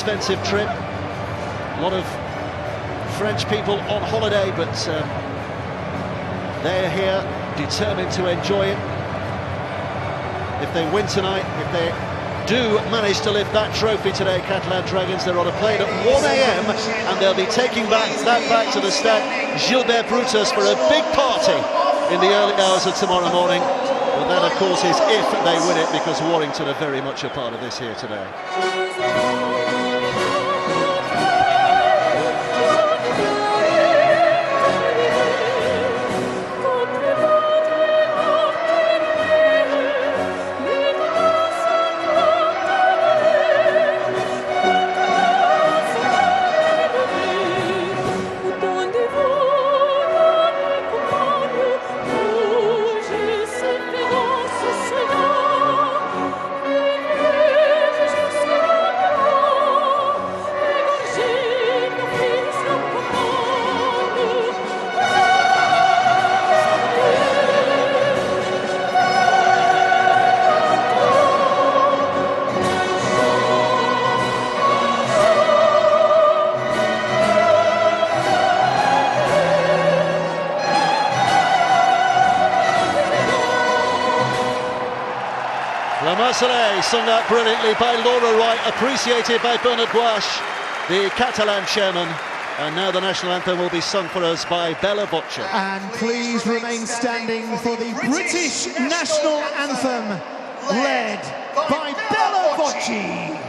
expensive trip. A lot of French people on holiday, but they're here, determined to enjoy it. If they win tonight, if they do manage to lift that trophy today, Catalan Dragons, they're on a plane at 1 AM, and they'll be taking that back to the Stade Gilbert Brutus for a big party in the early hours of tomorrow morning. But that, of course, is if they win it, because Warrington are very much a part of this here today. La Marseillaise, sung out brilliantly by Laura Wright, appreciated by Bernard Gouache, the Catalan chairman. And now the national anthem will be sung for us by Bella Voce. And please remain standing for the British national anthem, led by Bella Voce.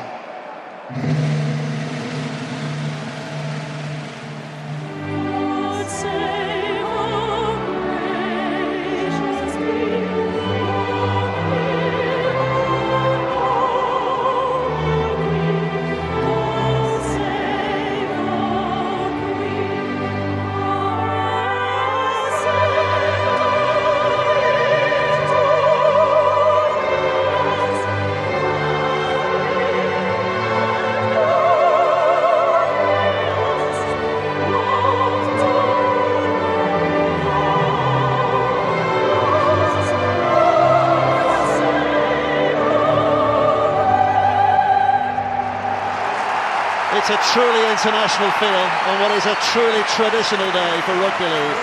It's a truly international feel on what is a truly traditional day for rugby league.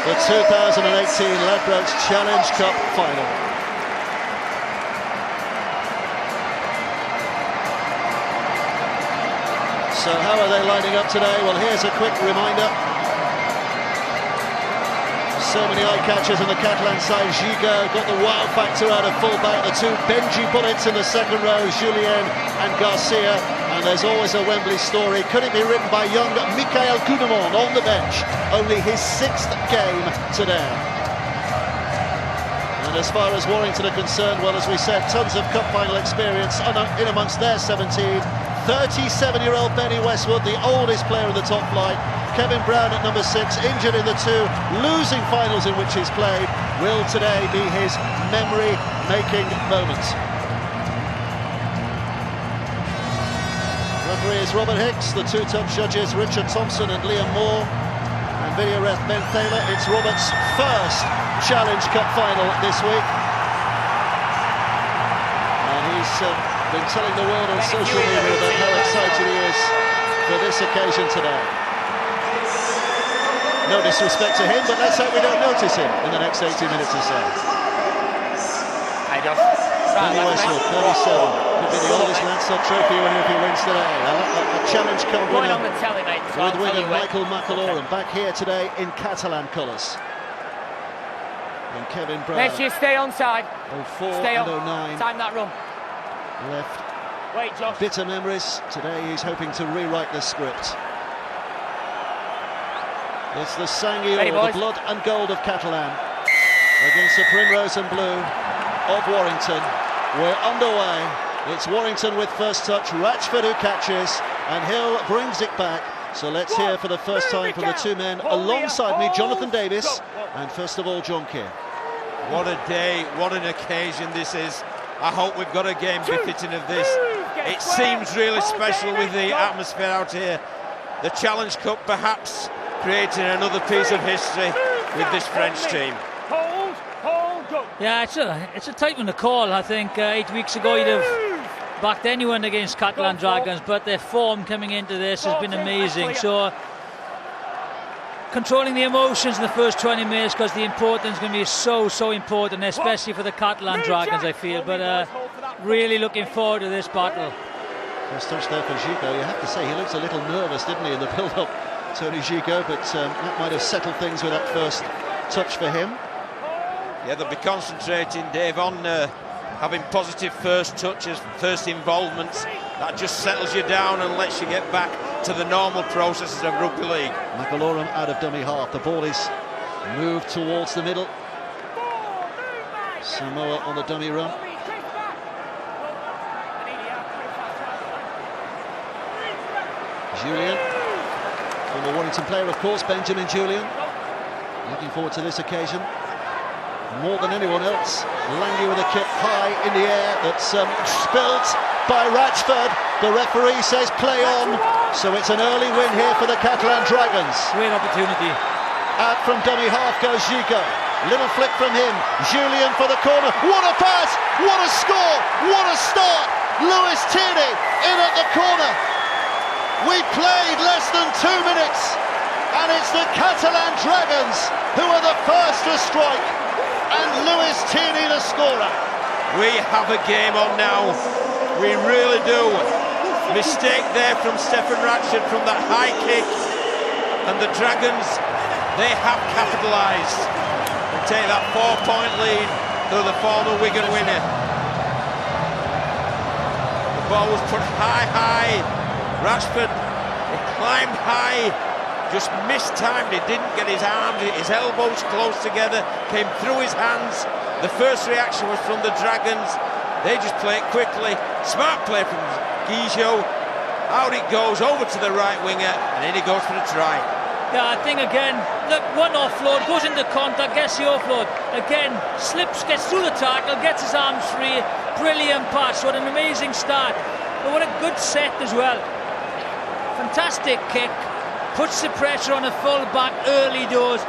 The 2018 Ladbrokes Challenge Cup final. So how are they lining up today? Well, here's a quick reminder. So many eye catchers on the Catalan side. Gigo got the wow factor out of fullback. The two Benji bullets in the second row, Julien and Garcia. And there's always a Wembley story. Could it be written by young Michael Koudemont on the bench? Only his 6th game today. And as far as Warrington are concerned, well, as we said, tons of cup final experience in amongst their 17. 37-year-old Benny Westwood, the oldest player in the top flight. Kevin Brown at number 6, injured in the 2 losing finals in which he's played, will today be his memory-making moment. Referee is Robert Hicks, the 2 top judges Richard Thompson and Liam Moore, and video ref Ben Thaler. It's Robert's first Challenge Cup final this week, and he's been telling the world on social media about how excited he is for this occasion today. No disrespect to him, but let's hope we don't notice him in the next 80 minutes or so. Benny Westwood, 37. Could be the oldest Leinster trophy winner if he wins today. A Challenge Cup winner with winger Michael McIlorum back here today in Catalan colours. And Kevin Brown. Let's just stay on side. 04 stay and on. 09. Time that run. Left. Wait, Josh. Bitter memories. Today he's hoping to rewrite the script. It's the Sangior, the blood and gold of Catalan, against the Primrose and Blue of Warrington. We're underway. It's Warrington with first touch. Ratchford who catches, and Hill brings it back. So let's hear for the first time from the 2 men alongside me, Jonathan Davis, and first of all, John Keir. What a day, what an occasion this is. I hope we've got a game befitting of this. It seems really special with the atmosphere out here. The Challenge Cup perhaps creating another piece of history with this French team. Yeah, it's a tight one to call. I think 8 weeks ago you'd have backed anyone against Catalan Dragons, but their form coming into this has been amazing. So controlling the emotions in the first 20 minutes, because the importance is going to be so important, especially for the Catalan Dragons, I feel. But really looking forward to this battle. First touch there for Gigot. You have to say he looks a little nervous, didn't he, in the build-up, Tony Gigot, but that might have settled things with that first touch for him. Yeah, they'll be concentrating, Dave, on having positive first touches, first involvements. That just settles you down and lets you get back to the normal processes of rugby league. McAlorum out of dummy half. The ball is moved towards the middle. Samoa on the dummy run. Julian, former Warrington player, of course, Benjamin Julian. Looking forward to this occasion more than anyone else. Langley with a kick high in the air that's spilled by Ratchford. The referee says play on, so it's an early win here for the Catalan Dragons. Great opportunity. Out from dummy half goes Gigot. Little flick from him. Julian for the corner. What a pass! What a score! What a start! Lewis Tierney in at the corner. We've played less than 2 minutes, and it's the Catalan Dragons who are the first to strike, and Lewis Tierney the scorer. We have a game on now. We really do. Mistake there from Stefan Ratchford from that high kick, and the Dragons, they have capitalised. They take that 4-point lead through the former Wigan winner. The ball was put high. Ratchford, he climbed high, just mistimed. He didn't get his arms, his elbows close together, came through his hands. The first reaction was from the Dragons. They just play it quickly. Smart play from Gigot. Out it goes, over to the right winger, and in he goes for the try. Yeah, I think again, look, one offload, goes into contact, gets the offload. Again, slips, gets through the tackle, gets his arms free. Brilliant pass, what an amazing start. But what a good set as well. Fantastic kick, puts the pressure on a full-back early doors.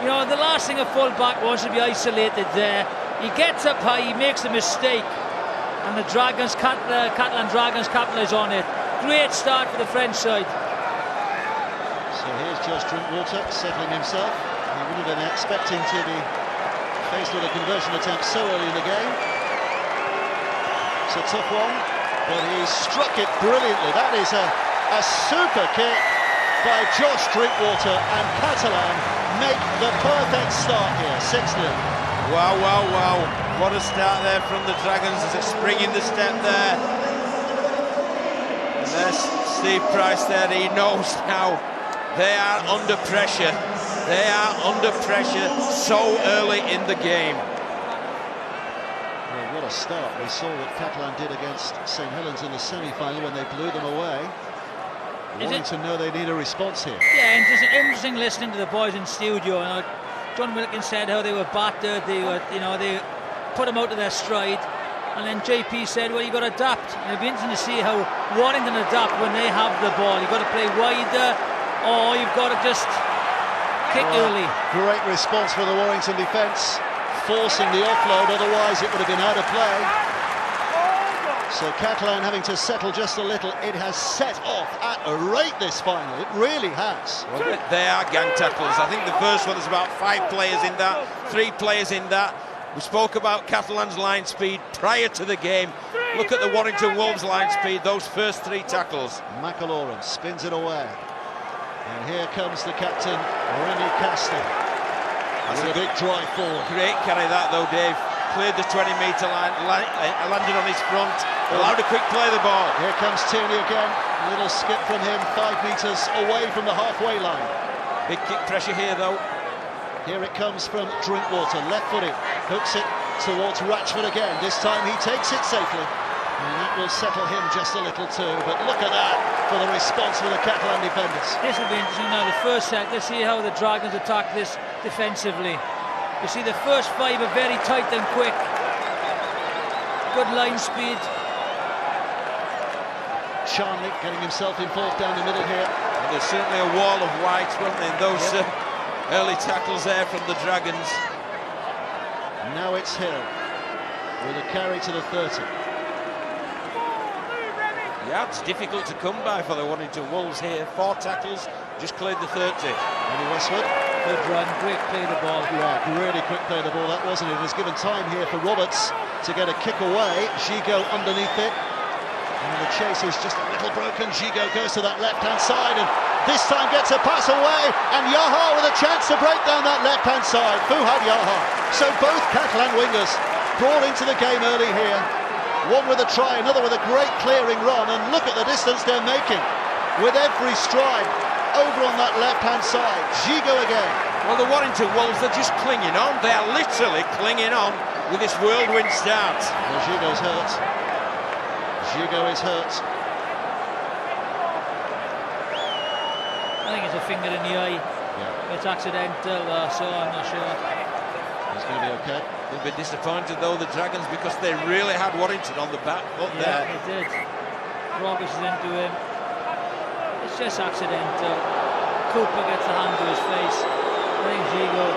You know, the last thing a full-back wants to be isolated there. He gets up high, he makes a mistake, and the Dragons, Catalan Dragons capitalise on it. Great start for the French side. So here's Josh Drinkwater settling himself. He wouldn't have been expecting to be faced with a conversion attempt so early in the game. It's a tough one, but he struck it brilliantly. That is a super kick by Josh Drinkwater, and Catalan make the perfect start here, 6-0. Wow. What a start there from the Dragons. There's a spring in the step there. And there's Steve Price there. He knows now they are under pressure. They are under pressure so early in the game. Well, what a start. We saw what Catalan did against St Helens in the semi-final when they blew them away. Warrington know they need a response here. Yeah, interesting listening to the boys in studio. You know, John Wilkins said how they were battered, they put them out of their stride, and then JP said, well, you got to adapt. And it'll be interesting to see how Warrington adapt when they have the ball. You've got to play wider, or you've got to just kick early. Great response for the Warrington defence, forcing the offload, otherwise it would have been out of play. So Catalan having to settle just a little. It has set off at a rate, this final. It really has. Well, they are gang tackles. I think the first one, there's about 5 players in that, 3 players in that. We spoke about Catalan's line speed prior to the game. Look at the Warrington Wolves line speed, those first 3 tackles. McAlorum spins it away. And here comes the captain, Remy Castle. That's a big drive forward. Great carry that though, Dave. Cleared the 20-metre line, landed on his front, allowed a quick play the ball. Here comes Tierney again, little skip from him, 5 metres away from the halfway line. Big kick pressure here though. Here it comes from Drinkwater, left-footed, hooks it towards Ratchford again. This time he takes it safely, and that will settle him just a little too. But look at that for the response for the Catalan defenders. This will be interesting now, the first set. Let's see how the Dragons attack this defensively. You see the first 5 are very tight and quick. Good line speed. Charnley getting himself involved down the middle here. And there's certainly a wall of white, wasn't there, in those early tackles there from the Dragons. Now it's Hill with a carry to the 30. Yeah, it's difficult to come by for the Warrington Wolves here. 4 tackles, just cleared the 30. Benny Westwood. Good run, quick play the ball. Yeah, really quick play the ball, that wasn't it? It was given time here for Roberts to get a kick away. Gigot underneath it. And the chase is just a little broken. Gigot goes to that left-hand side and this time gets a pass away. And Yaha with a chance to break down that left-hand side. Fuhad Yaha. So both Catalan wingers brought into the game early here. One with a try, another with a great clearing run. And look at the distance they're making with every stride. Over on that left-hand side, Gigot again. Well, the Warrington Wolves are just clinging on. They are literally clinging on with this whirlwind start. Well, Gigot's hurt. Gigot is hurt. I think it's a finger in the eye. Yeah. It's accidental, so I'm not sure. He's going to be okay. They'll be disappointed, though, the Dragons, because they really had Warrington on the back foot there. Yeah, they did. Roberts is into him. It's just accidental. Cooper gets the hand to his face. I think Gigot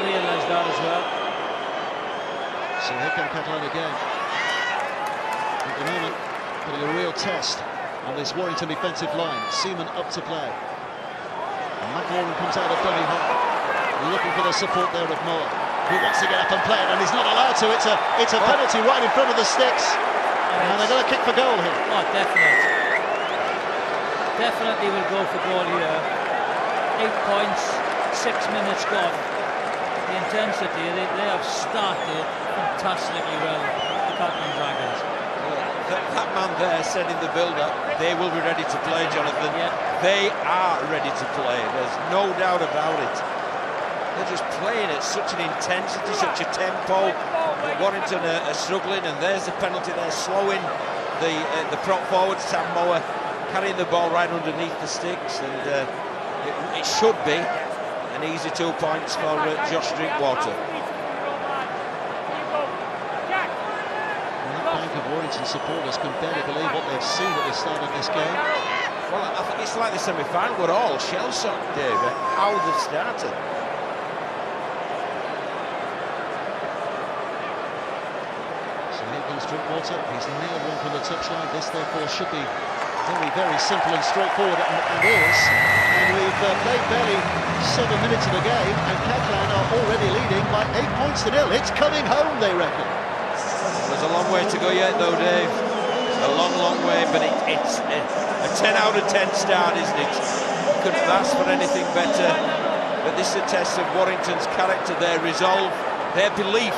realised that as well. So here come Catalan again. At the moment, putting a real test on this Warrington defensive line. Seaman up to play. And McLaurin comes out of dummy half, looking for the support there of Moore, who wants to get up and play it, and he's not allowed to. It's a penalty right in front of the sticks. And they're going to kick for goal here. Oh, definitely. Definitely will go for goal here. 8 points, 6 minutes gone. The intensity, they have started fantastically well, the Catalan Dragons. That man there said in the build-up, they will be ready to play, Jonathan. Yeah. They are ready to play. There's no doubt about it. They're just playing at such an intensity, such a tempo. Warrington are struggling, and there's the penalty. They're slowing the prop forward, Sam Moore, carrying the ball right underneath the sticks, and it should be an easy 2 points for Josh Drinkwater. Bank of Warrington supporters can barely believe what they've seen at the start of this game. Well, I think it's like the semi-final. We're all shell-shocked, Dave, at how they've started. So here comes Drinkwater. He's nailed one from the touchline. This, therefore, should be very, very simple and straightforward, and is. And we've played barely 7 minutes of the game, and Catalan are already leading by 8 points to 0. It's coming home, they reckon. There's a long way to go yet, though, Dave. A long, long way, but it's a 10 out of 10 start, isn't it? You couldn't ask for anything better. But this is a test of Warrington's character, their resolve, their belief,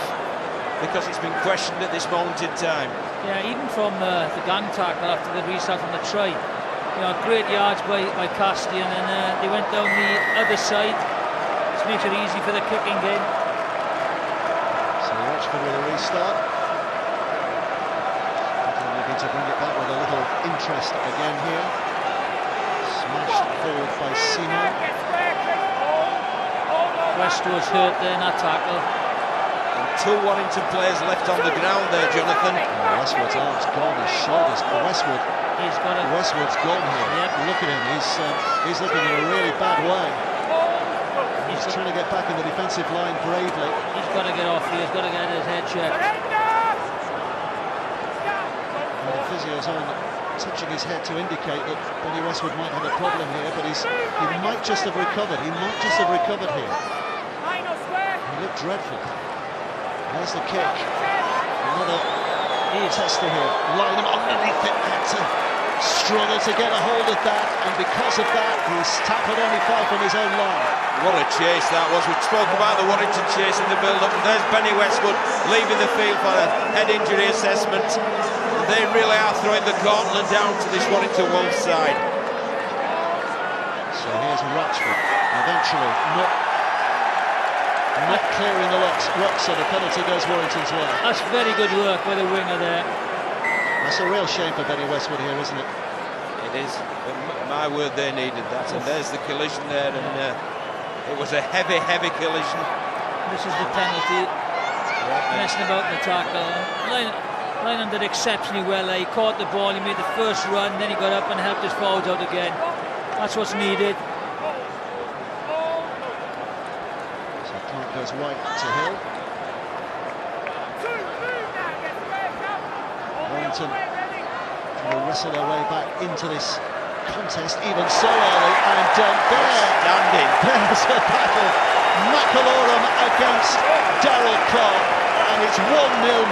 because it's been questioned at this moment in time. Yeah, even from the gang tackle after the restart from the try. You know, great yards by Castian, and they went down the other side. This makes it easy for the kicking game. So Watchford with a restart. Looking to bring it back with a little interest again here. Smashed forward by Simon. Westwood's hurt there in that tackle. And 2 Warrington players left on the ground there, Jonathan. Oh, Westwood's arms gone, his shoulders. Westwood's gone here. Yep. Look at him, he's looking in a really bad way. He's trying to get back in the defensive line bravely. He's got to get off here, he's got to get his head checked. And the physio's on, touching his head to indicate that Benny Westwood might have a problem here, but he might just have recovered. He might just have recovered here. He looked dreadful. There's the kick. Another tester here. Line him underneath it. Had to struggle to get a hold of that, and because of that, he's tackled only 5 from his own line. What a chase that was. We spoke about the Warrington chase in the build-up, and there's Benny Westwood leaving the field for a head injury assessment. And they really are throwing the gauntlet down to this Warrington Wolves side. So here's Ratchford, eventually not clearing the ruck, so the penalty goes Warrington's way. That's very good work by the winger there. That's a real shame for Benny Westwood here, isn't it? It is. But my word, they needed that. And there's the collision there, and it was a heavy, heavy collision. This is the penalty. Messing about in the tackle. Linehan did exceptionally well there. He caught the ball, he made the first run, then he got up and helped his forwards out again. That's what's needed. So Clark goes right to Hill. Warrington will wrestle their way back into this contest even so early, and there's a battle. McAlorum against Darrell Clark, and it's 1-0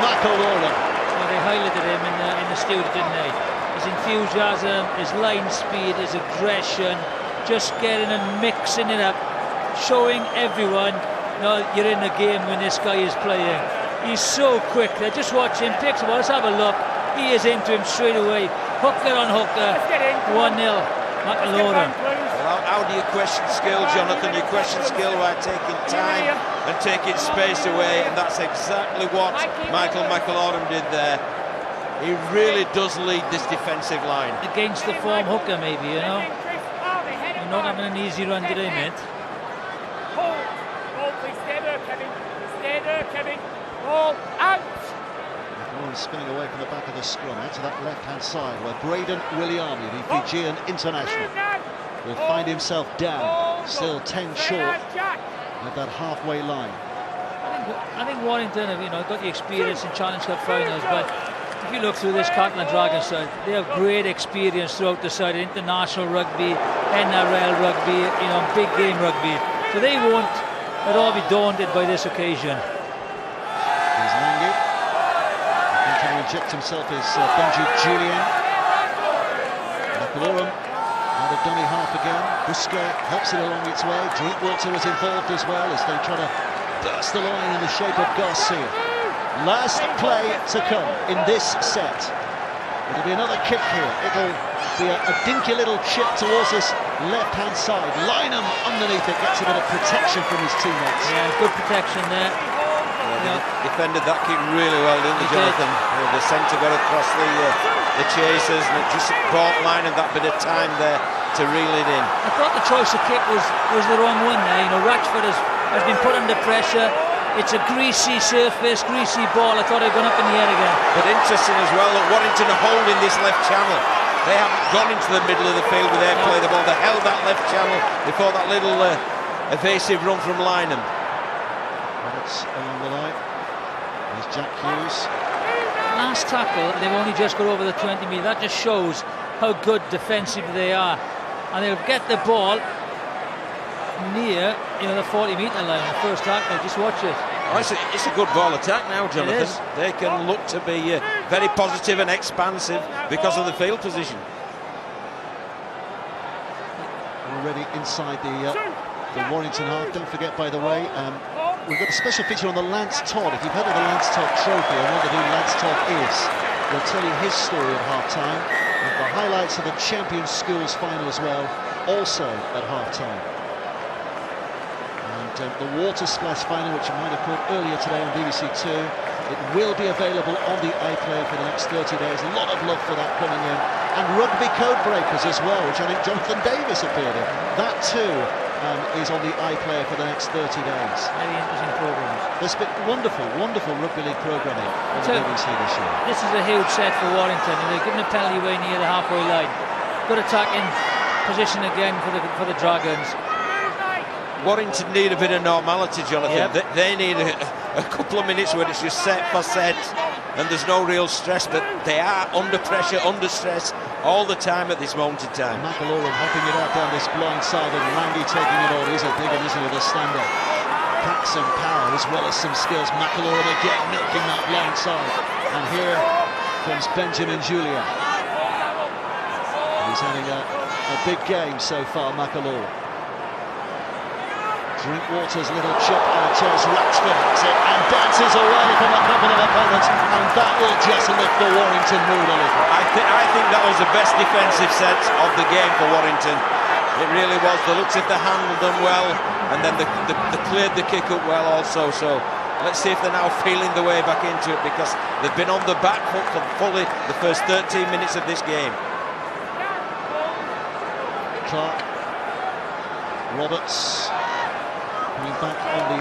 McAlorum. Well, they highlighted him in the studio, didn't they? His enthusiasm, his line speed, his aggression, just getting and mixing it up, showing everyone, you know, you're in the game when this guy is playing. He's so quick there. Just watch him, takes the ball, let's have a look. He is into him straight away. Hooker on hooker, 1-0 McAlorum. Well, how do you question skill, Jonathan? You question skill by taking time and taking space away, and that's exactly what Michael McAlorum did there. He really does lead this defensive line. Against the form hooker, maybe, you know. You're not having an easy run today, mate. Hold, please, stay there, Kevin. Stay there, Kevin. Ball out. Ball spinning away from the back of the scrum out to that left-hand side, where Braden Williami, the Fijian international, will find himself down, still 10 short at that halfway line. I think Warrington have, you know, got the experience in Challenge Cup finals, but if you look through this Catalan Dragons side, they have great experience throughout the side, international rugby, NRL rugby, you know, big game rugby. So they won't at all be daunted by this occasion. Here's Lange. Looking to inject himself is Benji Julian. McAlorum, another dummy half again. Busker helps it along its way. Drinkwater was involved as well as they try to burst the line in the shape of Garcia. Last play to come in this set. It'll be another kick here. It'll be a dinky little chip towards this left-hand side. Lynham underneath it gets a bit of protection from his teammates. Yeah, good protection there. Yeah, defended that kick really well, didn't they, Jonathan? The centre got across the chasers, and it just brought Lynham that bit of time there to reel it in. I thought the choice of kick was the wrong one there. You know, Ratchford has been put under pressure. It's a greasy surface, greasy ball. I thought it had gone up in the air again. But interesting as well that Warrington are holding this left channel. They haven't gone into the middle of the field with their play the ball. They held that left channel before that little evasive run from Lynham. That's along the line. There's Jack Hughes. Last tackle, they've only just got over the 20 metre. That just shows how good defensively they are. And they'll get the ball near, you know, the 40-metre line. The first tackle, just watch it. Oh, it's a good ball attack now, Jonathan. They can look to be very positive and expansive because of the field position. Already inside the Warrington half. Don't forget, by the way, we've got a special feature on the Lance Todd. If you've heard of the Lance Todd Trophy and wondered who Lance Todd is, we'll tell you his story at half-time. And the highlights of the Champions Schools final as well, also at half-time. And the Water Splash final, which you might have caught earlier today on BBC Two, it will be available on the iPlayer for the next 30 days. A lot of love for that coming in. And Rugby Code Breakers as well, which I think Jonathan Davis appeared in. That too is on the iPlayer for the next 30 days. Very interesting programmes. There's been wonderful rugby league programming on the BBC this year. This is a huge set for Warrington, and they're giving a penalty way near the halfway line. Good attacking position again for the Dragons. Warrington need a bit of normality, Jonathan. Yep. They need a couple of minutes where it's just set for set and there's no real stress, but they are under pressure, under stress all the time at this moment in time. McAlorum hopping it out down this blind side and Lange taking it on. He's a big one, isn't he, the stand-up. Packs some power as well as some skills. McAlorum again milking that blind side. And here comes Benjamin Julian. He's having a big game so far, McAlorum. Drinkwater's little chip out tells Ratchford and dances away from a couple of opponents, and that will just lift the Warrington mood a little. I think that was the best defensive set of the game for Warrington. It really was. The looks of the handled them well, and then they cleared the kick up well also. So let's see if they're now feeling the way back into it, because they've been on the back foot for fully the first 13 minutes of this game. Clark, Roberts. Coming back on the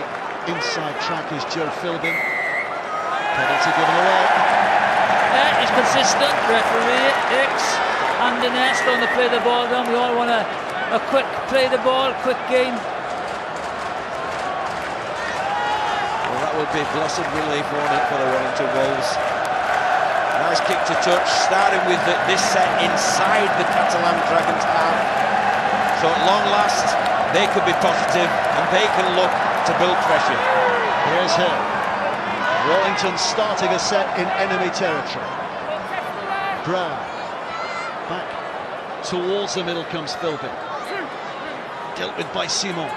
inside track is Joe Philbin. Penalty given away. Yeah, he's consistent. Referee X and the nest on the play the ball down. We all want a quick play the ball, quick game. Well, that would be blessed relief, won't it, for the Warrington Wolves? Now nice kick to touch, starting with this set inside the Catalan Dragons half. So at long last, they could be positive and they can look to build pressure. Here's Hill. Warrington starting a set in enemy territory. Brown. Back towards the middle comes Philbin. Dealt with by Simon.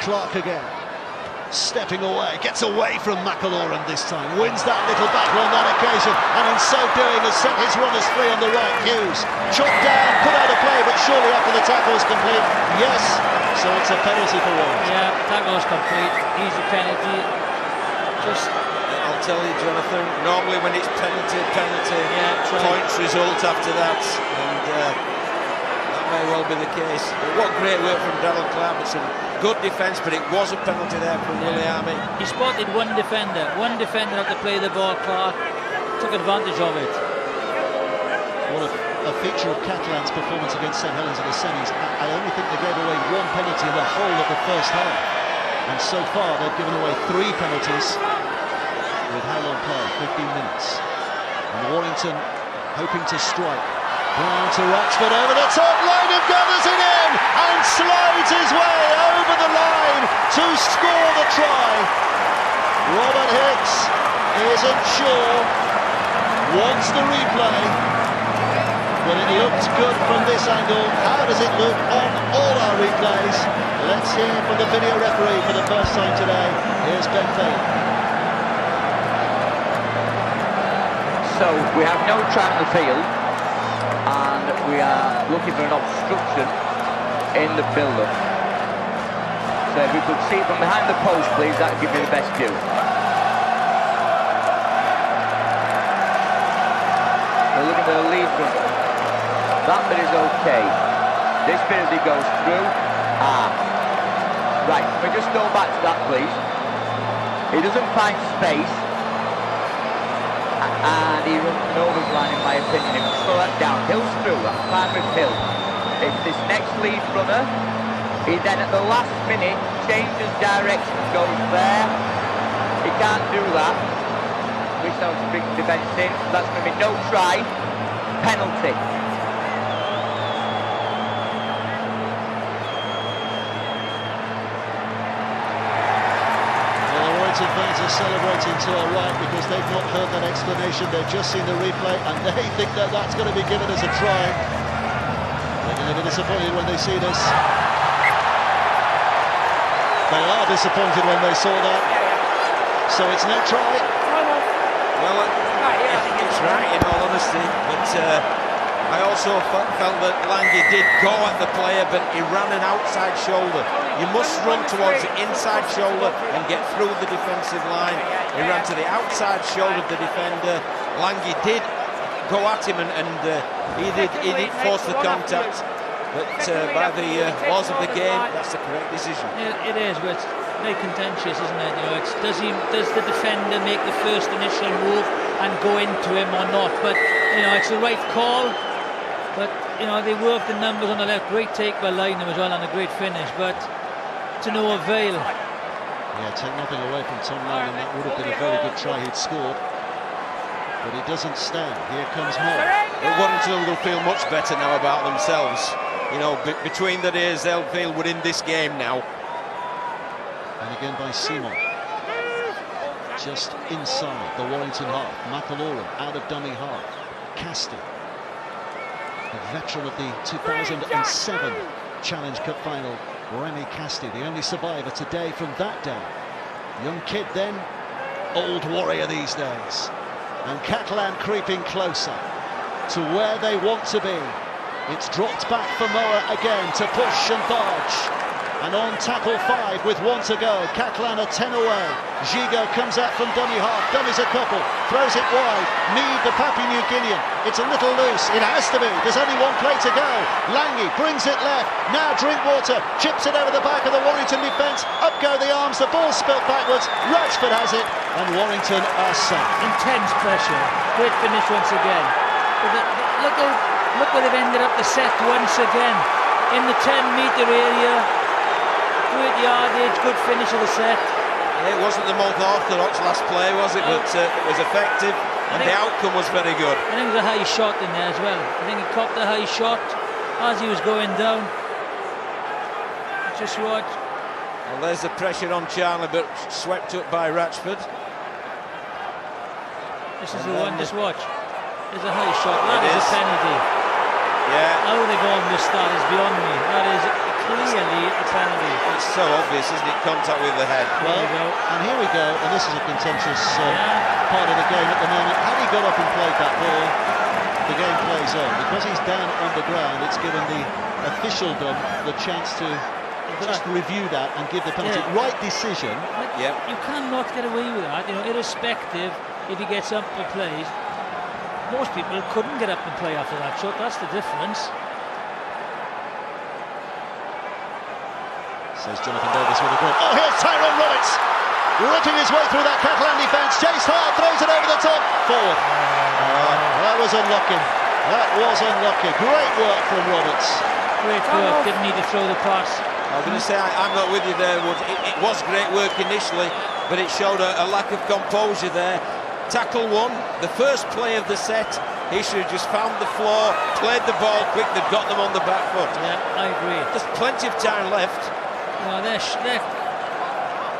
Clark again. Stepping away, gets away from McAloran this time, wins that little battle on that occasion, and in so doing has set his runners free on the right. Hughes, chopped down, put out of play, but surely after the tackle is complete, yes, so it's a penalty for Warrington. Yeah, tackle is complete, easy penalty. Just, I'll tell you, Jonathan, normally when it's penalty, yeah, points result after that, and that may well be the case. But what great work from Darren Clark, but some good defence, but it was a penalty there from Williami. He spotted one defender had to play the ball. Clark took advantage of it. What a feature of Catalan's performance against St Helens in the semis. I only think they gave away one penalty in the whole of the first half, and so far they've given away 3 penalties with how long play? 15 minutes. And Warrington hoping to strike. Brown to Roxford over the top line and gathers it in and slides his way over the line to score the try. Robert Hicks isn't sure, wants the replay, but it looked good from this angle. How does it look on all our replays? Let's hear from the video referee for the first time today. Here's Ben Bailey. So we have no try on the field, and we are looking for an obstruction in the build-up. So if we could see it from behind the post, please, that would give me the best view. We're looking for the lead front. That bit is okay. This bit as he goes through. Right, can we just go back to that, please? He doesn't find space. And he runs an overline, in my opinion. If we slow that down, Hill's through, that's fine with Hill. If this next lead runner, he then at the last minute changes direction, goes there. He can't do that. Wish I was to bring the defence in. That's going to be no try, penalty. Fans are celebrating to our right because they've not heard that explanation, they've just seen the replay and they think that that's going to be given as a try. They're going to be disappointed when they see this. They are disappointed when they saw that. So it's no try. Well, I think it's right in all honesty, but I also felt that Lange did go at the player, but he ran an outside shoulder. You must run towards the inside shoulder and get through the defensive line. He ran to the outside shoulder of the defender. Lange did go at him, and he did force the contact. But by the laws of the game, that's the correct decision. It is, but it's very contentious, isn't it? You know, it's does the defender make the first initial move and go into him or not? But you know, it's the right call. But you know, they worked the numbers on the left. Great take by Lynham as well, and a great finish. But to no avail. Yeah, take nothing away from Tom Lynham. That would have been a very good try. He'd scored, but he doesn't stand. Here comes Moore. Warrington will feel much better now about themselves. You know, between the days, they'll feel we're in this game now. And again by Simon. Just inside the Warrington half. McAloran out of dummy half. Casti, the veteran of the 2007 Challenge Cup final. Remy Casti, the only survivor today from that day. Young kid then, old warrior these days. And Catalan creeping closer to where they want to be. It's dropped back for Moa again to push and dodge. And on tackle 5 with 1 to go. Catalan are 10 away. Gigo comes out from dummy half, dummies a couple, throws it wide. Mead, the Papua New Guinean. It's a little loose, it has to be. There's only 1 play to go. Lange brings it left. Now Drinkwater chips it over the back of the Warrington defence. Up go the arms, the ball spilt backwards. Ratchford has it, and Warrington are safe. Intense pressure. Great finish once again. But look where they've ended up the set once again. In the 10-metre area. Great yardage, good finish of the set. It wasn't the most orthodox last play, was it? But it was effective. And the outcome was very good. I think there was a high shot in there as well. I think he copped a high shot as he was going down. Just watch. Well, there's the pressure on Charlie, but swept up by Ratchford. This is the one, just watch. There's a high shot. That is a penalty. Yeah. How they go on this start is beyond me. That is clearly a penalty. It's so obvious, isn't it? Contact with the head. Well, and here we go, and this is a contentious part of the game at the moment. Had he got up and played that ball, the game plays on. Because he's down on the ground, it's given the officialdom the chance to just review that and give the penalty. Right decision. Yep. You cannot get away with that, you know, irrespective if he gets up and plays. Most people couldn't get up and play after that shot. That's the difference. Says Jonathan Davis with a grip. Oh, here's Tyrone Roberts, ripping his way through that Catalan defence. Chase hard, throws it over the top. Forward. That was unlucky. That was unlucky. Great work from Roberts. Great work. Didn't need to throw the pass. I'm going to say I'm not with you there, Wood. It was great work initially, but it showed a lack of composure there. Tackle one, the first play of the set. He should have just found the floor, played the ball quick, they've got them on the back foot. Yeah, I agree. There's plenty of time left. No, they're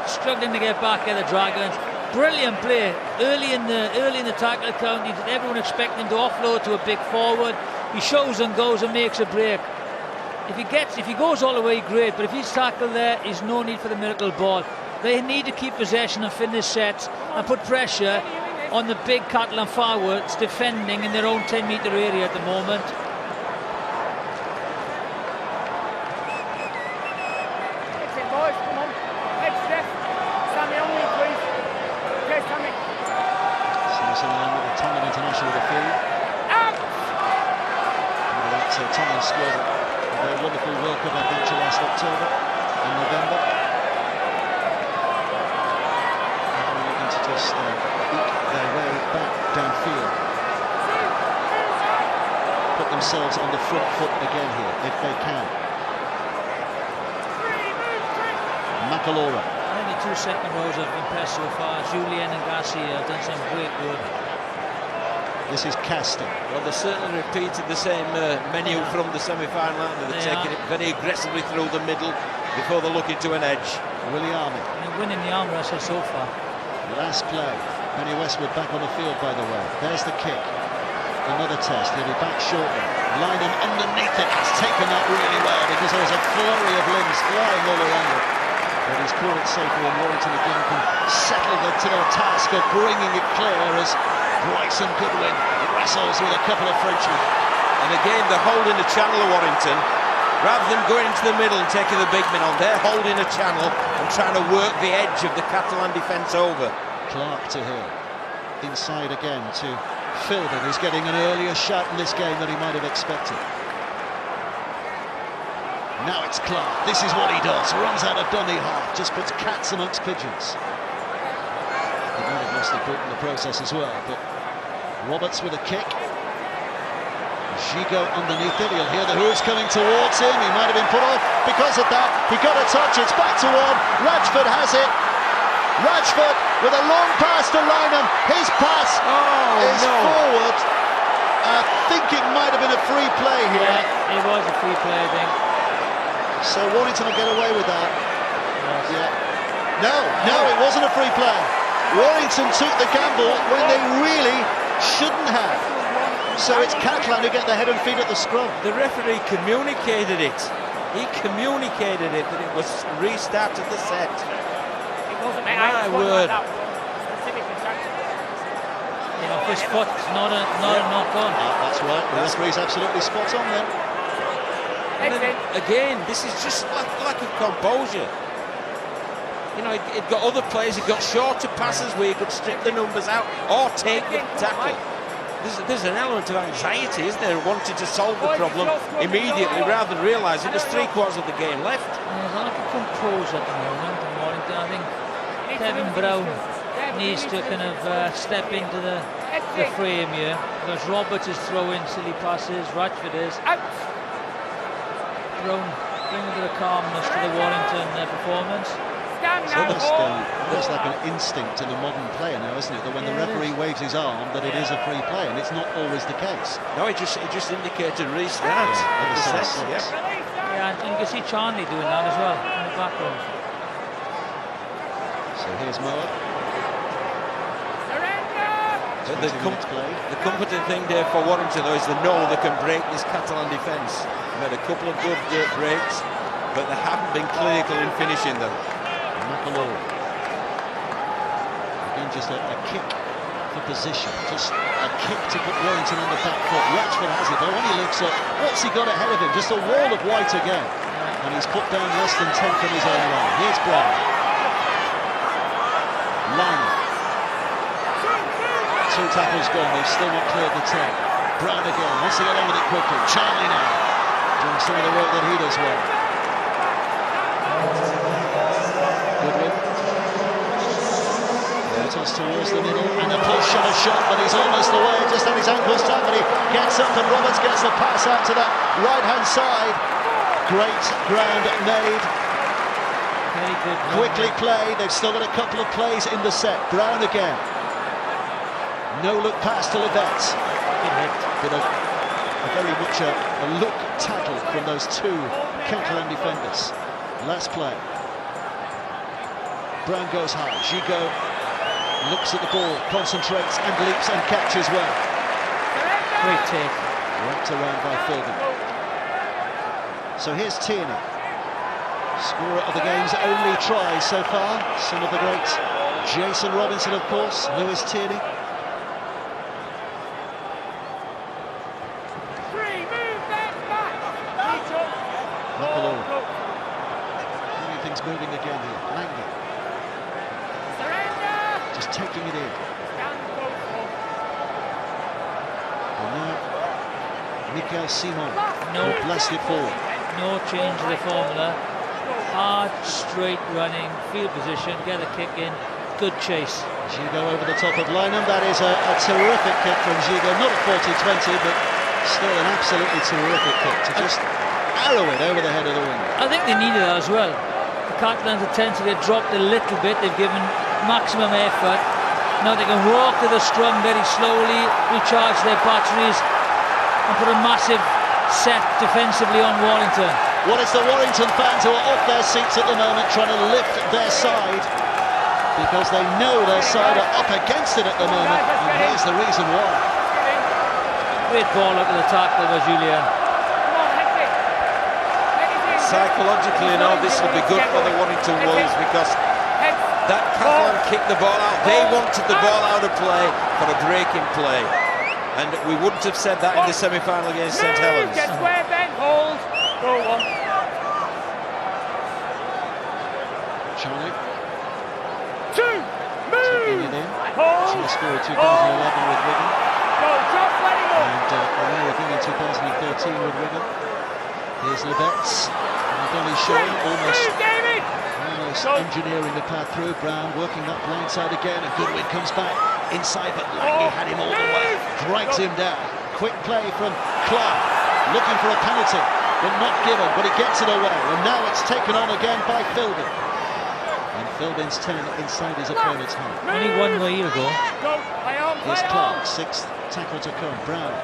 struggling to get back at the Dragons. Brilliant play early in the tackle count. Everyone expecting him to offload to a big forward. He shows and goes and makes a break. If he goes all the way, great. But if he's tackled there, there's no need for the miracle ball. They need to keep possession and finish sets and put pressure on the big Catalan forwards defending in their own 10-metre area at the moment. Boys, come on. Head step. Sammy on me, please. Okay, Sammy. Samson along with the Tongan international with a field. Out! So Tongan scored a very wonderful World Cup adventure last October and November. And they're looking to just eke their way back downfield. Put themselves on the front foot again here, if they can. Macalora. I think the two second rows have impressed so far. Julien and Garcia have done some great work. This is Casta. Well, they certainly repeated the same menu from the semi-final, and they're taking it very aggressively through the middle before they're looking to an edge. Williami. And they're winning the arm wrestle so far. Last play. Penny Westwood back on the field, by the way. There's the kick. Another test. He'll be back shortly. Lynham underneath it. He's taken that really well because there was a flurry of limbs flying all around it. But he's caught it safely, and Warrington again can settle to their task of bringing it clear as Bryson Goodwin wrestles with a couple of Frenchmen. And again, they're holding the channel of Warrington. Rather than going into the middle and taking the big men on, they're holding a channel and trying to work the edge of the Catalan defence over. Clark to Hill. Inside again to Philbin, who's getting an earlier shot in this game than he might have expected. Now it's Clark. This is what he does. Runs out of dummy half. Just puts cats amongst pigeons. He might have lost the boot in the process as well. But Roberts with a kick. Gigot underneath it. He'll hear the hooves coming towards him. He might have been put off because of that. He got a touch. It's back to one. Ratchford has it. Ratchford with a long pass to Lynham. His pass is forward. I think it might have been a free play here. Yeah, it was a free play, I think. So Warrington will get away with that. Yes. Yeah. No, it wasn't a free play. Warrington took the gamble when they really shouldn't have. So it's Catalan who get their head and feet at the scrum. The referee communicated it. He communicated it that it was restart of the set. It wasn't, mate. My word. Specific instruction. You know, his foot's not a knock on. That's right. The referee's absolutely spot on then. And then, again, this is just lack of composure. You know, it got other players, it got shorter passes where you could strip the numbers out or take the tackle. There's an element of anxiety, isn't there, wanting to solve the problem immediately rather than realising there's 3/4 of the game left. There's a lack of composure at the moment in Warrington. I think Kevin Brown needs to kind of step into the frame here, because Roberts is throwing silly passes, Ratchford is. Brown bring a bit of calmness to the Warrington performance. Almost like an instinct in a modern player now, isn't it? That when the referee waves his arm, that it is a free play, and it's not always the case. No, it just indicated restart. Yeah, and you can see Charnley doing that as well in the background. So here's Moa. But the comforting thing there for Warrington, though, is they know they can break this Catalan defence. They've made a couple of good breaks, but they haven't been clinical in finishing them. McAloon. Again, just a kick for position, just a kick to put Warrington on the back foot. Ratchford has it, but when he looks up, what's he got ahead of him? Just a wall of white again. And he's put down less than 10 from his own line. Here's Brown. Lang. 2 tackles gone, they've still not cleared the 10. Brown again, wants to get on with it quickly. Charlie now, doing some of the work that he does well. Goodwin. Toss towards the middle, and a push and a shot, but he's almost away, just had his ankles tight, but he gets up and Roberts gets the pass out to that right-hand side. Great ground made. Very good. Quickly played, they've still got a couple of plays in the set. Brown again. No look pass to Lebet. But a very much a look tackle from those 2 Catalan defenders. Last play. Brown goes high. Gigot looks at the ball, concentrates and leaps and catches well. Great take. Wrapped around by Philbin. So here's Tierney. Scorer of the game's only try so far. Son of the great Jason Robinson, of course. Lewis Tierney. McAloon. Everything's moving again here. Langley. Just taking it in. And now, Mikel Simon. No. Blast it forward. No change of the formula. Hard, straight running, field position, get a kick in, good chase. Gigot over the top of Lynham. That is a terrific kick from Gigot. Not a 40-20, but still an absolutely terrific kick to just arrow it over the head of the winger. I think they needed that as well. The Catalans' intensity had dropped a little bit. They've given maximum effort. Now they can walk to the scrum very slowly, recharge their batteries, and put a massive set defensively on Warrington. Well, it's the Warrington fans who are off their seats at the moment, trying to lift their side, because they know their side are up against it at the moment, and here's the reason why. Great ball up to the tackle by Julian. Psychologically, you know, this will be good for the Warrington Wolves, because that Catalan kicked the ball out. They wanted the ball out of play for a breaking play, and we wouldn't have said that in the semi-final against St Helens. Get square, Ben, hold. Go on. Charlie. 2, Taking move. it in. Hold. She scored 2011 with Wigan, Go, drop, let it go. and away again in 2013 with Wigan. Here's Lebets. Billy Shea almost engineering the path through. Brown working that blind side again, and Goodwin comes back inside, but Langley had him all the way, drags him down. Quick play from Clark, looking for a penalty, but not given, but he gets it away, and now it's taken on again by Philbin. And Philbin's 10 inside his opponent's half. Only 1 more year ago. Go, play on, Here's play Clark, on. 6th tackle to come. Brown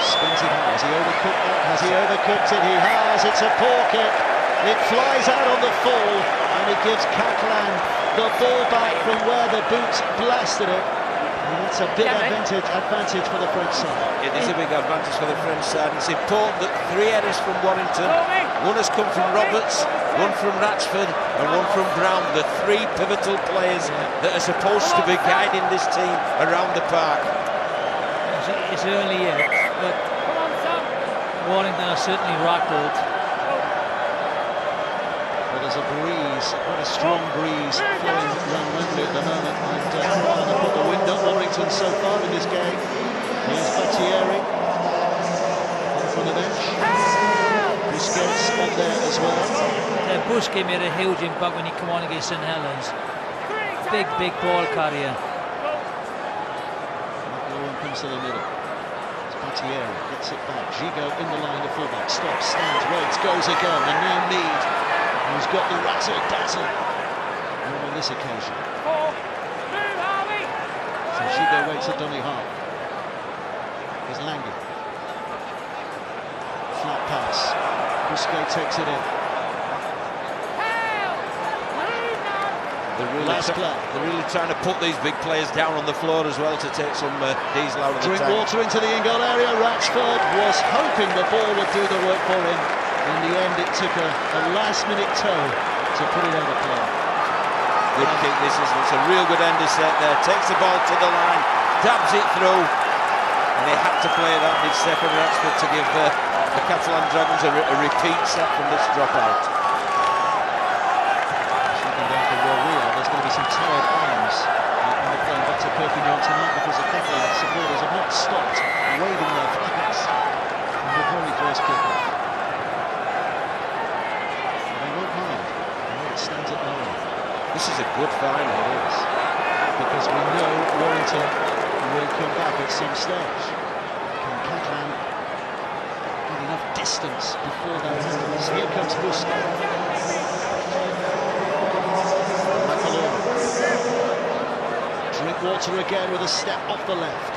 spins it high. Has he overcooked that? Has he overcooked it? He has. It's a poor kick. It flies out on the full, and it gives Catalan the ball back from where the boot blasted it. And that's a big advantage for the French side. It is a big advantage for the French side. It's important that 3 errors from Warrington. One has come from Roberts, one from Ratchford, and one from Brown. The 3 pivotal players that are supposed to be guiding this team around the park. It's early yet, but Warrington are certainly rattled. Well, there's a breeze, quite a strong breeze flowing around Wembley at the moment, and trying to put the wind up Warrington so far in this game. Here's Battieri on from the bench. Busquets on there as well. Busquets made a huge impact when he came on against St Helens. Big ball carrier. McAloon comes to the middle. It's Battieri, gets it back. Gigot in the line, the fullback stops, stands, waits, goes again, and now Mead, who's got the razzle-dazzle this occasion. Move, Harvey! So Shigo waits at dummy half. Here's Lange. Flat pass. Busquets takes it in. They're really trying to put these big players down on the floor as well to take some diesel out of the tank. Drinkwater into the in-goal area. Ratsford was hoping the ball would do the work for him. In the end, it took a last-minute toe to put it out of play. Good kick this is. It's a real good end of set there. Takes the ball to the line, dabs it through, and they had to play that with Stefan Ratsford to give the Catalan Dragons a repeat set from this dropout. Some tired arms on the plane back to Perpignan tonight because the Catalan supporters have not stopped waving their flags from the very first kick-off. They won't mind. It stands at the moment. This is a good final. It is. Because we know Warrington will come back at some stage. Can Catalan get enough distance before that happens? Here comes Busquets. Drinkwater again with a step off the left.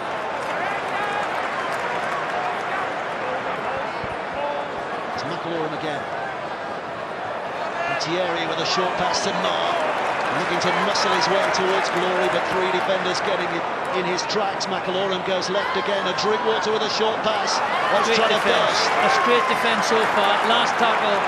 It's McAlorum again. Thierry with a short pass to Nar. Looking to muscle his way towards glory, but three defenders getting it in his tracks. McAlorum goes left again. A Drinkwater with a short pass. What's trying to burst? That's great defence so far. Last tackle.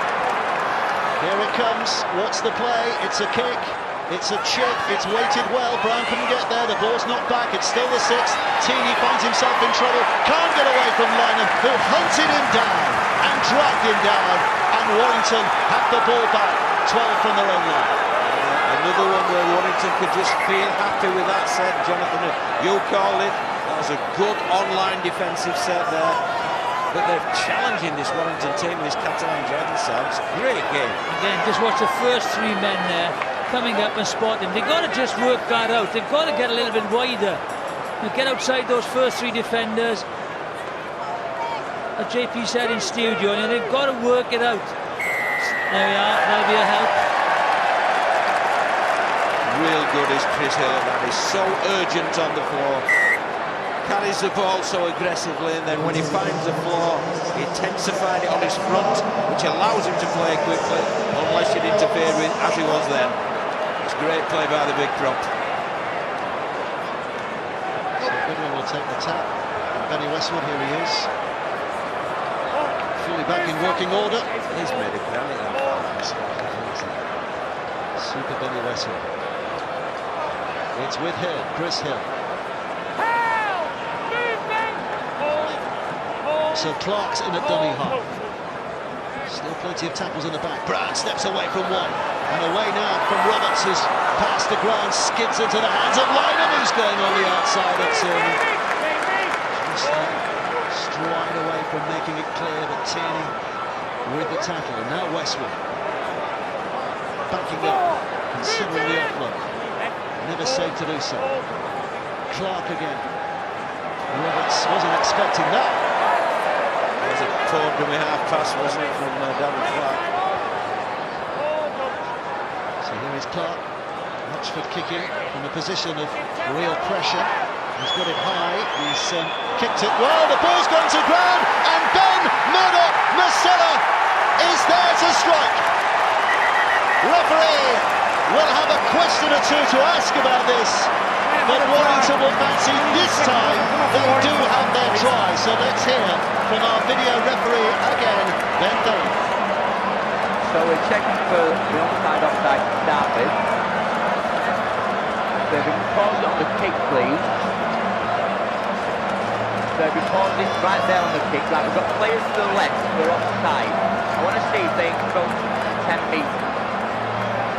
Here it comes. What's the play? It's a kick. It's a chip, it's weighted well, Brown couldn't get there, the ball's knocked back, it's still the sixth. Teeny finds himself in trouble, can't get away from Lynham, who hunted him down and dragged him down, and Warrington have the ball back, 12 from their own line. Another one where Warrington could just feel happy with that set, Jonathan. You called it, that was a good online defensive set there. But they're challenging this Warrington team, this Catalan Dragons side. It's a great game. Again, just watch the first three men there coming up and spot him. They've got to just work that out. They've got to get a little bit wider. Get outside those first three defenders. As JP said in studio, and they've got to work it out. There we are, that'll be a help. Real good is Chris Hill. That is so urgent on the floor. Carries the ball so aggressively, and then when he finds the floor, he tends to find it on his front, which allows him to play quickly, unless you'd interfere with, as he was then. It's great play by the big prop. So Goodwin will take the tap. And Benny Westwood, here he is. Fully back in working order. He's made a penalty. Super Benny Westwood. It's with Hill, Chris Hill. So Clark's in at dummy half. Still plenty of tackles in the back. Brown steps away from one. And away now from Roberts, who's passed the ground, skids into the hands of Lynham, who's going on the outside of Tierney. Just stride away from making it clear, but Tierney with the tackle. And now Westwood backing up, considering the offload. Never safe to do so. Clark again. Roberts wasn't expecting that. It was a poor dummy half pass, wasn't it, from Darren Clark? So here is Clark. Oxford kicking from a position of real pressure. He's got it high. He's kicked it well. The ball's gone to ground, and Ben Murdoch Masella is there to strike. Referee will have a question or two to ask about this, but Warrington will fancy this time they do have their try. So let's hear from our video referee again, Ben Thurman. So we're checking for the onside offside to start with. So if we can pause on the kick, please. So if we pause it right there on the kick, right, we've got players to the left who are offside. I want to see if they can go 10 metres.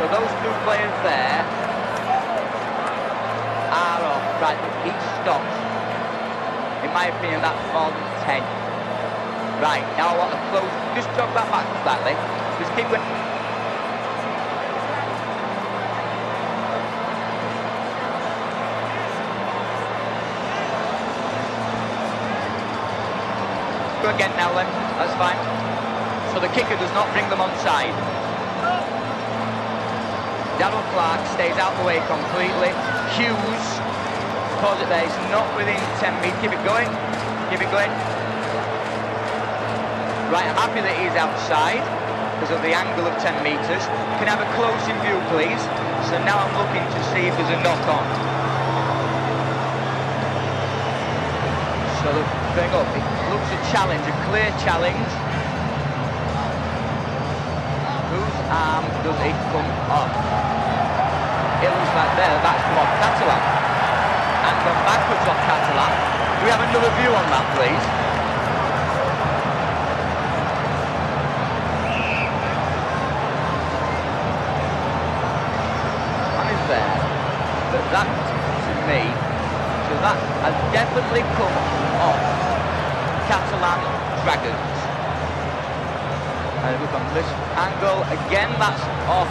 So those two players there are off. Right, each stops. In my opinion, that's more than 10. Right, now I want to close. Just jog that back slightly. Just keep going. Go again now then, that's fine. So the kicker does not bring them onside. Darryl Clark stays out the way completely. Hughes pause it there, he's not within 10 metres. Keep it going, keep it going. Right, I'm happy that he's outside because of the angle of 10 metres. Can I have a close-in view, please? So now I'm looking to see if there's a knock-on. So they're going up. It looks a challenge, a clear challenge. Whose arm does it come on? It looks like there, that's what Catalan. And gone backwards off Catalan. Do we have another view on that, please? That to me, so that has definitely come off Catalan Dragons. And look on this angle again, that's off.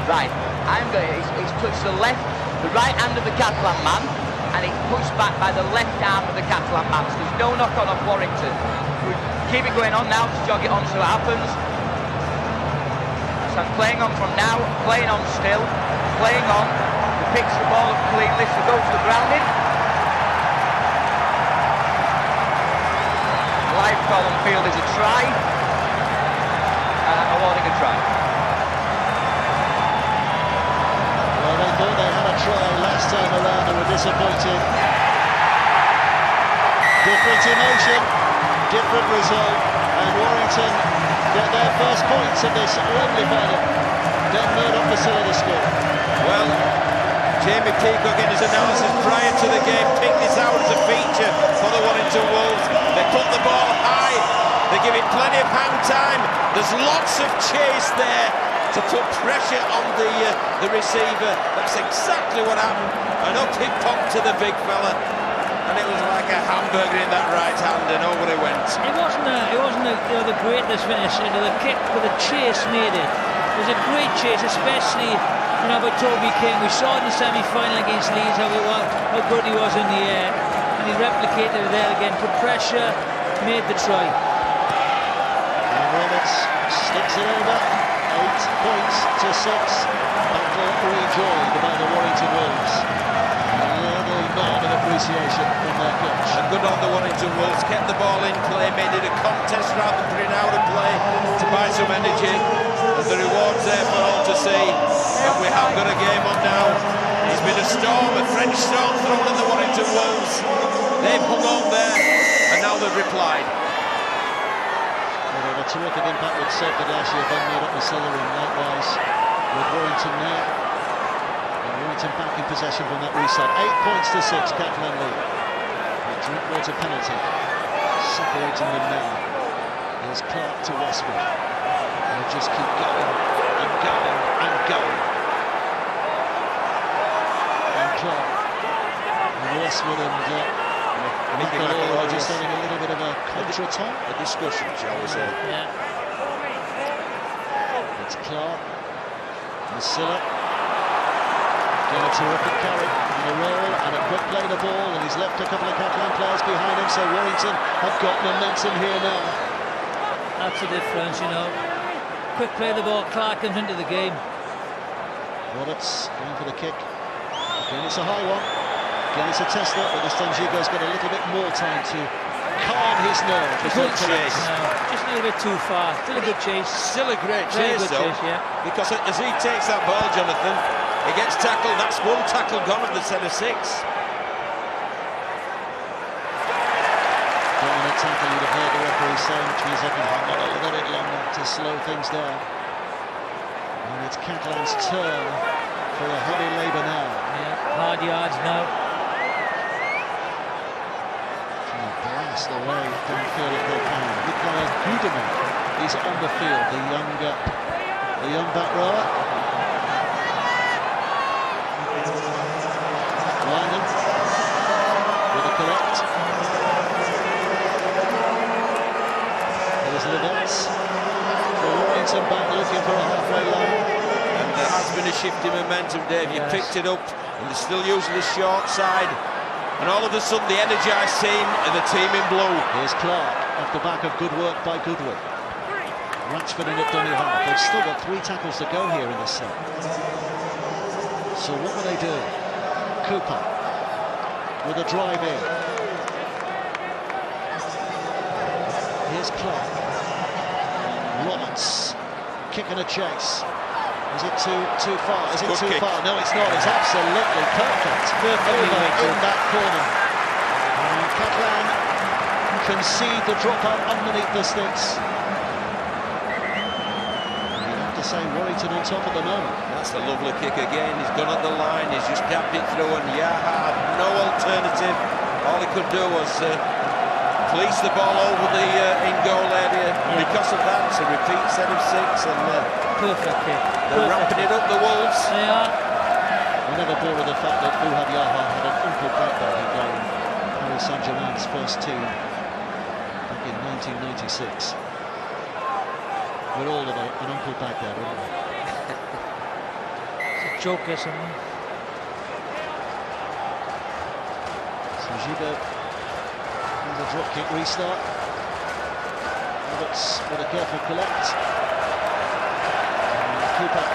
Right, I'm going. It's touched the right hand of the Catalan man, and it's pushed back by the left arm of the Catalan man. So there's no knock on off Warrington. We keep it going on now to jog it on so it happens. So I'm playing on from now, playing on still, playing on. He picks the ball up cleanly, so goes to the grounding. Live call on field is a try. And I'm awarding a try. Well, they thought they had a try last time around and were disappointed. Different emotion, different result, and Warrington get their first points of this Wembley final. Ben Murdoch facility score. Well, Jamie Peacock in his analysis prior to the game picked this out as a feature for the Warrington Wolves. They put the ball high, they give it plenty of hang time, there's lots of chase there to put pressure on the receiver. That's exactly what happened. And up he popped to the big fella. And it was like a hamburger in that right hand, and over it went. It wasn't the greatness finish. The kick with the chase made it. It was a great chase, especially by Toby King. We saw in the semi-final against Leeds how good he was in the air, and he replicated it there again. Put pressure, made the try. And Roberts sticks it over. 8 points to 6. Battle rejoined by the Warrington Wolves. Nod of appreciation from their coach. And good on the Warrington Wolves, kept the ball in play, made it a contest rather than putting out of play to buy some energy. And the reward's there for all to see. And we have got a game on now. It's been a storm, a French storm thrown at the Warrington Wolves. They've hung on there, and now they've replied. Well, they had a terrific impact with Celtic last year, Ben Murdoch was celebrating likewise with Warrington now. Warrington back in possession from that restart. 8 points to 6, Catalan lead. A Drinkwater penalty separating them now. There's Clark to Westwood. They'll just keep going and going and going. And Clark and Westwood and Michael are just having a little bit of a contre-attack. A discussion, shall we say. Yeah. It's Clark, Masilla. A terrific carry and a roll and a quick play the ball, and he's left a couple of Catalan players behind him, so Warrington have got momentum here now. That's the difference, Quick play the ball, Clark comes into the game. Roberts going for the kick. Again, it's a high one. Again, it's a tester, but this time Gigo's got a little bit more time to calm his nerves. Good chase. No, just a little bit too far. Still a good chase. Still a great chase, good though. Chase, yeah. Because as he takes that ball, Jonathan, he gets tackled. That's one tackle gone at the set of 6. Dominant tackle, you'd have heard the referee saying, geez, I can hang on a little bit longer to slow things down. And it's Catalan's turn for a heavy labour now. Yeah, hard yards now. Blast away downfield if they can. Nicola Hudeman, he's on the field, the young back rower. Lyman with a collect. There's Levetz. For Warrington back looking for a halfway line. And there has been a shift in momentum, Dave. You picked it up, and they're still using the short side. And all of a sudden, the energised team and the team in blue. Here's Clark off the back of good work by Goodwin. Ratchford in at dummy half. They've still got 3 tackles to go here in this set. So what will they do? Cooper with a drive in. Here's Clark. Roberts kicking a chase. Is it too far? Is it Good too kick. far? No, it's not. It's absolutely perfect. Over in that corner. And Catalan concede the drop out underneath the sticks. You have to say Warrington on top at the moment. That's a lovely kick again. He's gone at the line. He's just tapped it through, and Yaha had no alternative. All he could do was fleece the ball over the in-goal area. Because of that, it's a repeat set of 6, and Perfect kick. they're ramping it up, the Wolves. They are. I'm never bored with the fact that Buhab Yaha had an uncle back there who played Paris Saint-Germain's first team back in 1996. We're all of an uncle back there, aren't we? It's a joke or something. So Giga has a drop kick restart. Roberts with a careful collect. And Cooper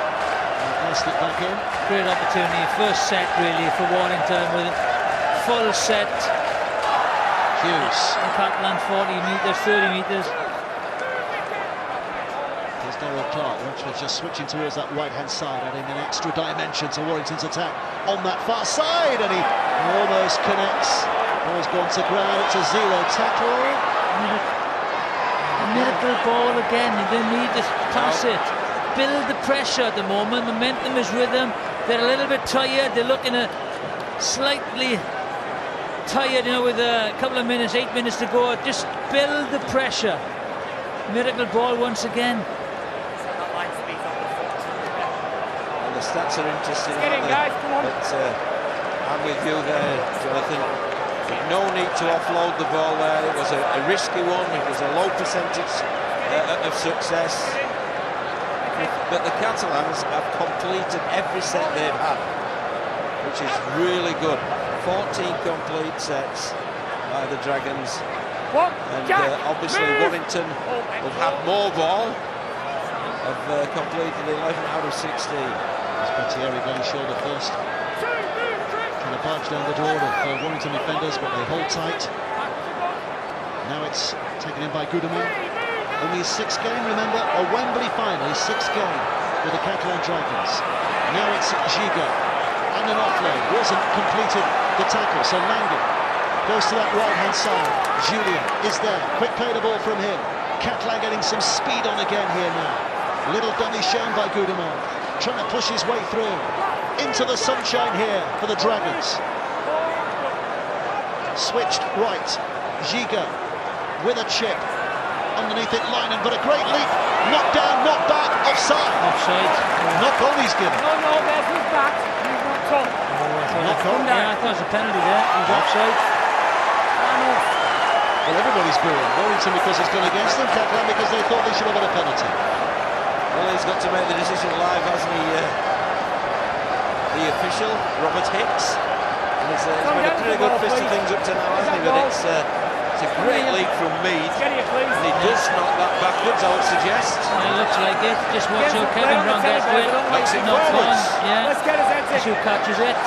passed it back in. Great opportunity. First set really for Warrington with a full set. Hughes. Catalan 40 metres, 30 metres. Here's Darryl Clark. Ratchford just switching towards that right-hand side, adding an extra dimension to Warrington's attack on that far side, and he almost connects. Ball's gone to ground. It's a 0 tackle. A miracle ball again. You don't need to pass it. Build the pressure at the moment. Momentum is with them. They're a little bit tired. They're looking at slightly tired, you know, with a couple of minutes, 8 minutes to go. Just build the pressure. Miracle ball once again. And the stats are interesting, Get in, aren't they? guys, come on. But I'm with you there, Jonathan. No need to offload the ball there. It was a risky one. It was a low percentage of success. But the Catalans have completed every set they've had, which is really good. 14 complete sets by the Dragons. And obviously Warrington have had more ball, have completed 11 out of 16. Thierry going shoulder first. Trying to barge down the door of Warrington defenders, but they hold tight. Now it's taken in by Goodman. Only his 6th game, remember, a Wembley final, his 6th game with the Catalan Dragons. Now it's Giga, and an offload, wasn't completed the tackle, so Langen goes to that right-hand side. Julian is there, quick play the ball from him. Catalan getting some speed on again here now. Little dummy shown by Goodman, trying to push his way through. Into the sunshine here for the Dragons. Switched right, Giga with a chip. Underneath it, Linen, but a great leap. Knocked down, knocked back, offside. Offside. Not goal he's given. No, there's his back. He's not on. Not goal. Yeah, I thought it was a penalty there. He was offside. Well, everybody's booing. Warrington because it's gone against them, Catalan because they thought they should have had a penalty. Well, he's got to make the decision live, hasn't he? The official, Robert Hicks. And he's made a pretty good fist of things up to now, hasn't he? But it's a great leap from Mead. And he does knock that backwards, I would suggest. It looks like it. Just watch how Kevin Brown gets to it. Knocks it Not fun. forwards. Yeah. Let's get his head That's who catches it.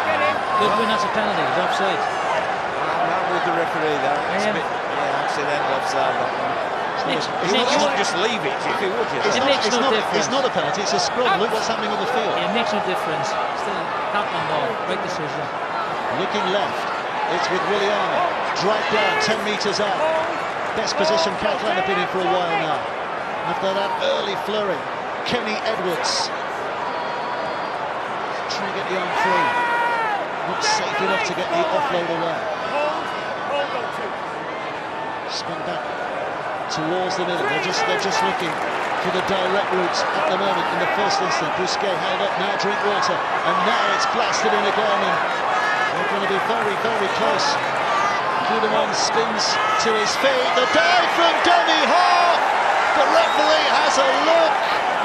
Get in. Goodwin, that's a penalty. He's offside. I'm with the referee there. It's a bit, accidental offside. That one. He wouldn't just leave it if he would. It makes no difference. It's not a penalty, it's a scrum. Look what's happening on the field. It makes no difference. Still Catalan ball. Right decision. Looking left, it's with Williano. Dragged down, 10 metres out. Best position Catalan have been in for a while now. After that early flurry, Kenny Edwards. Trying to get the arm free. Not safe enough to get the offload away. Spun back towards the middle. They're just looking for the direct route at the moment. In the first instant, Bousquet held up, now drink water, and now it's blasted in again, and they're going to be very, very close. Kudamon spins to his feet. The dive from dummy half. The referee has a look.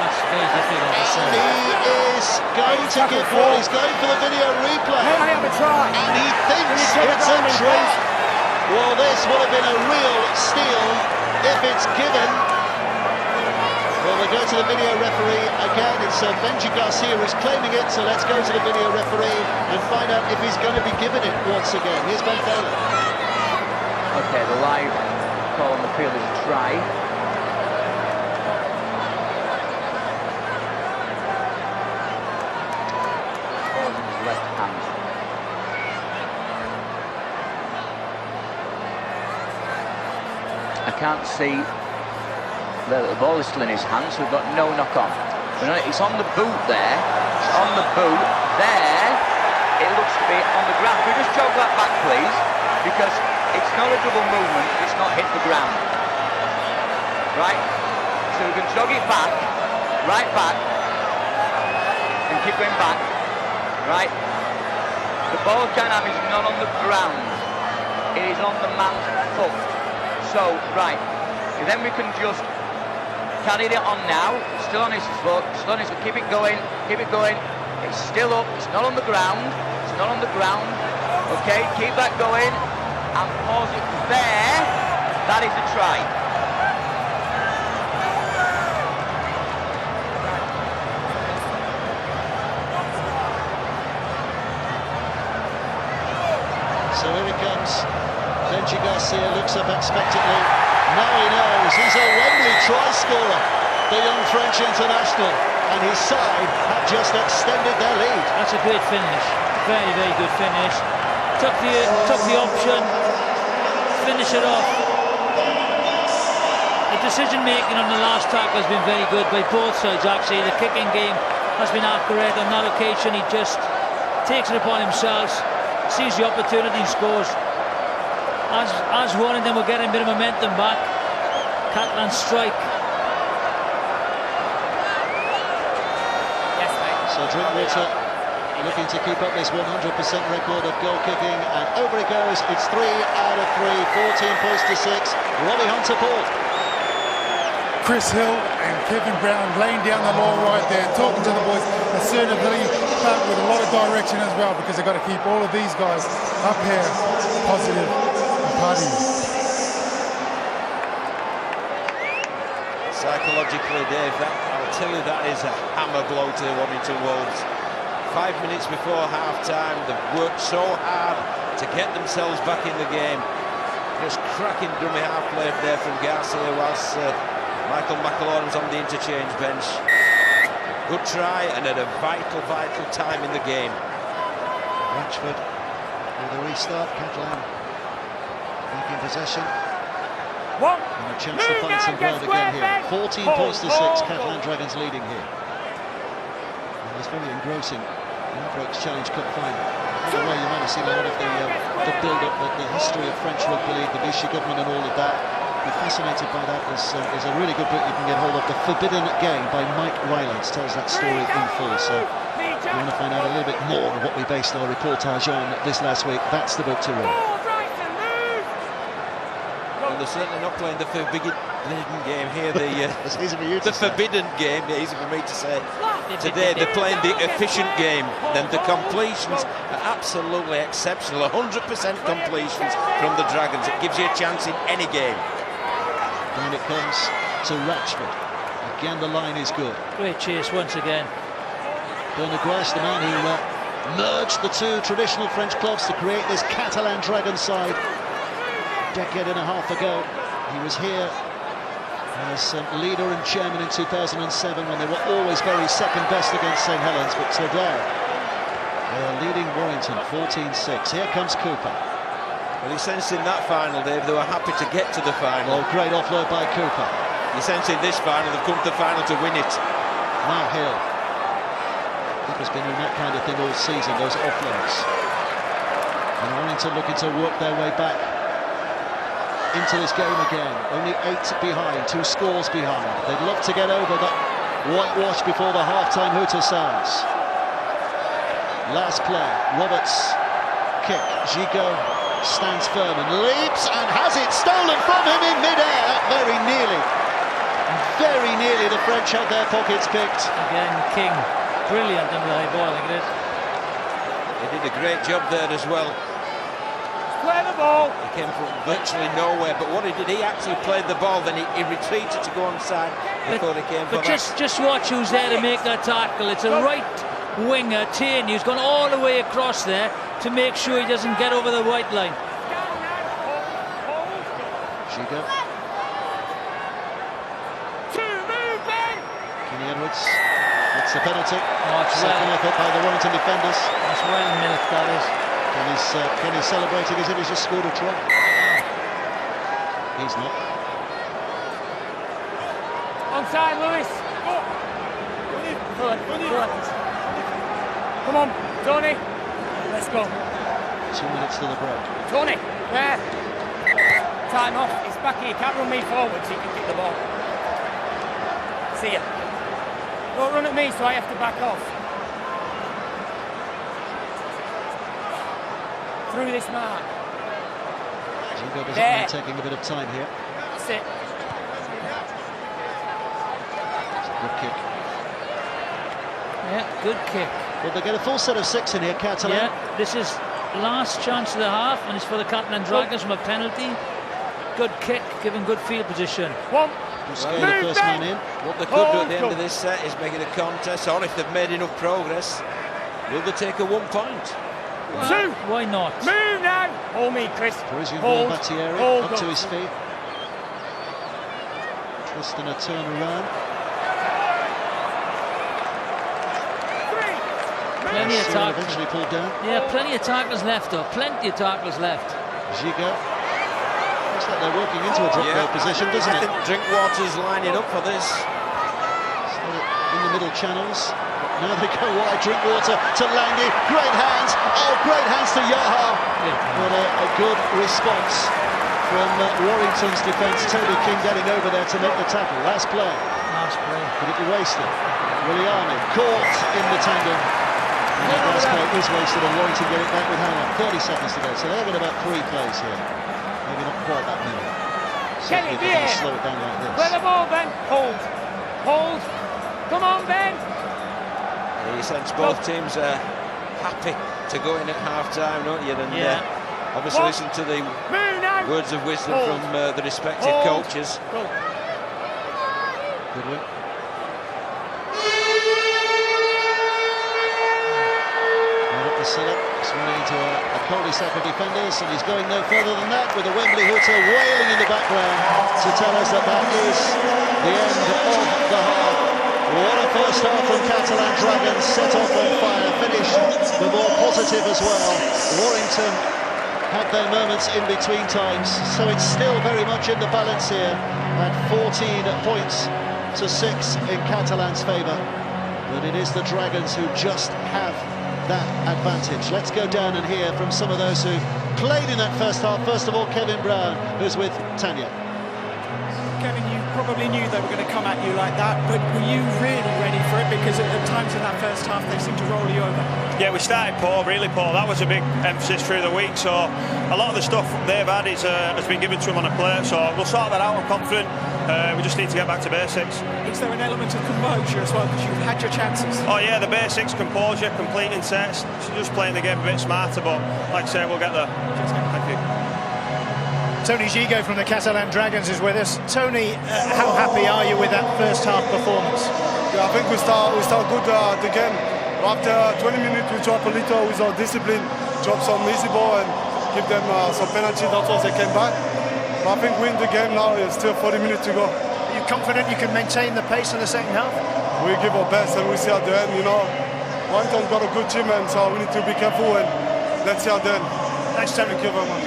That's very difficult to say. And he is going to give ball. He's going for the video replay. May I have a try? And he thinks it's a try. Well, this would have been a real steal. if it's given. Well, we'll go to the video referee again. It's Benji Garcia who's claiming it, so let's go to the video referee and find out if he's going to be given it once again. Here's Ben Taylor. Okay, the live call on the field is a try. On his left hand. I can't see the ball is still in his hand, so we've got no knock on. It's on the boot there. It's on the boot there. It looks to be on the ground. Can we just jog that back, please? Because it's not a double movement. It's not hit the ground. Right? So we can jog it back, right back, and keep going back. Right? The ball canham is not on the ground. It is on the man's foot. So, right. And then we can just carry it on now, still on his foot, still on his foot, keep it going, it's still up, it's not on the ground, okay, keep that going, and pause it there, that is a try. So here he comes, Benji Garcia looks up expectantly. Now he knows he's a Wembley try scorer, the young French international, and his side have just extended their lead. That's a great finish, very, very good finish. Took the option, finish it off. The decision making on the last tackle has been very good by both sides actually. The kicking game has been accurate. On that occasion he just takes it upon himself, sees the opportunity and scores. As Warrington will get a bit of momentum back. Catalans strike. Yes, mate. So Drinkwater looking to keep up this 100% record of goal kicking, and over it goes. It's 3 out of 3, 14 points to 6. Robbie Hunter Paul. Chris Hill and Kevin Brown laying down the law right there, talking to the boys assertively, but with a lot of direction as well, because they've got to keep all of these guys up here, positive and partying. Psychologically, Dave, I'll tell you, that is a hammer blow to the Warrington Wolves. 5 minutes before half-time, they've worked so hard to get themselves back in the game. Just cracking dummy half-play there from Garcia whilst Michael McAloran's on the interchange bench. Good try, and at a vital time in the game. Ratchford with a restart. Catalan back in possession. And a chance to find some ground again here. 14 points to 6. Catalan Dragons leading here. And it's very engrossing. Ladbrokes Challenge Cup final. By the way, you might have seen a lot of the build-up, the history of French rugby league, the Vichy government and all of that. Be fascinated by that. There's a really good book you can get hold of, The Forbidden Game by Mike Rylance, tells that story in full. So if you want to find out a little bit more of what we based our reportage on this last week, that's the book to read. Well, they're certainly not playing the forbidden game here. The forbidden game, easy for me to say. Today they're playing the efficient game. Then the completions are absolutely exceptional. 100% completions from the Dragons. It gives you a chance in any game. Down it comes to Ratchford. Again, the line is good. Great chase once again. Bernard Guas, the man who merged the two traditional French clubs to create this Catalan Dragon side a decade and a half ago. He was here as leader and chairman in 2007 when they were always very second best against St Helens, but today they're leading Warrington 14-6. Here comes Cooper. Well, you sensed in that final, Dave, they were happy to get to the final. Oh, great offload by Cooper. You sense in this final, they've come to the final to win it. Now Hill. Cooper's been doing that kind of thing all season, those offloads. And Warrington looking to work their way back into this game again. Only 8 behind, 2 scores behind. They'd love to get over that whitewash before the half-time hooter sounds. Last play, Roberts' kick. Gigot stands firm and leaps and has it stolen from him in mid-air. Very nearly the French had their pockets picked. Again, King, brilliant under the high ball, like this. They did a great job there as well. clear the ball. He came from virtually nowhere, but what he did, he actually played the ball, then he retreated to go onside before he came for But that. just watch who's there to make that tackle. It's a right winger, Tierney, who's gone all the way across there to make sure he doesn't get over the white line. Gigo. Kenny Edwards. It's a penalty. Oh, it's Second effort by the Warrington defenders. That's well milked, that is. Kenny's celebrating as if he's just scored a try. He's not. Onside, Lewis. Come on, Tony. Let's go. 2 minutes to the break. Tony, there. Time off. It's back here. You can't run me forward so you can kick the ball. See ya. Don't run at me so I have to back off. Through this mark. Gigo doesn't mind taking a bit of time here. That's it. It's a good kick. Yeah, good kick. Well, they get a full set of 6 in here, Catalan. Yeah, this is last chance of the half, and it's for the Catalan Dragons from a penalty. Good kick, giving good field position. One. Busquets, the first man in. What they could do at the end of this set is make it a contest, or if they've made enough progress, will they take a 1 point? Well, Two. why not? Move now. Hold me, Chris. Parisian Hold. Batieri Hold up to his feet. Twisting a turn around. Plenty of tackles. Eventually pulled down. Yeah, plenty of tackles left, though. Plenty of tackles left. Gigo. Looks like they're working into a drop goal position, doesn't I it? think Drinkwater's lining up for this. Started in the middle channels. Now they go wide. Drinkwater to Lange. Great hands. Oh, great hands to Yaha. What a good response from Warrington's defence. Toby King getting over there to make the tackle. Last play. Last play. Could it be wasted? Williani caught in the tandem. And that last play is wasted, and Warrington get it back with how long? 30 seconds to go. So they've got about 3 plays here. Maybe not quite that many. Certainly if they can slow it down like this. Play the ball, Ben. Hold. Hold. Come on, Ben. You sense both teams are happy to go in at half-time, don't you? And obviously listen to the words of wisdom from the respective coaches. Good win. He's running into a cul-de-sac of defenders, and he's going no further than that, with the Wembley hooter wailing in the background to tell us that that is the end of the half. What a first half from Catalan Dragons, set off on fire, finished the more positive as well. Warrington had their moments in between times, so it's still very much in the balance here at 14 points to 6 in Catalan's favour. But it is the Dragons who just have that advantage. Let's go down and hear from some of those who played in that first half. First of all, Kevin Brown, who's with Tanya. Kevin, you probably knew they were going to come at you like that, but were you really ready for it? Because at times in that first half they seemed to roll you over. Yeah, we started poor, really poor. That was a big emphasis through the week, so a lot of the stuff they've had has been given to them on a plate, so we'll sort that out. I'm confident. We just need to get back to basics. Is there an element of composure as well, because you've had your chances? Oh yeah, the basics, composure, completing sets, just playing the game a bit smarter, but like I say, we'll get there. Thank you. Tony Gigo from the Catalan Dragons is with us. Tony, how happy are you with that first half performance? Yeah, I think we start good the game. After 20 minutes we drop a little with our discipline, drop some easy ball and give them some penalty. That's why they came back. But I think we win the game now. It's still 40 minutes to go. Are you confident you can maintain the pace in the second half? We give our best and we see at the end, you know, Warrington's got a good team, and so we need to be careful, and let's see at the end. Thanks, Tony. Thank you very much.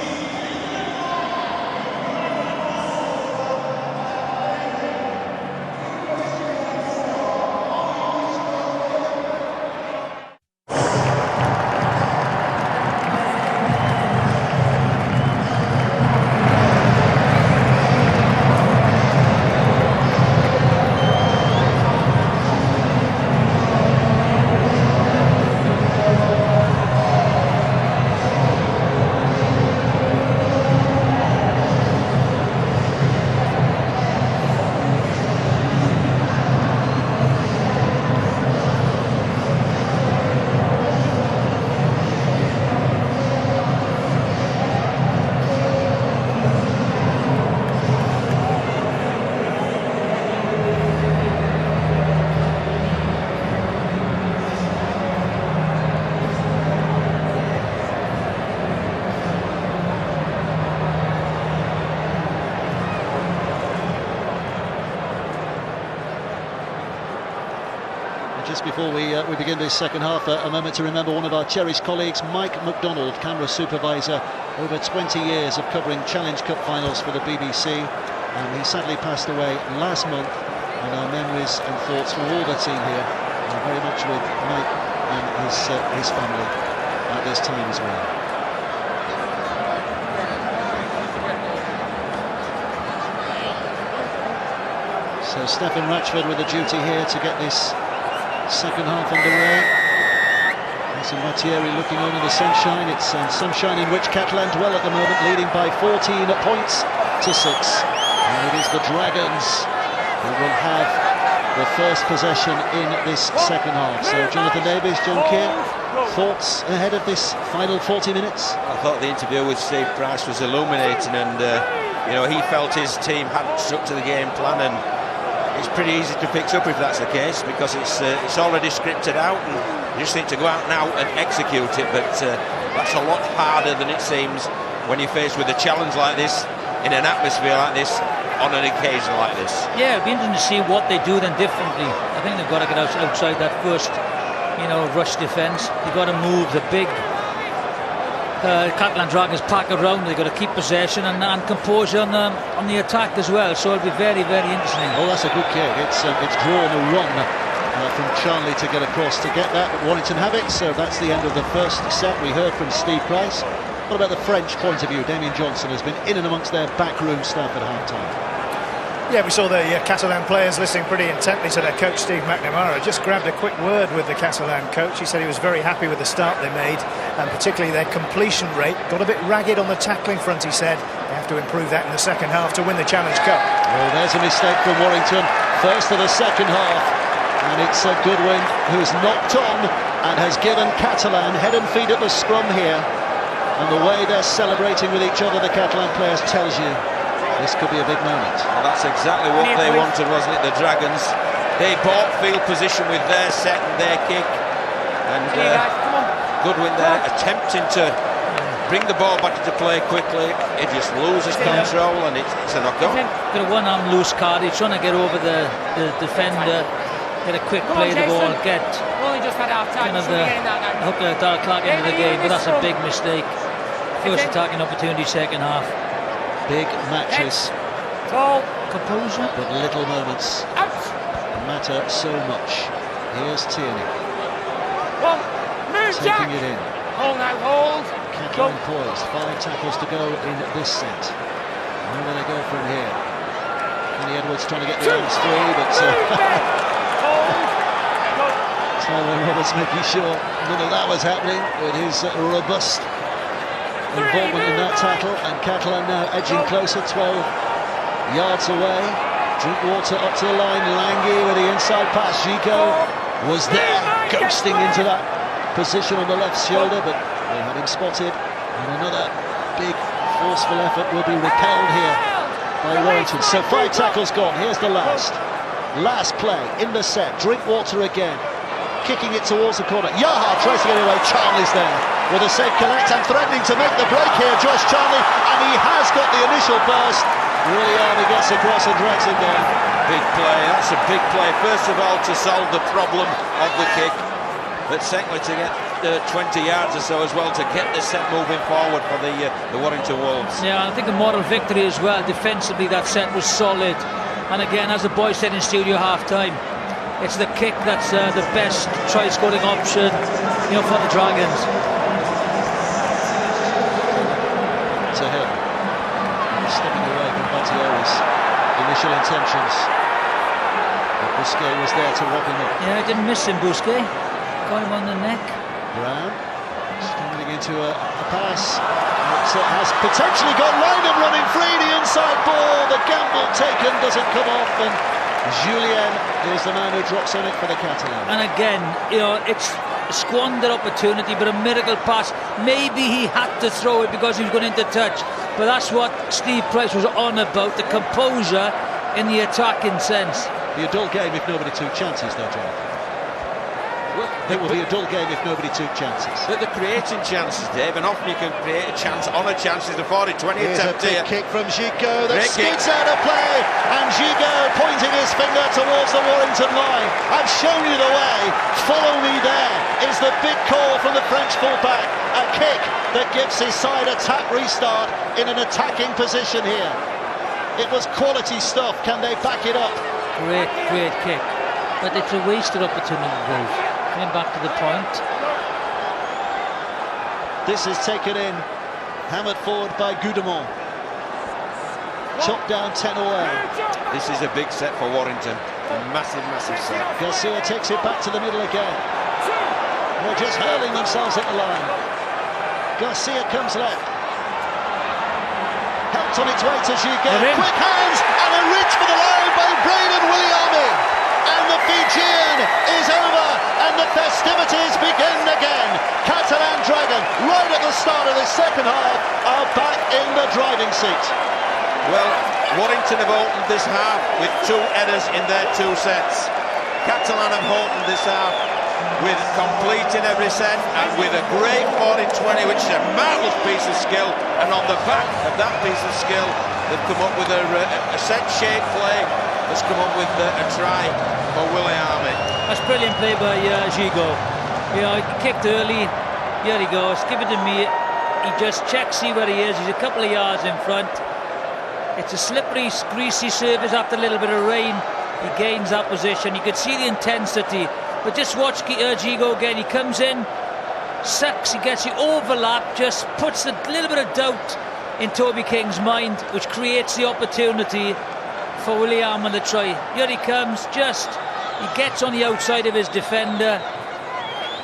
Just before we begin this second half, a moment to remember one of our cherished colleagues, Mike MacDonald, camera supervisor, over 20 years of covering Challenge Cup finals for the BBC, and he sadly passed away last month, and our memories and thoughts for all the team here are very much with Mike and his family at this time as well. So Stefan Ratchford with the duty here to get this second half underway. Some Mattieri looking on in the sunshine. It's sunshine in which Catalan dwell at the moment, leading by 14 points to 6. And it is the Dragons who will have the first possession in this second half. So Jonathan Davies, John Keir, thoughts ahead of this final 40 minutes? I thought the interview with Steve Price was illuminating, and you know, he felt his team hadn't stuck to the game plan, and it's pretty easy to fix up if that's the case, because it's already scripted out and you just need to go out now and execute it. But that's a lot harder than it seems when you're faced with a challenge like this, in an atmosphere like this, on an occasion like this. Yeah, it'll be interesting to see what they do then differently. I think they've got to get outside that first, rush defence. They've got to move the big Catalan Dragons pack around. They've got to keep possession and composure on the attack as well. So it'll be very, very interesting. Oh, that's a good kick. It's drawn a run from Charlie to get across to get that, but Warrington have it. So that's the end of the first set. We heard from Steve Price. What about the French point of view? Damien Johnson has been in and amongst their backroom staff at half-time. Yeah, we saw the Catalan players listening pretty intently to their coach, Steve McNamara. Just grabbed a quick word with the Catalan coach. He said he was very happy with the start they made, and particularly their completion rate. Got a bit ragged on the tackling front, he said. They have to improve that in the second half to win the Challenge Cup. Well, there's a mistake from Warrington. First of the second half, and it's Goodwin who's knocked on and has given Catalan head and feet at the scrum here. And the way they're celebrating with each other, the Catalan players, tells you this could be a big moment. Well, that's exactly what they wanted, wasn't it, the Dragons? They bought field position with their set and their kick. And Goodwin there attempting to bring the ball back into play quickly. It just loses control, and it's a knock-on. Got a one-arm loose card. He's trying to get over the defender, get a quick play the ball, get kind of the hook of Dark Clark into the game. But that's a big mistake. First attacking opportunity, second half. Big matches, composure, but little moments matter so much. Here's Tierney taking it in. Catalan poised, 5 tackles to go in this set. Where do they go from here? Kenny Edwards trying to get the arms free, but Tyrone Roberts making sure none of that was happening with his robust involvement in that tackle, and Catalan now edging closer, 12 yards away. Drinkwater up to the line, Langui with the inside pass. Gigo was there, ghosting into that position on the left shoulder, but they had him spotted, and another big forceful effort will be repelled here by Warrington. So 5 tackles gone. Here's the last play in the set. Drinkwater again, kicking it towards the corner. Yaha tries to get away. Charlie's there with a safe connect and threatening to make the break here. Josh Charlie, and he has got the initial burst. Willian gets across and drags it down. Big play. That's a big play. First of all, to solve the problem of the kick, but secondly to get 20 yards or so as well to get the set moving forward for the Warrington Wolves. Yeah, I think a moral victory as well. Defensively, that set was solid. And again, as the boys said in studio half-time, it's the kick that's the best try-scoring option, for the Dragons. To him, stepping away from Mattieri's initial intentions. But Busquet was there to rob him up. Yeah, didn't miss him, Busquet. Got him on the neck. Brown stumbling into a pass. It has potentially got Lynham running free. The inside ball, the gamble taken doesn't come off, and Julien is the man who drops on it for the Catalans. And again, it's a squandered opportunity, but a miracle pass. Maybe he had to throw it because he was going into touch, but that's what Steve Price was on about, the composure in the attacking sense. Be a dull game if nobody took chances though, John. It would be a dull game if nobody took chances. But they're creating chances, Dave, and often you can create a chance on a chance. There's a 40-20 Here's a attempt big here. kick from Gigot that Great kick. skids out of play, and Gigot pointing his finger towards the Warrington line. I've shown you the way, follow me there, is the big call from the French fullback. A kick that gives his side a tap restart in an attacking position here. It was quality stuff. Can they back it up? Great kick. But it's a wasted opportunity, Dave. Coming back to the point. This is taken in, hammered forward by Goudemont. Chopped down 10 away. This is a big set for Warrington. A massive set. Garcia takes it back to the middle again. They're just hurling themselves at the line. Garcia comes left. Helped on its way to Gigot. Quick hands and a reach for the line by Braden Williami. And the Fijian is over and the festivities begin again. Catalan Dragon, right at the start of the second half, are back in the driving seat. Well, Warrington have opened this half with 2 headers in their 2 sets. Catalan have opened this half with completing every set and with a great 40-20, which is a marvellous piece of skill. And on the back of that piece of skill, they've come up with a set shape play that's come up with a try for Williami. That's brilliant play by Gigot. You know, he kicked early. Here he goes. Give it to me. He just checks, see where he is. He's a couple of yards in front. It's a slippery, greasy surface after a little bit of rain. He gains that position. You could see the intensity. But just watch Gigot again. He comes in, sucks, he gets the overlap, just puts a little bit of doubt in Toby King's mind, which creates the opportunity for William on the try. Here he comes, he gets on the outside of his defender.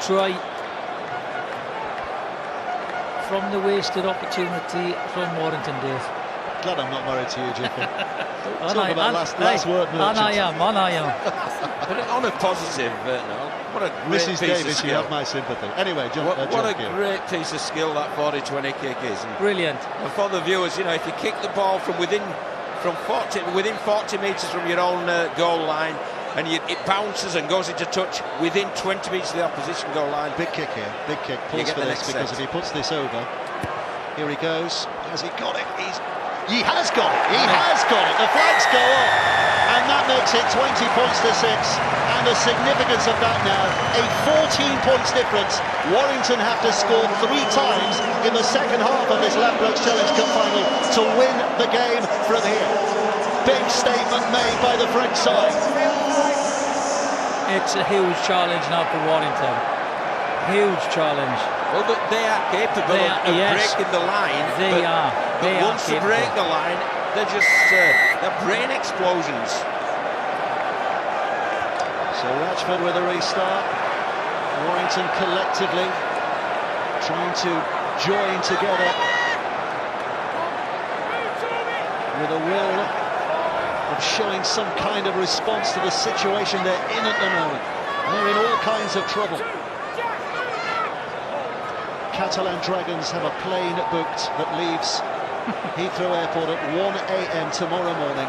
Try. From the wasted opportunity from Warrington, Dave. Glad I'm not married to you, Jiffy. Talk about last word, merchant. I am. But on a positive note, what a great Mrs. piece Davis, of skill. you have my sympathy. Anyway, John, what a great piece of skill that 40-20 kick is. Brilliant. And for the viewers, you know, if you kick the ball from within 40 metres from your own goal line, and it bounces and goes into touch within 20 metres of the opposition goal line. Big kick here, big kick. Pause for this, because if he puts this over, here he goes. Has he got it? He has got it. He has got it. The flags go up, and that makes it 20 points to 6. And the significance of that now, a 14 points difference. Warrington have to score 3 times in the second half of this Ladbrokes Challenge Cup final to win the game from here. Big statement made by the French side. It's a huge challenge now for Warrington. Huge challenge. Well, but they are capable of breaking the line. But once they break the line, they're just they're brain explosions. So Ratchford with a restart. Warrington collectively trying to join together with a will of showing some kind of response to the situation they're in at the moment. They're in all kinds of trouble. Catalan Dragons have a plane booked that leaves Heathrow Airport at 1 a.m. tomorrow morning,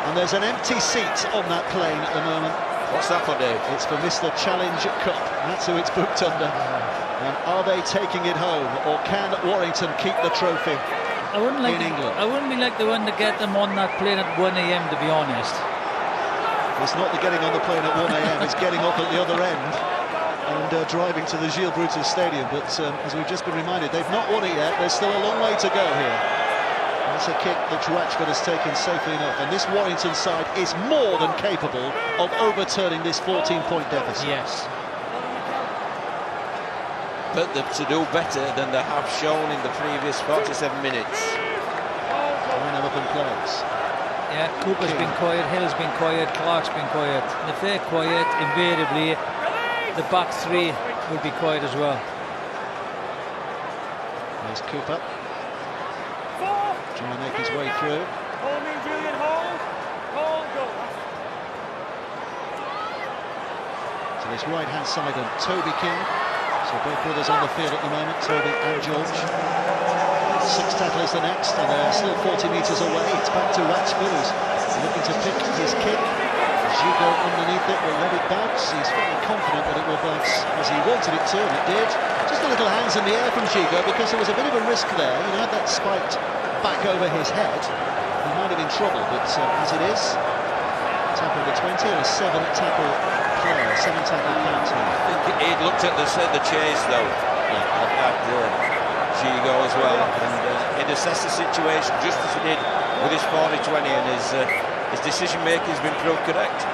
and there's an empty seat on that plane at the moment. What's that for, Dave? It's for Mr. Challenge Cup. That's who it's booked under. And are they taking it home, or can Warrington keep the trophy in England? I wouldn't be like the one to get them on that plane at 1 a.m. to be honest. It's not the getting on the plane at 1 a.m. It's getting off at the other end and driving to the Gilles Brutus Stadium. But as we've just been reminded, they've not won it yet. There's still a long way to go here. That's a kick that Ratchford has taken safely enough, and this Warrington side is more than capable of overturning this 14-point deficit. Yes. But to do better than they have shown in the previous 47 minutes. Line them up and plays. Yeah, Cooper's been quiet, Hill's been quiet, Clark's been quiet. And if they're quiet, invariably, the back 3 will be quiet as well. There's Cooper. Trying to make his way through. So this right-hand side on Toby King. So both brothers on the field at the moment, Toby and George. 6 tacklers the next, and they're still 40 metres away. It's back to Ratchford, who's looking to pick his kick. Gigo underneath it will let it bounce. He's fairly confident that it will bounce as he wanted it to, and it did. Just a little hands in the air from Gigo because there was a bit of a risk there. You know, had that spiked back over his head, he might have been trouble, but as it is, tackle the 20 and a 7-tackle player, 7-tackle penalty. I think he'd looked at the chase though. Yeah, at Gigo as well, and he'd assessed the situation just as he did with his 40-20, and his decision making has been proved correct.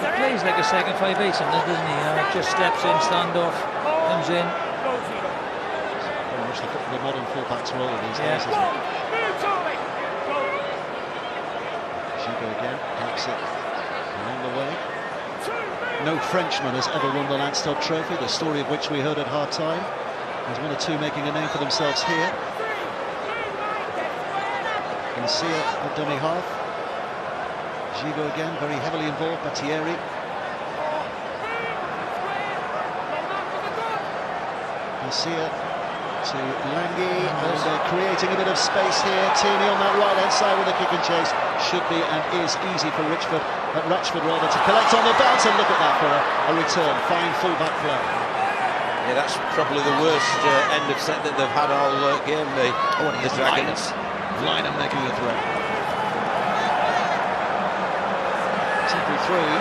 He plays like a second 5/8 sometimes, doesn't he? Just steps in, standoff, comes in. Very much the modern fullback's role these days, isn't it? Gigo again, helps it along the way. No Frenchman has ever won the Landstad Trophy, the story of which we heard at half-time. There's one or two making a name for themselves here. Garcia at dummy half. Gigo again, very heavily involved. Battieri. Garcia to Langui, and they're creating a bit of space here. Tierney on that right-hand side with a kick and chase. Should be and is easy for Ratchford rather, to collect on the bounce, and look at that for a return. Fine full-back play. Yeah, that's probably the worst end of set that they've had all game, the Dragons. Lynham making a threat. Temporary three.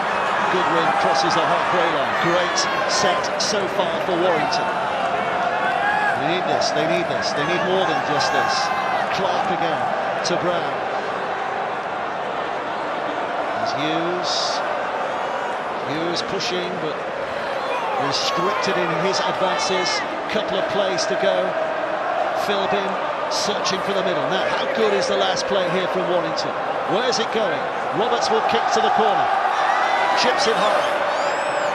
Goodwin crosses the halfway line. Great set so far for Warrington. They need this, they need this. They need more than just this. Clark again to Brown. There's Hughes pushing, but restricted in his advances. Couple of plays to go. Philbin searching for the middle. Now, how good is the last play here from Warrington? Where's it going? Roberts will kick to the corner. Chips it high.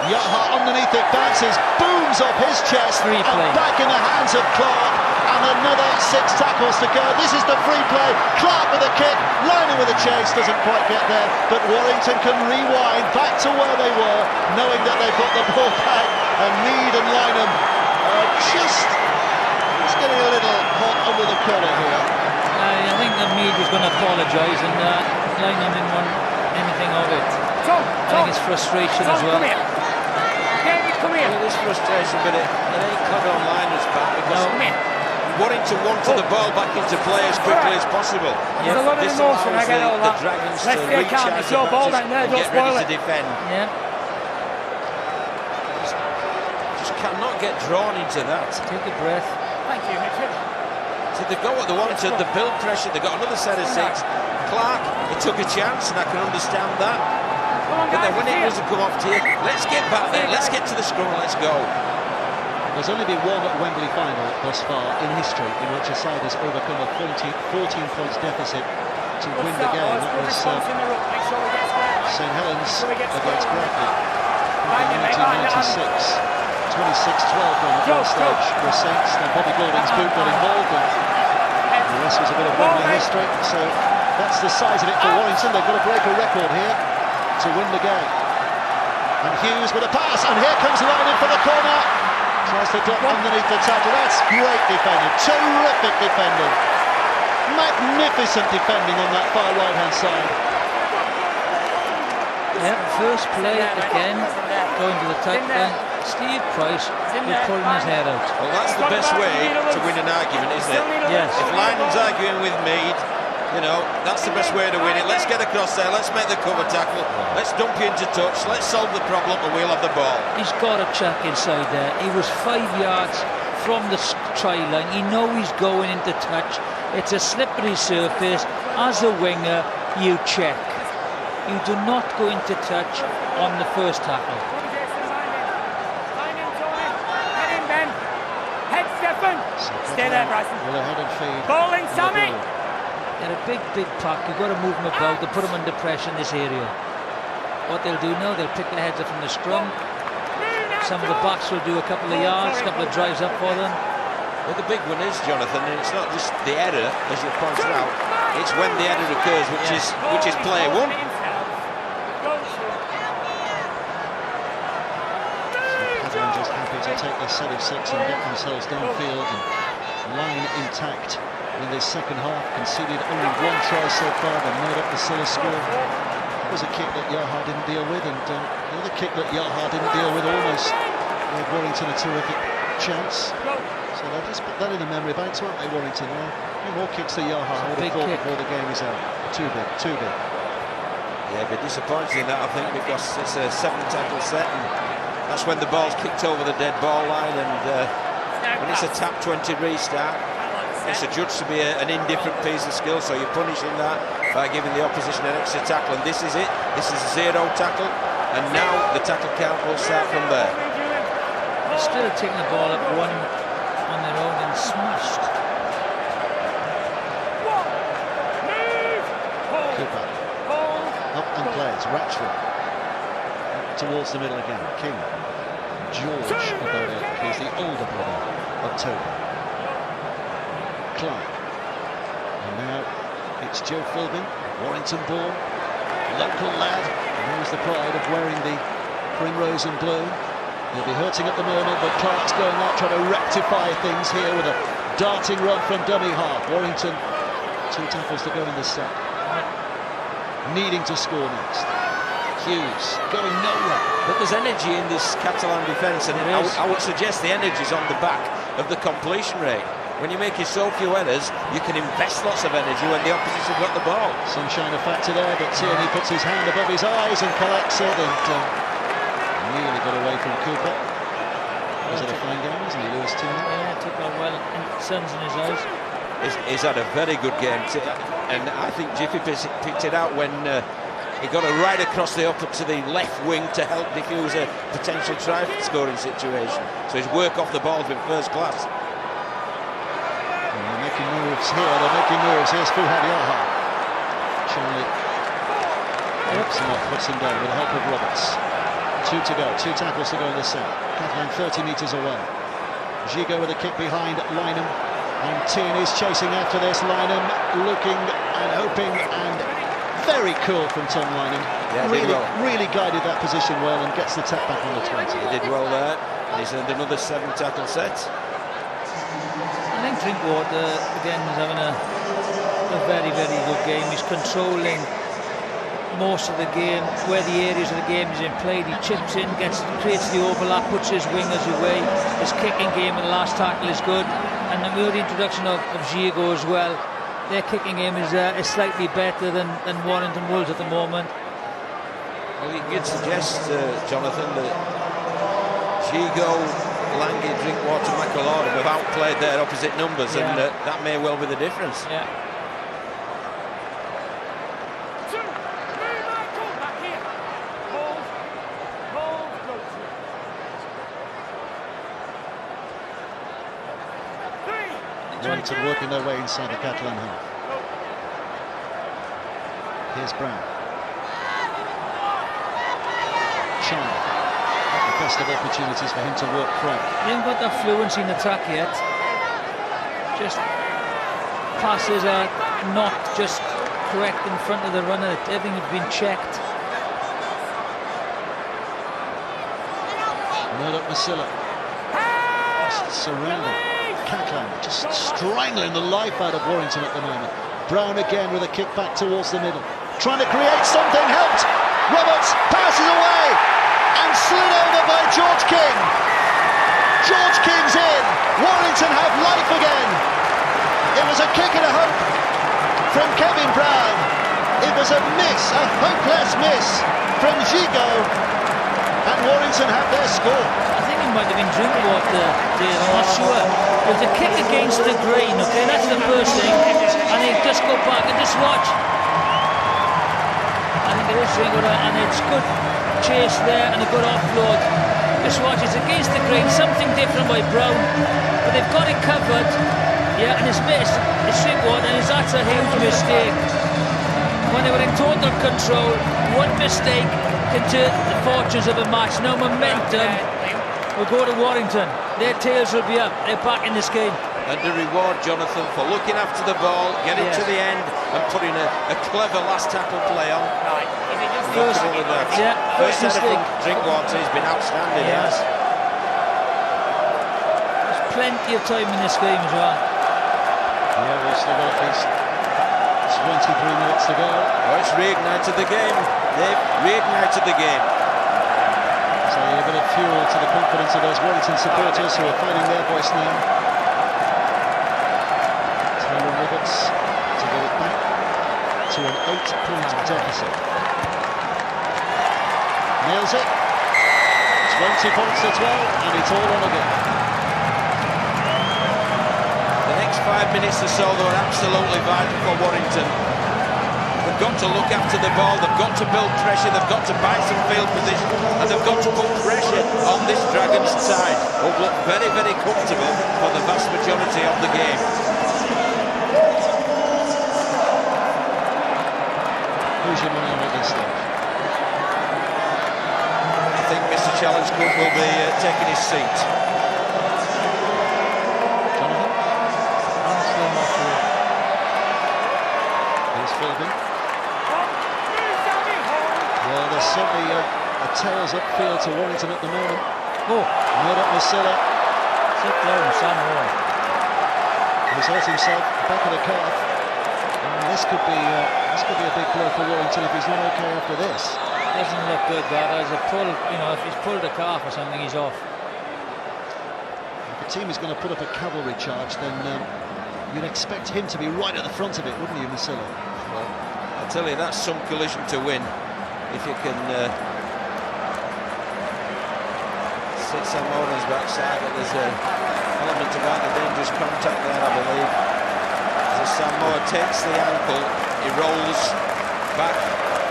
Yaha underneath it, bounces, booms off his chest, and back in the hands of Clark, and another 6 tackles to go. This is the free play. Clark with a kick, Lynham with a chase, doesn't quite get there, but Warrington can rewind back to where they were, knowing that they've got the ball back, and Mead and Lynham are just getting a little hot under the collar here. I think that Mead was going to apologise, and Lynham didn't want anything of it. I think it's frustration as well. Come here. Well, it is frustration, but it ain't caught on Lynham's back because Warrington wanted the ball back into play as quickly as possible. There's a lot of emotion, I get all that. The Dragons Let's to stay reach calm. out It's your ball down there, and don't get spoil ready it. to defend. Yeah. Just cannot get drawn into that. Take a breath. Thank you, Richard. So they got what they wanted, the build pressure, they got another set of 6. Clark, he took a chance, and I can understand that. But then when it doesn't come off to you, let's get back there, let's get to the scrum, let's go. There's only been one Wembley final thus far in history in which a side has overcome a 14 points deficit to win the game. That was St Helens against Bradley in 1996. 26-12 on at one stage for Saints, and Bobby Goulding's boot got involved, and the rest was a bit of Wembley history. So that's the size of it for Warrington. They've got to break a record here to win the game. And Hughes with a pass, and here comes Lynham for the corner. Tries to duck underneath the tackle. That's great defending, terrific defending, magnificent defending on that far right-hand side. Yeah, first play again, going to the tackle. Steve Price is pulling his head out. Well, that's the best way to win an argument, isn't it? Yes. If Lynham's arguing with Mead, you know, that's the best way to win it. Let's get across there, let's make the cover tackle, let's dump you into touch, let's solve the problem, and we'll have the ball. He's got a check inside there. He was 5 yards from the try line. You know he's going into touch. It's a slippery surface. As a winger, you check. You do not go into touch on the first tackle. Stay there, Bryson. Will ahead and feed. Bowling, Sammy. They're a big pack. You've got to move them about to put them under pressure in this area. What they'll do now, they'll pick their heads up from the scrum. Some of the backs will do a couple of yards, a couple of drives up for them. Well, the big one is, Jonathan, and it's not just the error, as you pointed out, it's when the error occurs, which is play 1. Catalans just happy to take their set of 6 and get themselves downfield and line intact in this second half. Conceded only 1 try so far, they made up the Silla score. That was a kick that Yaha didn't deal with, and the other kick that Yaha didn't deal with almost gave Warrington a terrific chance. So they'll just put that in the memory banks, won't they, Warrington? No more kicks to Yaha, I would have thought, before the game is out. Too big, too big. Yeah, a bit disappointed in that, I think, because it's a 7-tackle set, and that's when the ball's kicked over the dead ball line, and when it's a tap 20 restart, it's adjudged to be an indifferent piece of skill, so you're punishing that by giving the opposition an extra tackle, and this is it. This is a 0 tackle, and now the tackle count will start from there. Still taking the ball up one on their own and smashed. Cooper. Up and plays. Ratchford. Towards the middle again. King. George about it. He's the older brother of Toby. Clark. And now it's Joe Philbin. Warrington born. Local lad. And here's the pride of wearing the primrose and blue. He'll be hurting at the moment, but Clark's going out trying to rectify things here with a darting run from dummy half. Warrington, 2 tackles to go in this set. Needing to score next. Hughes going nowhere. But there's energy in this Catalan defence, and I would suggest the energy's on the back of the completion rate. When you're making so few errors, you can invest lots of energy when the opposition got the ball. Sunshine a factor there, but Tierney puts his hand above his eyes and collects it, and nearly got away from Cooper. Was it a fine game, wasn't he, Lewis Tierney? Yeah, took that well, and sun's in his eyes. He's had a very good game, and I think Jiffy picked it out when he got it right across the up to the left wing to help diffuse a potential try-scoring situation. So his work off the ball has been first class. And they're making moves here, Here's Fuhad Yaha. Charlie puts him down with the help of Roberts. 2 to go, 2 tackles to go in the set. Catalan 30 metres away. Gigo with a kick behind Lynham. And Tierney's chasing after this. Lynham looking and hoping, and very cool from Tom Lynham. Yeah, really guided that position well and gets the tap back on the 20. He did well there. He's earned another 7-tackle set. I think Drinkwater, again, is having a very, very good game. He's controlling most of the game, where the areas of the game is in play. He chips in, creates the overlap, puts his wingers away. His kicking game in the last tackle is good, and with the introduction of Gigo as well, their kicking game is slightly better than Warrington Wolves at the moment. Well, you could suggest, Jonathan, that Gigo, Lange, Drinkwater, McAlorden have outplayed their opposite numbers, and that may well be the difference. Yeah. Warrington working their way inside the Catalan half. Here's Brown. Charlie. Not the best of opportunities for him to work from. He hasn't got that fluency in attack yet. Just passes are not just correct in front of the runner. Everything has been checked. Murdoch Masilla. Just surrounding. Catalan just strangling the life out of Warrington at the moment. Brown again with a kick back towards the middle. Trying to create something, helped. Roberts passes away and slid over by George King. George King's in. Warrington have life again. It was a kick and a hope from Kevin Brown. It was a miss, a hopeless miss from Gigo. And Warrington have their score. I think it might have been Drinkwater, Dave, I'm not sure. It was a kick against the green, okay, that's the first thing. And they just go back and just watch. I think it is Drinkwater, and it's good chase there and a good offload. Just watch, it's against the green, something different by Brown. But they've got it covered, yeah, and it's missed. It's Drinkwater, and that's a huge mistake. When they were in total control, one mistake can turn the fortunes of a match. No momentum will go to Warrington. Their tails will be up. They're back in this game. And to reward Jonathan for looking after the ball, getting to the end, and putting a clever last tackle play on. First set from Drinkwater has been outstanding. Yes. There's plenty of time in this game as well. Yeah, we've still got at least 23 minutes to go. Oh, it's reignited the game. They've reignited the game. So a bit of fuel to the confidence of those Warrington supporters who are finding their voice now. Tyrone Roberts to get it back to an 8-point deficit. Nails it. 20 points to 12, and it's all on again. The next 5 minutes or so, they're absolutely vital for Warrington. They've got to look after the ball, they've got to build pressure, they've got to buy some field position, and they've got to put pressure on this Dragons side, who look very, very comfortable for the vast majority of the game. Who's your money on at this stage? I think Mr. Challenge Cook will be taking his seat. Jonathan? Here's Philby. Well, there's certainly a tails upfield to Warrington at the moment. Oh, Murdoch Masilla. sit down, Sam Moore. He's hurt himself, back of the calf. And this could be a big blow for Warrington if he's not okay after this. Doesn't look good, that. As a pull, you know, if he's pulled a calf or something, he's off. If the team is going to put up a cavalry charge, then you'd expect him to be right at the front of it, wouldn't you, Masilla? Well, I tell you, that's some collision to win. If you can sit Samoa's backside, but there's an element of either dangerous contact there, I believe. As Samoa takes the ankle, he rolls back,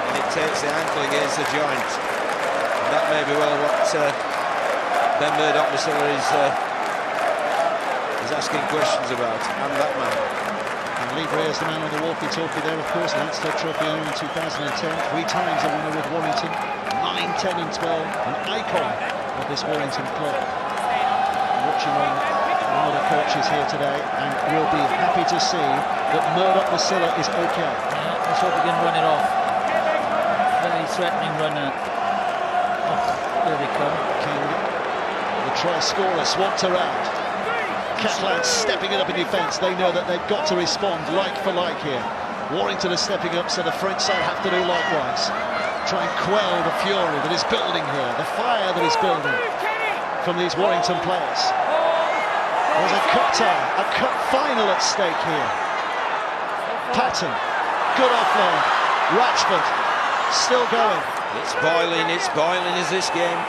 and it takes the ankle against the joint. And that may be well what Ben Murdoch Masilla is asking questions about, and that man. And Lee Breer's the man on the walkie-talkie there, of course. Leinster Trophy winner in 2010, 3 times a winner with Warrington, 9, 10 and 12, an icon of this Warrington club. Watching on one of the coaches here today, and we'll be happy to see that Murdoch Masilla is okay. Yeah, let's hope he can run it off. Very threatening runner. Oh, there they come. King, the try scorer, swamped around. Catalans stepping it up in defence. They know that they've got to respond like for like here. Warrington is stepping up, so the French side have to do likewise. Try and quell the fury that is building here, the fire that is building from these Warrington players. There's a cup tie, a cup final at stake here. Patton, good offload. Ratchford, still going. It's boiling is this game.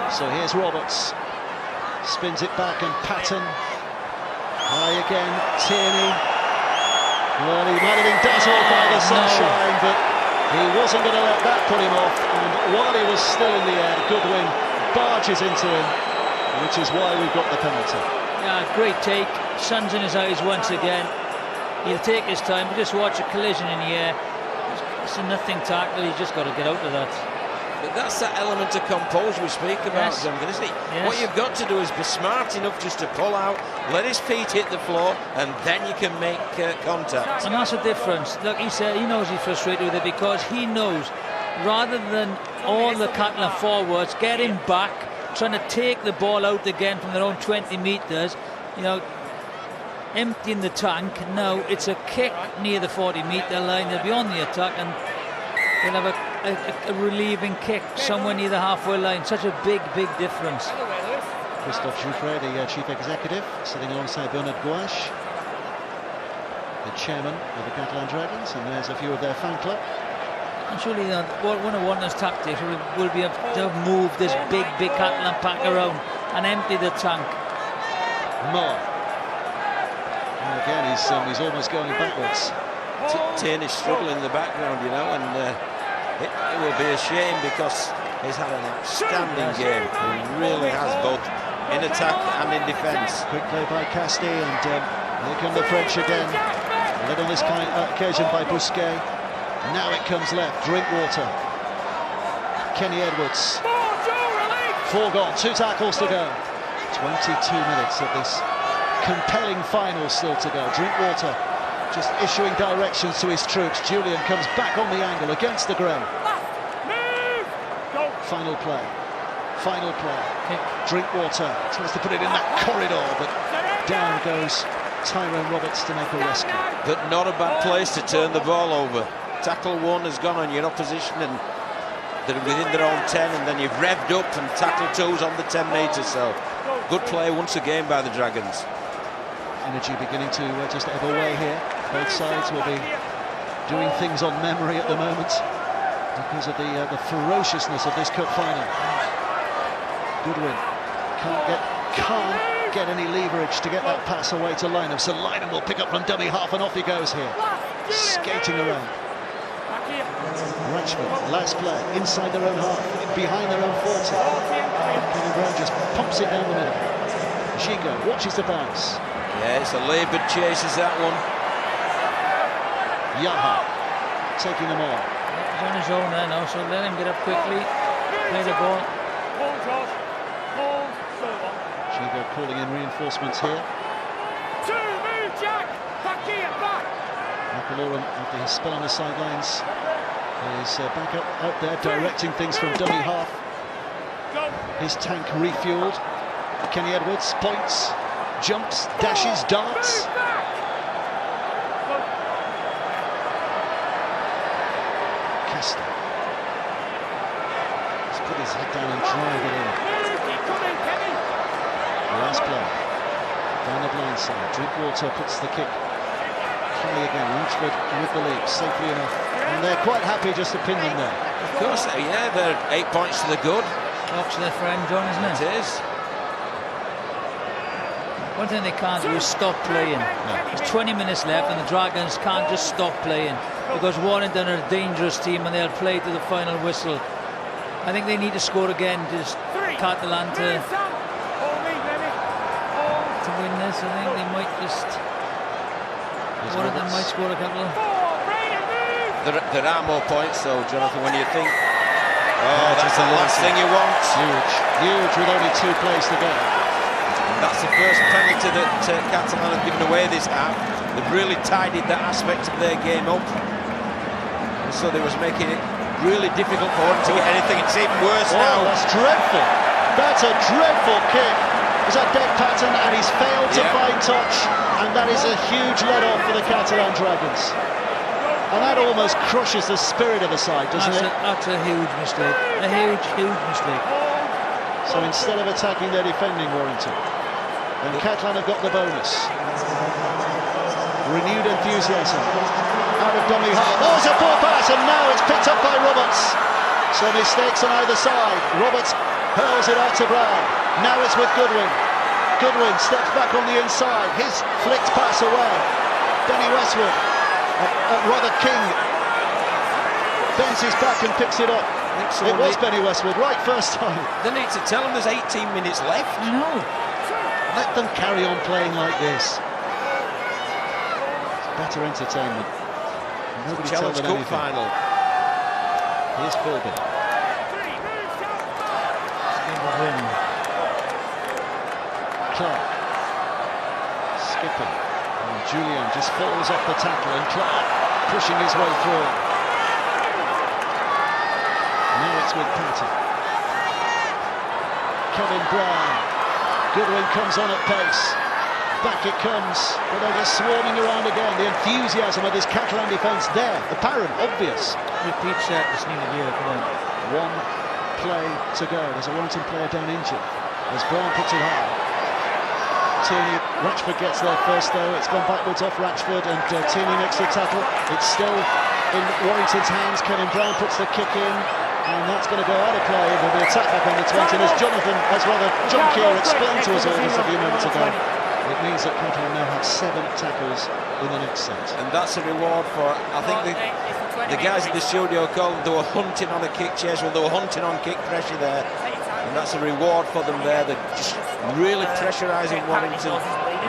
So here's Roberts. Spins it back, and Patton high again. Tierney, well, he might have been dazzled by the sunshine, but he wasn't going to let that put him off, and while he was still in the air, Goodwin barges into him, which is why we've got the penalty. Yeah, great take, sun's in his eyes once again. He'll take his time, but just watch a collision in the air. It's a nothing tackle, he's just got to get out of that. But that's that element of composure we speak about, Yes. Duncan, isn't it? Yes. What you've got to do is be smart enough just to pull out, let his feet hit the floor, and then you can make contact. And that's the difference. Look, he said he knows he's frustrated with it because he knows, rather than all the Catalan forwards getting back, trying to take the ball out again from their own 20 metres, you know, emptying the tank. Now it's a kick near the 40-metre line. They'll be on the attack, and they'll have a relieving kick somewhere near the halfway line. Such a big difference. Christophe Jouffret, the chief executive, sitting alongside Bernard Gouache, the chairman of the Catalan Dragons, and there's a few of their fan club. And surely one of Warner's tactics will be to move this big Catalan pack around and empty the tank. Moore. And again, he's almost going backwards. Tierney's struggling in the background, you know, and it will be a shame because he's had an outstanding game. He really has, both in attack and in defence. Quick play by Casti, and here come the French again. Led on this occasion by Bousquet. Now it comes left, Drinkwater. Kenny Edwards. 4 gone, 2 tackles to go. 22 minutes of this compelling final still to go. Drinkwater just issuing directions to his troops. Julian comes back on the angle against the grain. Final play. Drinkwater tries to put it in that corridor, but down goes Tyrone Roberts to make a rescue. But not a bad place to turn the ball over. Tackle one has gone on your opposition and they're within their own 10, and then you've revved up and tackle two's on the 10 metres. So good play once again by the Dragons. Energy beginning to just ebb away here. Both sides will be doing things on memory at the moment because of the ferociousness of this cup final. Goodwin can't get any leverage to get that pass away to Lynham, so Lynham will pick up from dummy half, and off he goes here, skating around. Ratchford, last play, inside their own half, behind their own 40. Kevin Brown just pumps it down the middle. Gigo watches the bounce. Yeah, it's a laboured chase, is that one. Yaha taking them on. He's on his own there now, so let him get up quickly, play the ball. Gigo calling in reinforcements here. McAlorum, after his spell on the sidelines, is back out there directing things from dummy half. His tank refueled. Kenny Edwards points, jumps, dashes, darts. Kester. He's put his head down and drive it in. Last play. Down the blind side. Drinkwater puts the kick. High again. Ratchford with the lead, safely enough. And they're quite happy just to pin them there. Of course, yeah, they're 8 points to the good. Talks to their friend John, isn't it? It is. One thing they can't do is stop playing. No. There's 20 minutes left and the Dragons can't just stop playing, because Warrington are a dangerous team and they'll play to the final whistle. I think they need to score again, just Catalan to win this. I think they might just... Warrington might score a couple. There are more points though, Jonathan, when you think, oh, that's the last thing you want. Huge with only 2 plays to go. That's the first penalty that Catalan have given away this half. They've really tidied that aspect of their game up. And so they was making it really difficult for them to get anything. It's even worse now. That's dreadful. That's a dreadful kick. It's a dead pattern and he's failed to find touch. And that is a huge let-off for the Catalan Dragons. And that almost crushes the spirit of the side, doesn't it? That's a huge mistake. A huge mistake. So instead of attacking, they're defending Warrington. And Catalan have got the bonus. Renewed enthusiasm. Out of dummy half. Oh, it's a poor pass, and now it's picked up by Roberts. So mistakes on either side. Roberts hurls it out to Brown. Now it's with Goodwin. Goodwin steps back on the inside. His flicked pass away. Benny Westwood, rather King, bends his back and picks it up. It was Benny Westwood, right first time. They need to tell them there's 18 minutes left. I know. Let them carry on playing like this. It's better entertainment. Nobody tell them anything. Final. Here's Philby. Clark. Skipping. And Julian just falls off the tackle, and Clark pushing his way through. Now it's with Patton. Kevin Brown. Goodwin comes on at pace. Back it comes, but they're just swarming around again. The enthusiasm of this Catalan defence there, apparent, obvious. Repeat set this new year, come on. 1 play to go. There's a Warrington player down injured as Brown puts it high. Tierney, Ratchford gets there first though. It's gone backwards off Ratchford, and Tierney makes the tackle. It's still in Warrington's hands. Kevin Brown puts the kick in, and that's going to go out of play. There'll be a attack back on the 20, and as John Keir explained to us all just a few moments ago, it means that Catalan now have 7 tackles in the next set. And that's a reward for, I think the guys at the studio called them, they were hunting on a kick chase, well, they were hunting on kick pressure there. And that's a reward for them there. They're just really pressurising Warrington,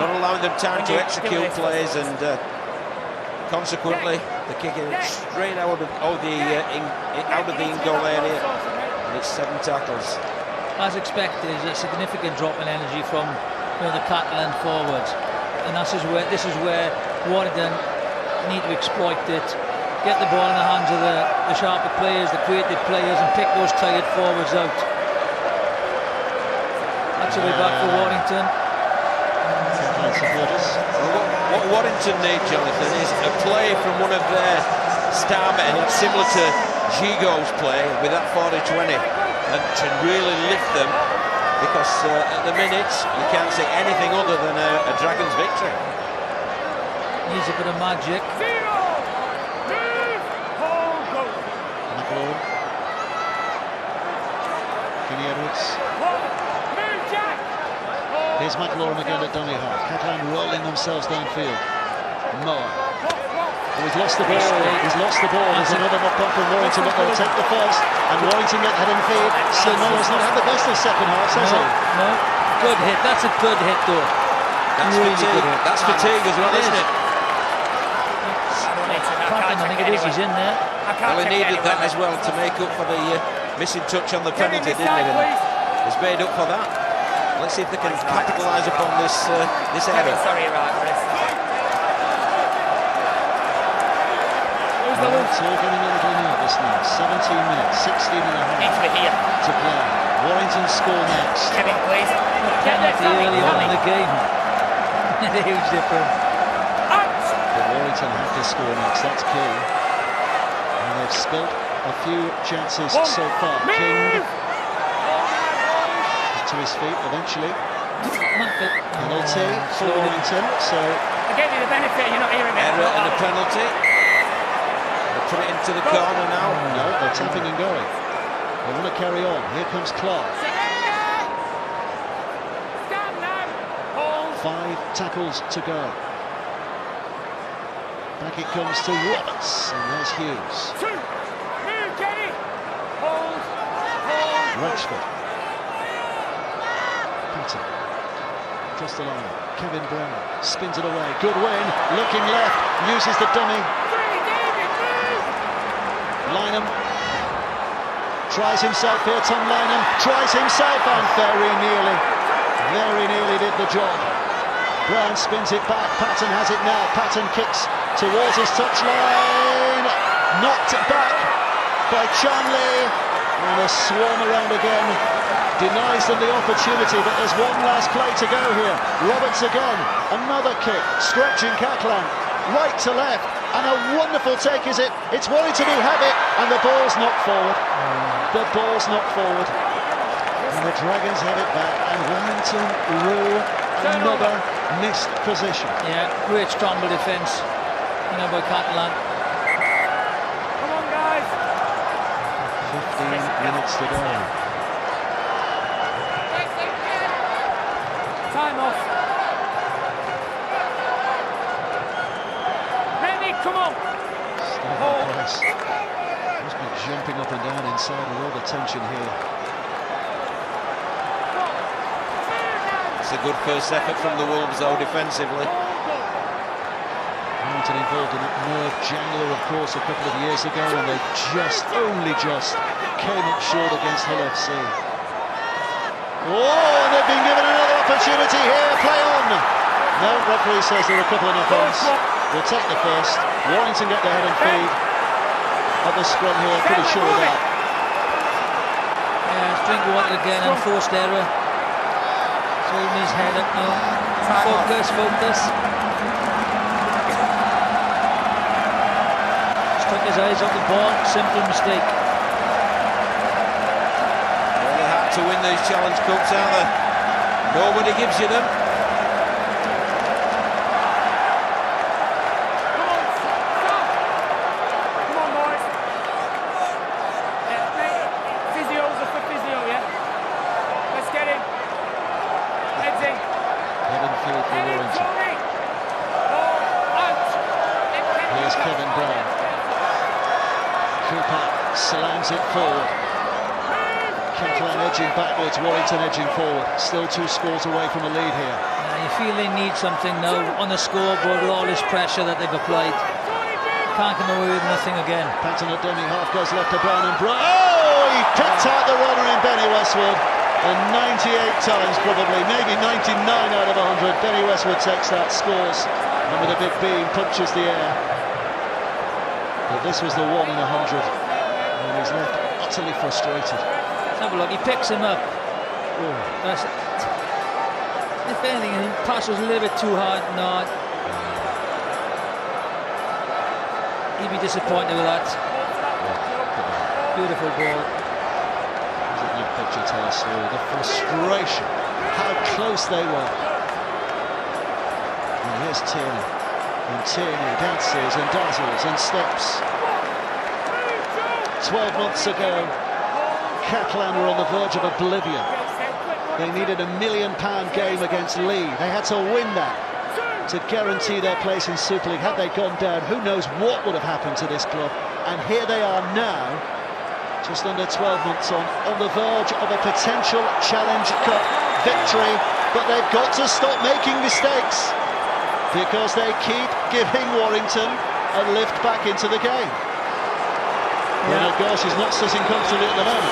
not allowing them time to execute plays, and consequently they're kicking it straight out of the in-goal area, and it's 7 tackles. As expected, is a significant drop in energy from the Catalan forwards, and this is where Warrington need to exploit it, get the ball in the hands of the sharper players, the creative players, and pick those tired forwards out. That's a way back for Warrington. supporters. What Warrington need, Jonathan, is a play from one of their star men, similar to Gigo's play with that 40-20, and to really lift them, because at the minute you can't see anything other than a Dragons victory. Needs a bit of magic. McLaurin. Kenny Edwards. Here's McLaurin again at dummy half. Catalan rolling themselves downfield. Moa. Oh, he's lost the ball. He's lost the ball. There's another knock on from Warrington, but they'll take the first. And Warrington get head and feed. Moa's not had the best of second half, has he? No. Good hit. That's a good hit, though. That's really fatigue. That's fatigue as well, isn't it? I think it is. He's in there. Well, he needed that as well to make up for the missing touch on the penalty, didn't he? He's made up for that. Let's see if they can capitalise upon this error. Sorry, right, Chris. It's all getting a little nervous now. 17 minutes, 16 and a half Needs to be here. to play. Warrington score next. Kevin, please. Penalty early on in the game. A huge difference. But Warrington have to score next, that's key. And they've spilt a few chances so far. King to his feet eventually. Penalty for Warrington, so... I gave you the benefit, you're not hearing me. Error and a penalty. They put it into the corner now. No, they're tapping and going. They want to carry on. Here comes Clark. 5 tackles to go. Back it comes to Roberts, and there's Hughes. Rashford. Peter. Across the line. Kevin Brown spins it away. Good win. Looking left. Uses the dummy. Lynham. Tries himself here. Tom Lynham. Tries himself and very nearly did the job. Brown spins it back. Patton has it now. Patton kicks towards his touchline. Knocked back by Chanley. And a swarm around again. Denies them the opportunity, but there's one last play to go here. Roberts again. Another kick. Stretching Catalan. Right to left. And a wonderful take is it. It's Warrington who have it. And the ball's knocked forward. The ball's knocked forward. And the Dragons have it back. And Warrington rule another missed position. Yeah, great scramble defence. By Catalan. Come on, guys. 15 minutes to go. Time off. Ready, come on. Price must be jumping up and down inside with all the tension here. It's a good first effort from the Wolves, though, defensively. Warrington involved in that nerve jangler, of course, a couple of years ago, and they only just came up short against Hull FC. Oh, and they've been given another opportunity here. Play on. No, referee says there are a couple of knock-ons. We'll take the first. Warrington get their head and feed at the scrum here. Pretty sure of that. Yeah, drink water again and forced error. So in his head up now. Focus. Took his eyes off the ball, simple mistake. Well, they had to win these Challenge Cups, aren't they? Nobody gives you them. Come on, boys. Yeah, mate, physios are for physio, yeah? Let's get him. Heads in. Kevin Field for Warrington. Here's Kevin Brown. Cooper slams it forward. Catalan edging backwards, Warrington edging forward. Still 2 scores away from a lead here. You feel they need something now on the scoreboard with all this pressure that they've applied. Can't come away with nothing again. Patton at dummy half goes left to Brown and Brown. Oh, he picked out the runner in Benny Westwood. And 98 times probably, maybe 99 out of 100. Benny Westwood takes that, scores. And with a big beam, punches the air. But this was the 1 in 100. And he's left utterly frustrated. Let's have a look, he picks him up. Oh. That's it. If anything, the pass was a little bit too hard. No. He'd be disappointed with that. Beautiful ball. Doesn't that picture tell us through the frustration, how close they were. And here's Tierney. And Tierney dances and dazzles and steps. 12 months ago, Catalan were on the verge of oblivion. They needed £1 million game against Lee. They had to win that to guarantee their place in Super League. Had they gone down, who knows what would have happened to this club. And here they are now, just under 12 months on the verge of a potential Challenge Cup victory. But they've got to stop making mistakes, because they keep giving Warrington a lift back into the game. Well, gosh, he's not sitting comfortably at the moment.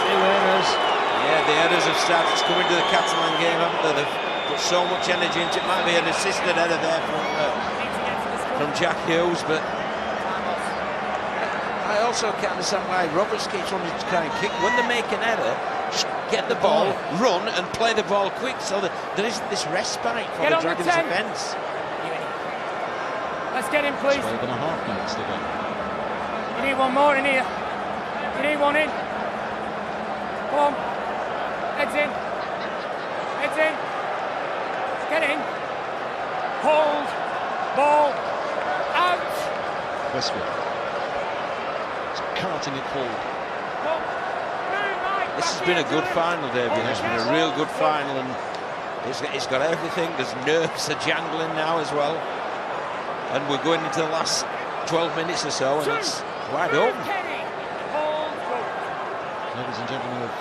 Yeah, the headers have started to come into the Catalan game, haven't they? They've put so much energy into it. Might be an assisted header there from Jack Hughes, but I also can't understand why Roberts keeps wanting to try and kick. When they make an error, just get the ball, run and play the ball quick, so that there isn't this respite for the Dragons' defence. Let's get him, please. 12.5 minutes to go. You need one more in here. You need one in. Come on. Heads in. Heads in. Get in. Hold. Ball. Out. Westwood. It's carting it forward. This has been a good final, David. It's been a real good final, and it's got everything. There's nerves are jangling now as well. And we're going into the last 12 minutes or so, and it's wide open. Ladies and gentlemen of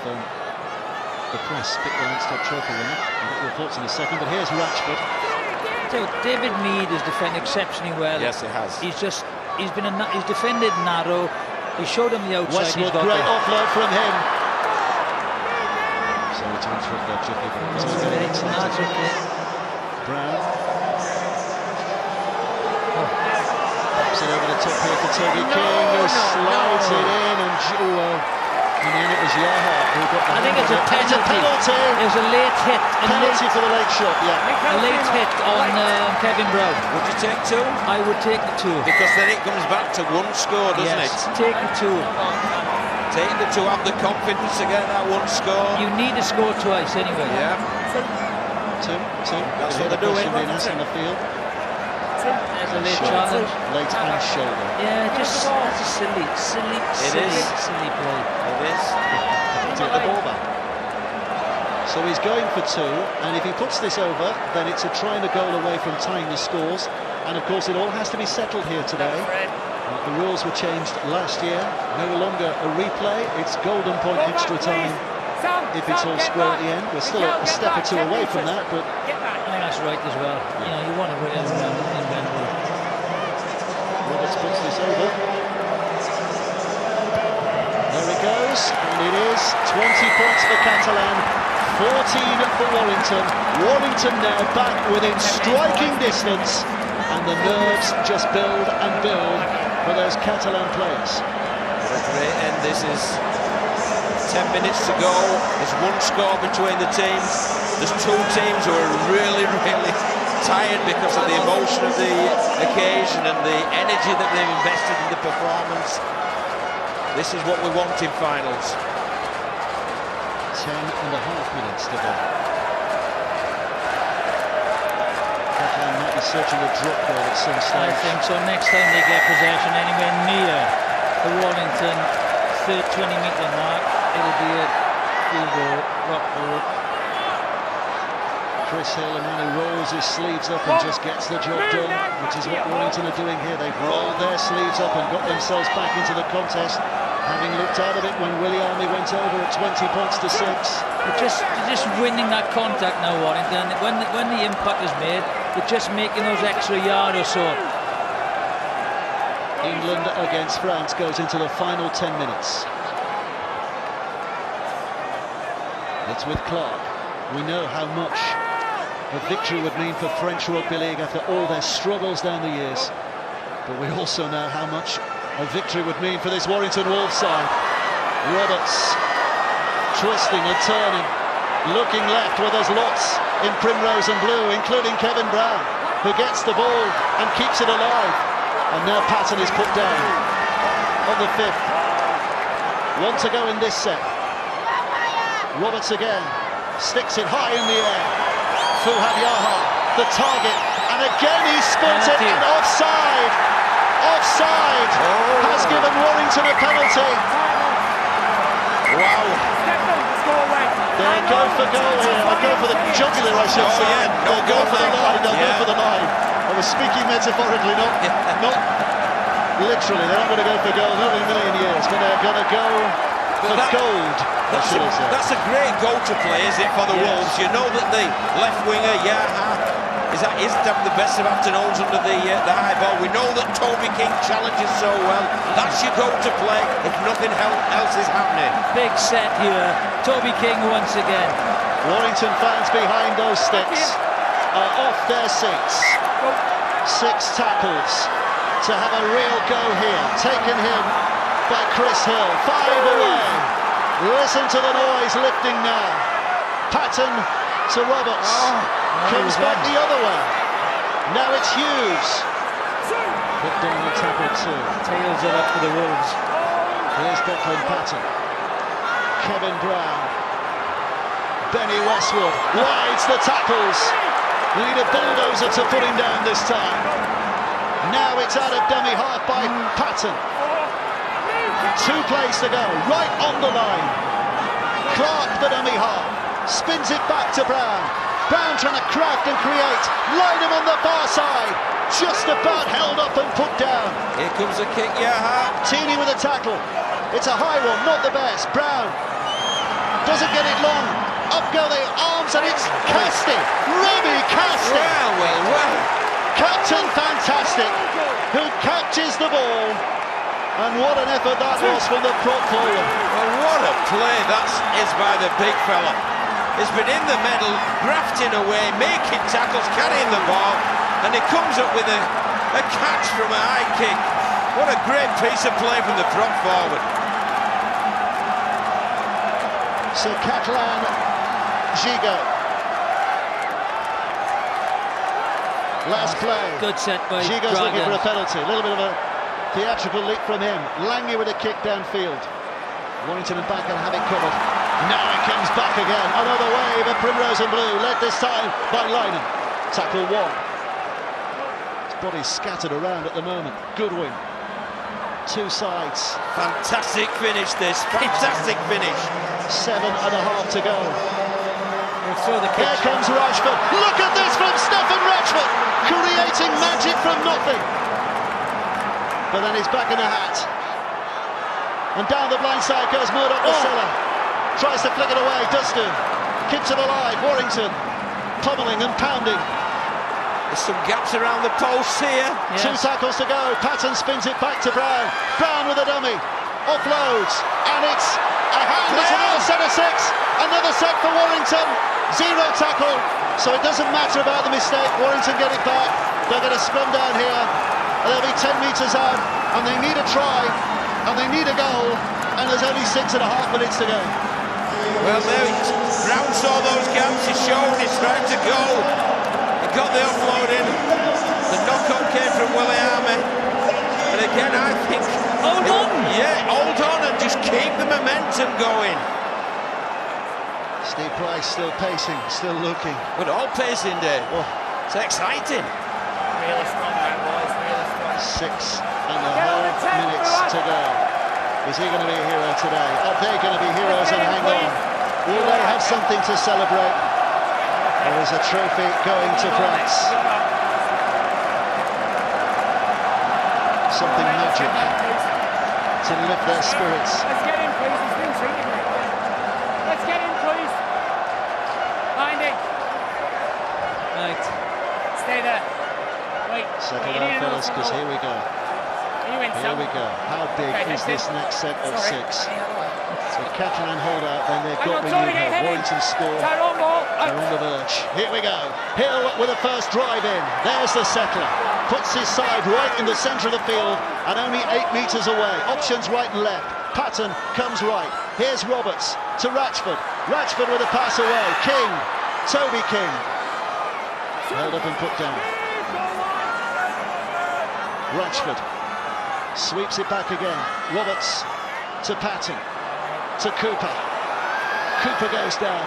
the press, pick the Leinster Trophy winner. I'll get your thoughts in a second, but here's Ratchford. So David Mead has defended exceptionally well. Yes, he has. He's defended narrow. He showed him the outside. Westwood, great offload from him. Sorry to interrupt that, Jiffy, but it was okay. Brown. Pops it over the top here for Toby King, who slides it in, and then it was Yaha who got the I think it's a penalty. There's a late hit. Penalty for the late shot, yeah. A late hit on Kevin Brown. Would you take two? I would take the two. Because then it comes back to one score, doesn't it? Take the two. Taking the two, have the confidence to get that one score. You need to score twice anyway. Yeah. Two. That's what they're doing. Being asked in the field. There's a late challenge. Late and shoulder. Yeah, that's a silly play. It is. To get the ball back. So he's going for two, and if he puts this over, then it's a trying a goal away from tying the scores. And of course, it all has to be settled here today. The rules were changed last year. No longer a replay. It's golden point extra time. If it's all square at the end, we're still a step or two away from that, but I think that's right as well. You know, you want to win eventually. Roberts puts this over. There it goes, and it is 20 points for Catalan, 14 for Warrington. Warrington now back within striking distance, and the nerves just build and build for those Catalan players. What a great end this is. 10 minutes to go. There's one score between the teams. There's two teams who are really tired because of the emotion of the occasion and the energy that they've invested in the performance. This is what we want in finals. 10.5 minutes to go. Catalan might be searching a drop goal at some stage. I think so. Next time they get possession anywhere near the Warrington 20-metre mark, it'll be a field goal, drop goal. Chris Hill, a man who rolls his sleeves up and just gets the job done, which is what Warrington are doing here. They've rolled their sleeves up and got themselves back into the contest, having looked out of it when Willie Army went over at 20 points to 6. They're just winning that contact now, Warrington. When the impact is made, they're just making those extra yard or so. England against France goes into the final 10 minutes. It's with Clark. We know how much a victory would mean for French Rugby League after all their struggles down the years. But we also know how much a victory would mean for this Warrington Wolves side. Roberts twisting and turning, looking left where there's lots in Primrose and Blue, including Kevin Brown, who gets the ball and keeps it alive. And now Patton is put down on the 5th. 1 to go in this set. Roberts again, sticks it high in the air. Fuhad Yaha, the target, and again he's spotted and offside. Offside has given Warrington a penalty. Wow. They'll go for goal here. I'll go for the jugular, I should say. They'll go for the line. They'll go for the line. I was speaking metaphorically, not literally. They're not going to go for goal, not in a million years, but they're going to go for gold. That's a great goal to play, is it, for the Wolves? You know that the left winger, is having the best of afternoons under the high ball. We know that Toby King challenges so well. That's your goal to play if nothing else is happening. Big set here. Toby King once again. Warrington fans behind those sticks are off their seats. 6 tackles to have a real go here. Taken him by Chris Hill. 5 away. Listen to the noise lifting now. Patton to Roberts. Comes back the other way. Now it's Hughes. Put down the tackle too. Tails it up for the Wolves. Here's Declan Patton. Kevin Brown. Benny Westwood. Rides the tackles. We need a bulldozer to put him down this time. Now it's out of dummy half by Patton. 2 plays to go. Right on the line. Clark, the dummy half. Spins it back to Brown. Brown trying to craft and create. Line him on the far side. Just about held up and put down. Here comes a kick, Teeny with a tackle. It's a high one, not the best. Brown doesn't get it long. Up go the arms and it's Casti. Remy Casti. Well. Captain Fantastic, who catches the ball. And what an effort that was from the prop forward. Well, what a play that is by the big fella. He's been in the middle, grafting away, making tackles, carrying the ball, and he comes up with a catch from a high kick. What a great piece of play from the prop forward. So Catalan Gigo. Last play. Good set by Gigo's Dragon. looking for a penalty. A little bit of a theatrical leap from him. Lange with a kick downfield. Warrington and back going to have it covered. Now it comes back again. Another wave of Primrose and Blue, led this time by Lynham. Tackle 1. His body's scattered around at the moment. Good win. 2 sides. Fantastic finish this. Fantastic finish. 7.5 to go. Here comes Rashford. Look at this from Stefan Rashford. Creating magic from nothing. But then he's back in the hat. And down the blind side goes Murdoch the Silla. Tries to flick it away, does do. Keeps it alive, Warrington. Pummeling and pounding. There's some gaps around the posts here. 2 tackles to go. Patton spins it back to Brown. Brown with a dummy. Offloads. And it's a hand. It's another set of 6. Another set for Warrington. 0 tackle. So it doesn't matter about the mistake. Warrington get it back. They're going to scrum down here. And they'll be 10 metres out. And they need a try. And they need a goal. And there's only 6.5 minutes to go. Well, there Brown saw those gaps. He showed. He tried to go. He got the offload in. The knockout came from Willie Army. And again, I think... Hold on! Yeah, hold on and just keep the momentum going. Steve Price still pacing, still looking. But all pacing there. Oh, it's exciting. Really strong, man, boys. Really strong. 6.5 minutes to go. Is he going to be a hero today? Are they going to be heroes and hang on? Will they have something to celebrate? There is a trophy going to France. Something magic to lift their spirits. Let's get in, please. He's been treated, mate. Let's get in, please. Find it. Right. Stay there. Wait. Settle down, fellas, because here we go. Here we go. How big is this next set of 6? So Catalan hold out, then they've got renewed hope. Warrington score. They're on the verge. Here we go. Hill with a first drive in. There's the settler. Puts his side right in the centre of the field and only 8 metres away. Options right and left. Patton comes right. Here's Roberts to Ratchford. Ratchford with a pass away. King Toby King. Held up and put down. Rochford sweeps it back again. Roberts to Patton, to Cooper. Cooper goes down.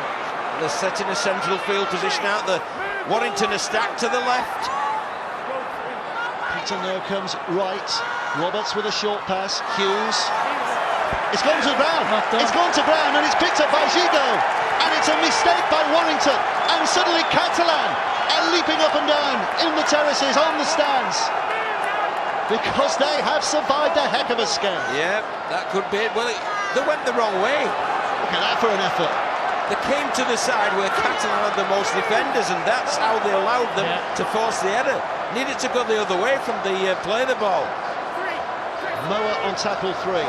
They're set in a central field position out there. Warrington is stacked to the left. Patton now comes right. Roberts with a short pass. Hughes. It's gone to Brown. It's gone to Brown and it's picked up by Gigo. And it's a mistake by Warrington. And suddenly Catalan are leaping up and down in the terraces, on the stands. Because they have survived a heck of a scare. Yeah, that could be it. Well, they went the wrong way. Look at that for an effort. They came to the side where Catalan had the most defenders, and that's how they allowed them to force the header. Needed to go the other way from the play the ball. Moa on tackle 3.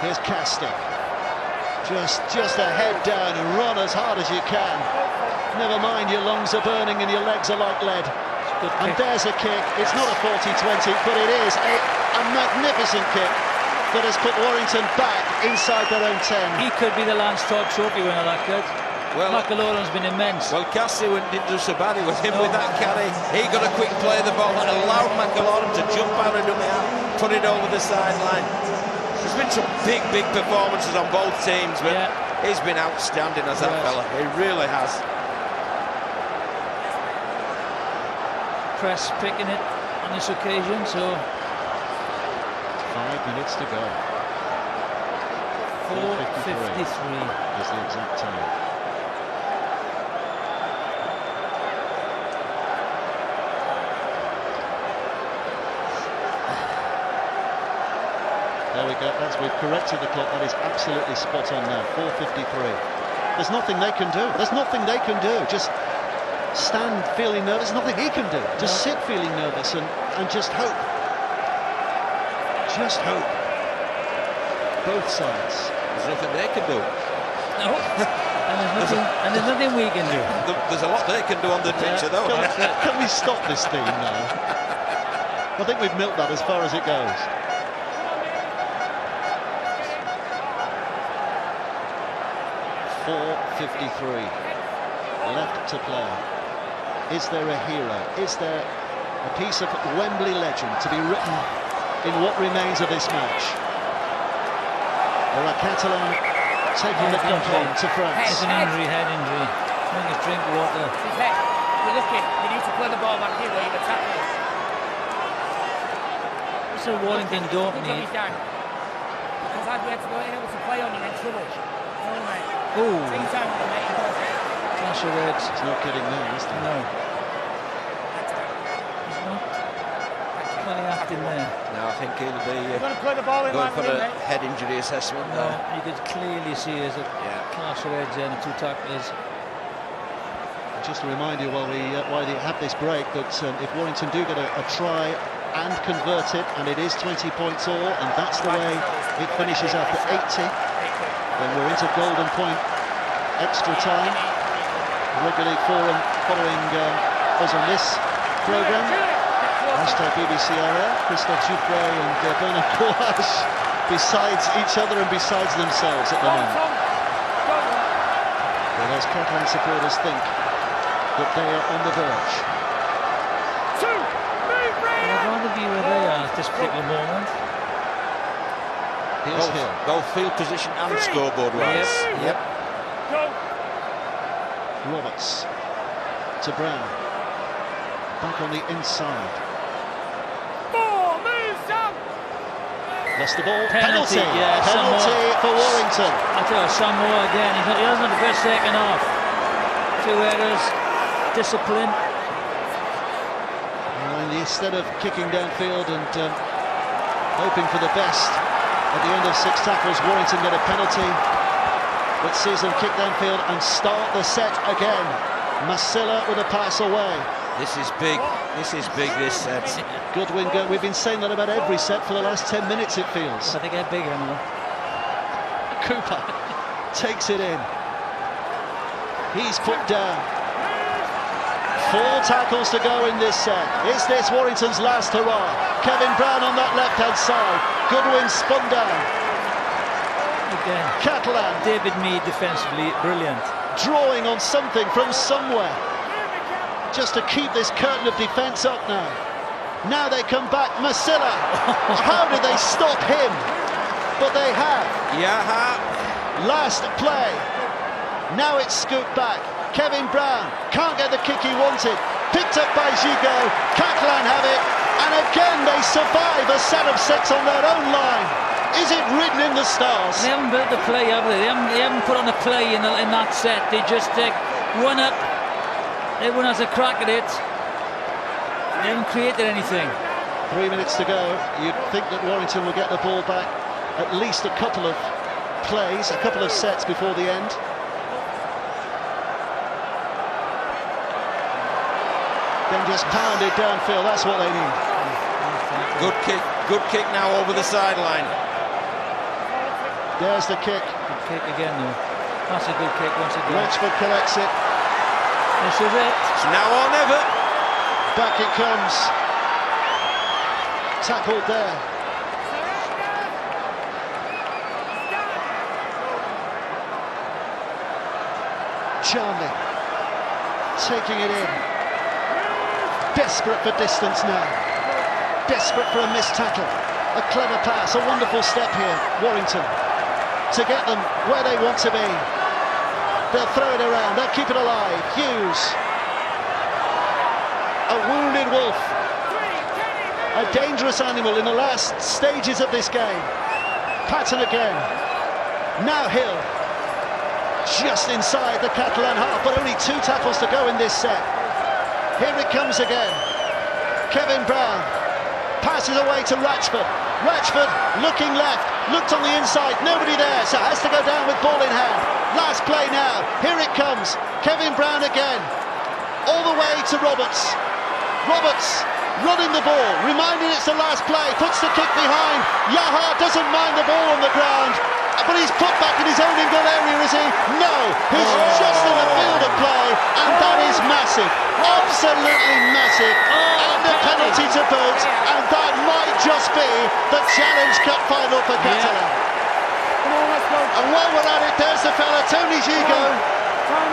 Here's Casting. Just a head down and run as hard as you can. Never mind your lungs are burning and your legs are like lead. And there's a kick. It's not a 40-20, but it is a magnificent kick that has put Warrington back inside their own 10. He could be the Lance Todd Trophy winner, that kid. Well, McAloran's been immense. Well, Cassie didn't do so bad. It was him with that carry. He got a quick play of the ball and allowed McAloran to jump out of dummy half, put it over the sideline. There's been some big performances on both teams, but he's been outstanding as that fella. He really has. Press picking it on this occasion, so 5 minutes to go. 4:53 is the exact time. There we go. We've corrected the clock. That is absolutely spot on now. 4:53. There's nothing they can do. There's nothing they can do. Just stand feeling nervous. There's nothing he can do. Just sit feeling nervous and just hope. Just hope. Both sides. There's nothing they can do. No. and there's nothing we can do. There's a lot they can do on the picture, though. Can we stop this theme now? I think we've milked that as far as it goes. .453 left to play. Is there a hero? Is there a piece of Wembley legend to be written in what remains of this match? Or are Catalan taking the cup home to France? It's an injury, head injury. Make us drink water. You're lucky. You need to play the ball back here where you're attacking. That's what Warrington don't need. Because I'd be able to play on you in trouble. Oh, Clash of Reds. He's not getting there, is he? No. He's not play acting there. No, I think he'll be play the ball in going for a head injury assessment. No, you could clearly see there's a clash of heads there, the two tacklers. Just to remind you while they have this break that if Warrington do get a try and convert it, and it is 20 points all, and that's the way it finishes after 80. Then we're into golden point extra time. Rugby League Forum following us on this programme. Hashtag BBCRL, Christophe Jouffre and Bernard Courage besides each other and besides themselves at the moment. Well, those Catalan supporters think that they are on the verge. I'd rather be where they are at this particular moment. Here's Hill. Both field position and scoreboard wise. Yep. Roberts to Brown. Back on the inside. Lost the ball. Penalty. Yeah, Penalty for Warrington. I tell you, Samoa again. He hasn't had the best second half. 2 errors. Discipline. And instead of kicking downfield and hoping for the best, at the end of 6 tackles, Warrington get a penalty, which sees them kick downfield and start the set again. Masilla with a pass away. This is big. This is big, this set. Goodwin, we've been saying that about every set for the last 10 minutes, it feels. I think they're bigger now. Cooper takes it in. He's put down. 4 tackles to go in this set. Is this Warrington's last hurrah? Kevin Brown on that left-hand side. Goodwin spun down. The again. Catalan David Mead defensively, brilliant. drawing on something from somewhere, just to keep this curtain of defence up now. Now they come back, Masilla. How did they stop him? But they have. Yeah. Last play. Now it's scooped back. Kevin Brown can't get the kick he wanted. Picked up by Gigo. Catalan have it. And again they survive a set of 6 on their own line. Is it written in the stars? They haven't built the play, have they? They haven't put on a play in that set. They just one up. Everyone has a crack at it. They haven't created anything. 3 minutes to go. You'd think that Warrington will get the ball back at least a couple of plays, a couple of sets before the end. Then just pounded downfield, that's what they need. Good kick now over the sideline. There's the kick. Good kick again, though. That's a good kick once again. Rachford collects it. This is it. It's now or never. Back it comes. Tackled there. Charlie taking it in. Desperate for distance now. Desperate for a missed tackle. A clever pass, a wonderful step here, Warrington, to get them where they want to be. They'll throw it around, they'll keep it alive. Hughes. A wounded wolf. A dangerous animal in the last stages of this game. Patton again. Now Hill. Just inside the Catalan half, but only 2 tackles to go in this set. Here it comes again. Kevin Brown passes away to Ratchford. Ratchford looking left, looked on the inside, nobody there, so has to go down with ball in hand. Last play now, here it comes. Kevin Brown again, all the way to Roberts. Roberts running the ball, reminding it's the last play, puts the kick behind. Yaha doesn't mind the ball on the ground, but he's put back in his own in goal area, is he? No, he's just in the field of play, and that is massive, absolutely massive, and a penalty to boot, and that might just be the Challenge Cup final for Catalan. And while we're at it, there's the fella, Tony Gigo,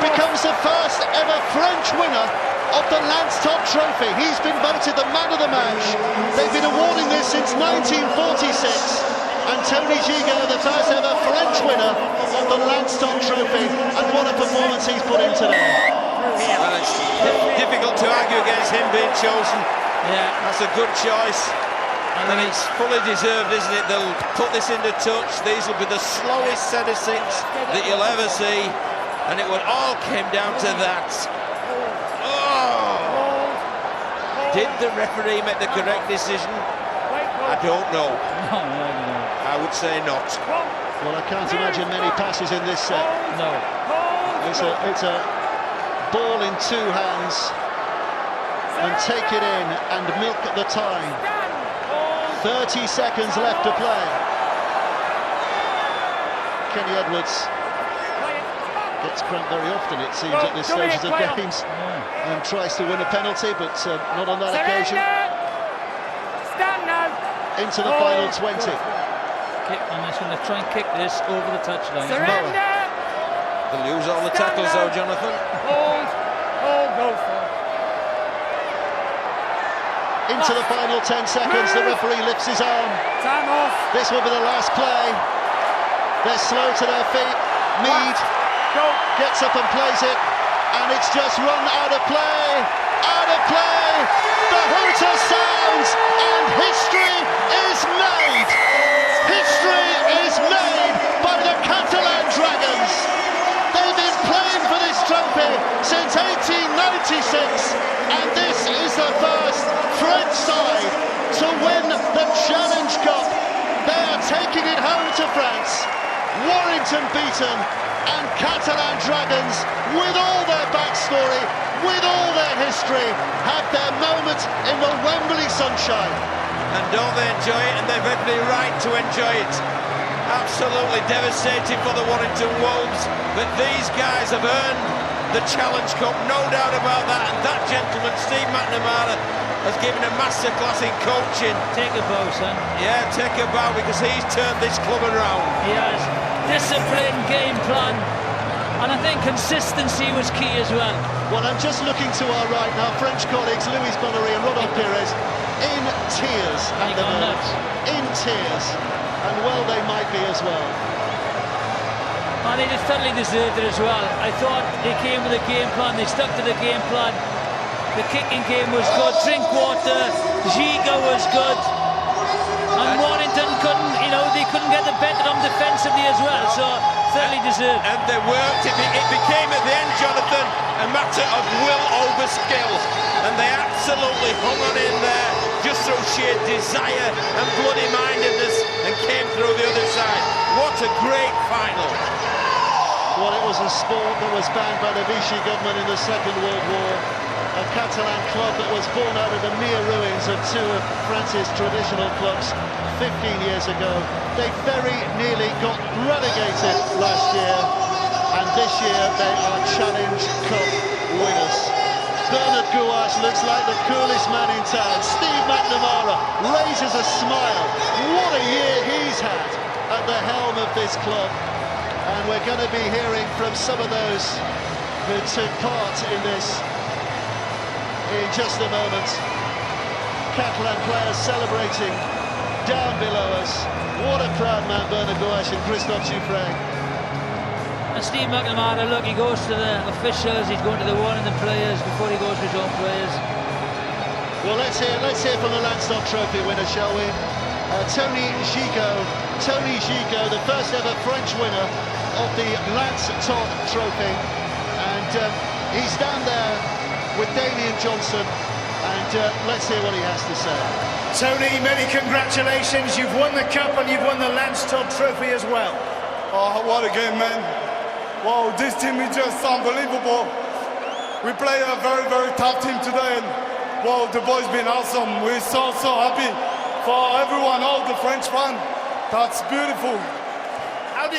becomes the first ever French winner of the Lance-Top Trophy. He's been voted the man of the match. They've been awarding this since 1946. And Tony Gigo, the first ever French winner of the Lance-Top Trophy, and what a performance he's put in today. Well, it's difficult to argue against him being chosen. Yeah, that's a good choice, and it's fully deserved, isn't it? They'll put this into touch. These will be the slowest set of 6 that you'll ever see, and it would all came down to that. Oh! Did the referee make the correct decision? I don't know. I would say not. Well, I can't imagine many passes in this set. No. It's a ball in 2 hands, and take it in and milk at the time. 30 seconds left to play. Kenny Edwards gets cramped very often, it seems, at this stages of games, and tries to win a penalty, but not on that occasion. Into the final 20. And he's going to try and kick this over the touchline. They'll lose all the tackles though, Jonathan. Into the final 10 seconds, the referee lifts his arm. Time off. This will be the last play. They're slow to their feet. Mead gets up and plays it, and it's just run out of play. Out of play. The hooter sounds, and history is made. History is made by the Catalan Dragons. They've been playing for this trophy since 1896, and this is the first French side to win the Challenge Cup. They are taking it home to France. Warrington beaten, and Catalan Dragons, with all their backstory, with all their history, have their moment in the Wembley sunshine. And don't they enjoy it? And they've every right to enjoy it. Absolutely devastating for the Warrington Wolves, but these guys have earned the Challenge Cup, no doubt about that. And that gentleman, Steve McNamara, has given a masterclass in coaching. Take a bow, son. Yeah, take a bow, because he's turned this club around. He has. discipline, game plan, and I think consistency was key as well. Well, I'm just looking to our right now, French colleagues Luis Bonnery and Rodolphe Pires in tears at the moment. In tears, and well they might be as well. And they just totally deserved it as well. I thought they came with a game plan, they stuck to the game plan. The kicking game was good, Drinkwater, Giga was good. And Warrington couldn't, they couldn't get the better of them defensively as well, so certainly deserved. And they worked, it became at the end, Jonathan, a matter of will over skill. And they absolutely hung on in there, just through sheer desire and bloody-mindedness, and came through the other side. What a great final. Well, it was a sport that was banned by the Vichy government in the Second World War. A Catalan club that was born out of the mere ruins of two of France's traditional clubs 15 years ago. They very nearly got relegated last year, and this year they are Challenge Cup winners. Bernard Gouache looks like the coolest man in town. Steve McNamara raises a smile. What a year he's had at the helm of this club. And we're going to be hearing from some of those who took part in this in just a moment. Catalan players celebrating down below us. What a proud man Bernard Gouache and Christophe Giuffre. And Steve McNamara, look, he goes to the officials, he's going to the Warrington players before he goes to his own players. Well, let's hear from the Landstock Trophy winner, shall we? Tony Gigot, the first ever French winner of the Landstock Trophy, and he's down there with Damien Johnson, and let's hear what he has to say. Tony, many congratulations. You've won the cup and you've won the Landstock Trophy as well. Oh, what a game, man. Wow, this team is just unbelievable. We play a very, very tough team today, and wow, the boys been awesome. We're so happy for everyone, all the French fans. That's beautiful.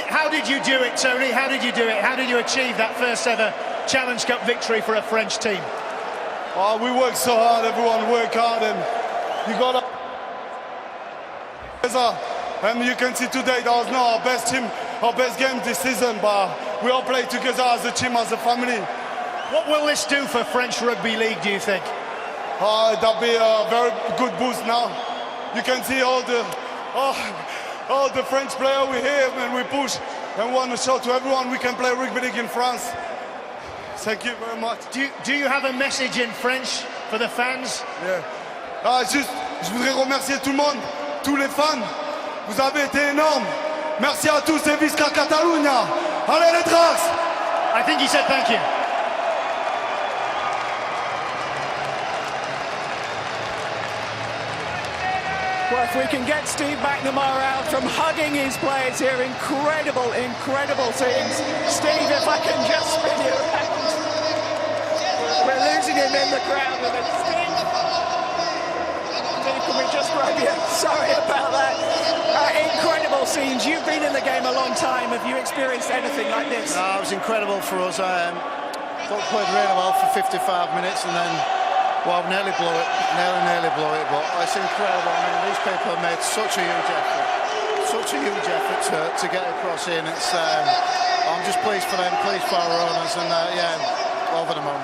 How did you do it, Tony? How did you do it? How did you achieve that first ever Challenge Cup victory for a French team? Oh, we work so hard, everyone work hard, and you got to... And you can see today that was not our best team, our best game this season, but we all play together as a team, as a family. What will this do for French Rugby League, do you think? That'll be a very good boost now. You can see all the French players we have, and we push and want to show to everyone we can play rugby league in France. Thank you very much. Do you have a message in French for the fans? Yeah. Je voudrais remercier tout le monde, tous les fans. Vous avez été énormes. Merci à tous et visca Catalunya. Allez les Dracs! I think he said thank you. Well, if we can get Steve McNamara out from hugging his players here, incredible scenes. Steve, if I can just spin you around. We're losing him in the crowd with it. Steve, can we just grab you? Sorry about that. Incredible scenes. You've been in the game a long time. Have you experienced anything like this? No, it was incredible for us. Thought we played really well for 55 minutes, and then nearly blew it, but it's incredible. I mean, these people have made such a huge effort to get across here, and it's, I'm just pleased for them, pleased for our owners, and yeah, over the moon.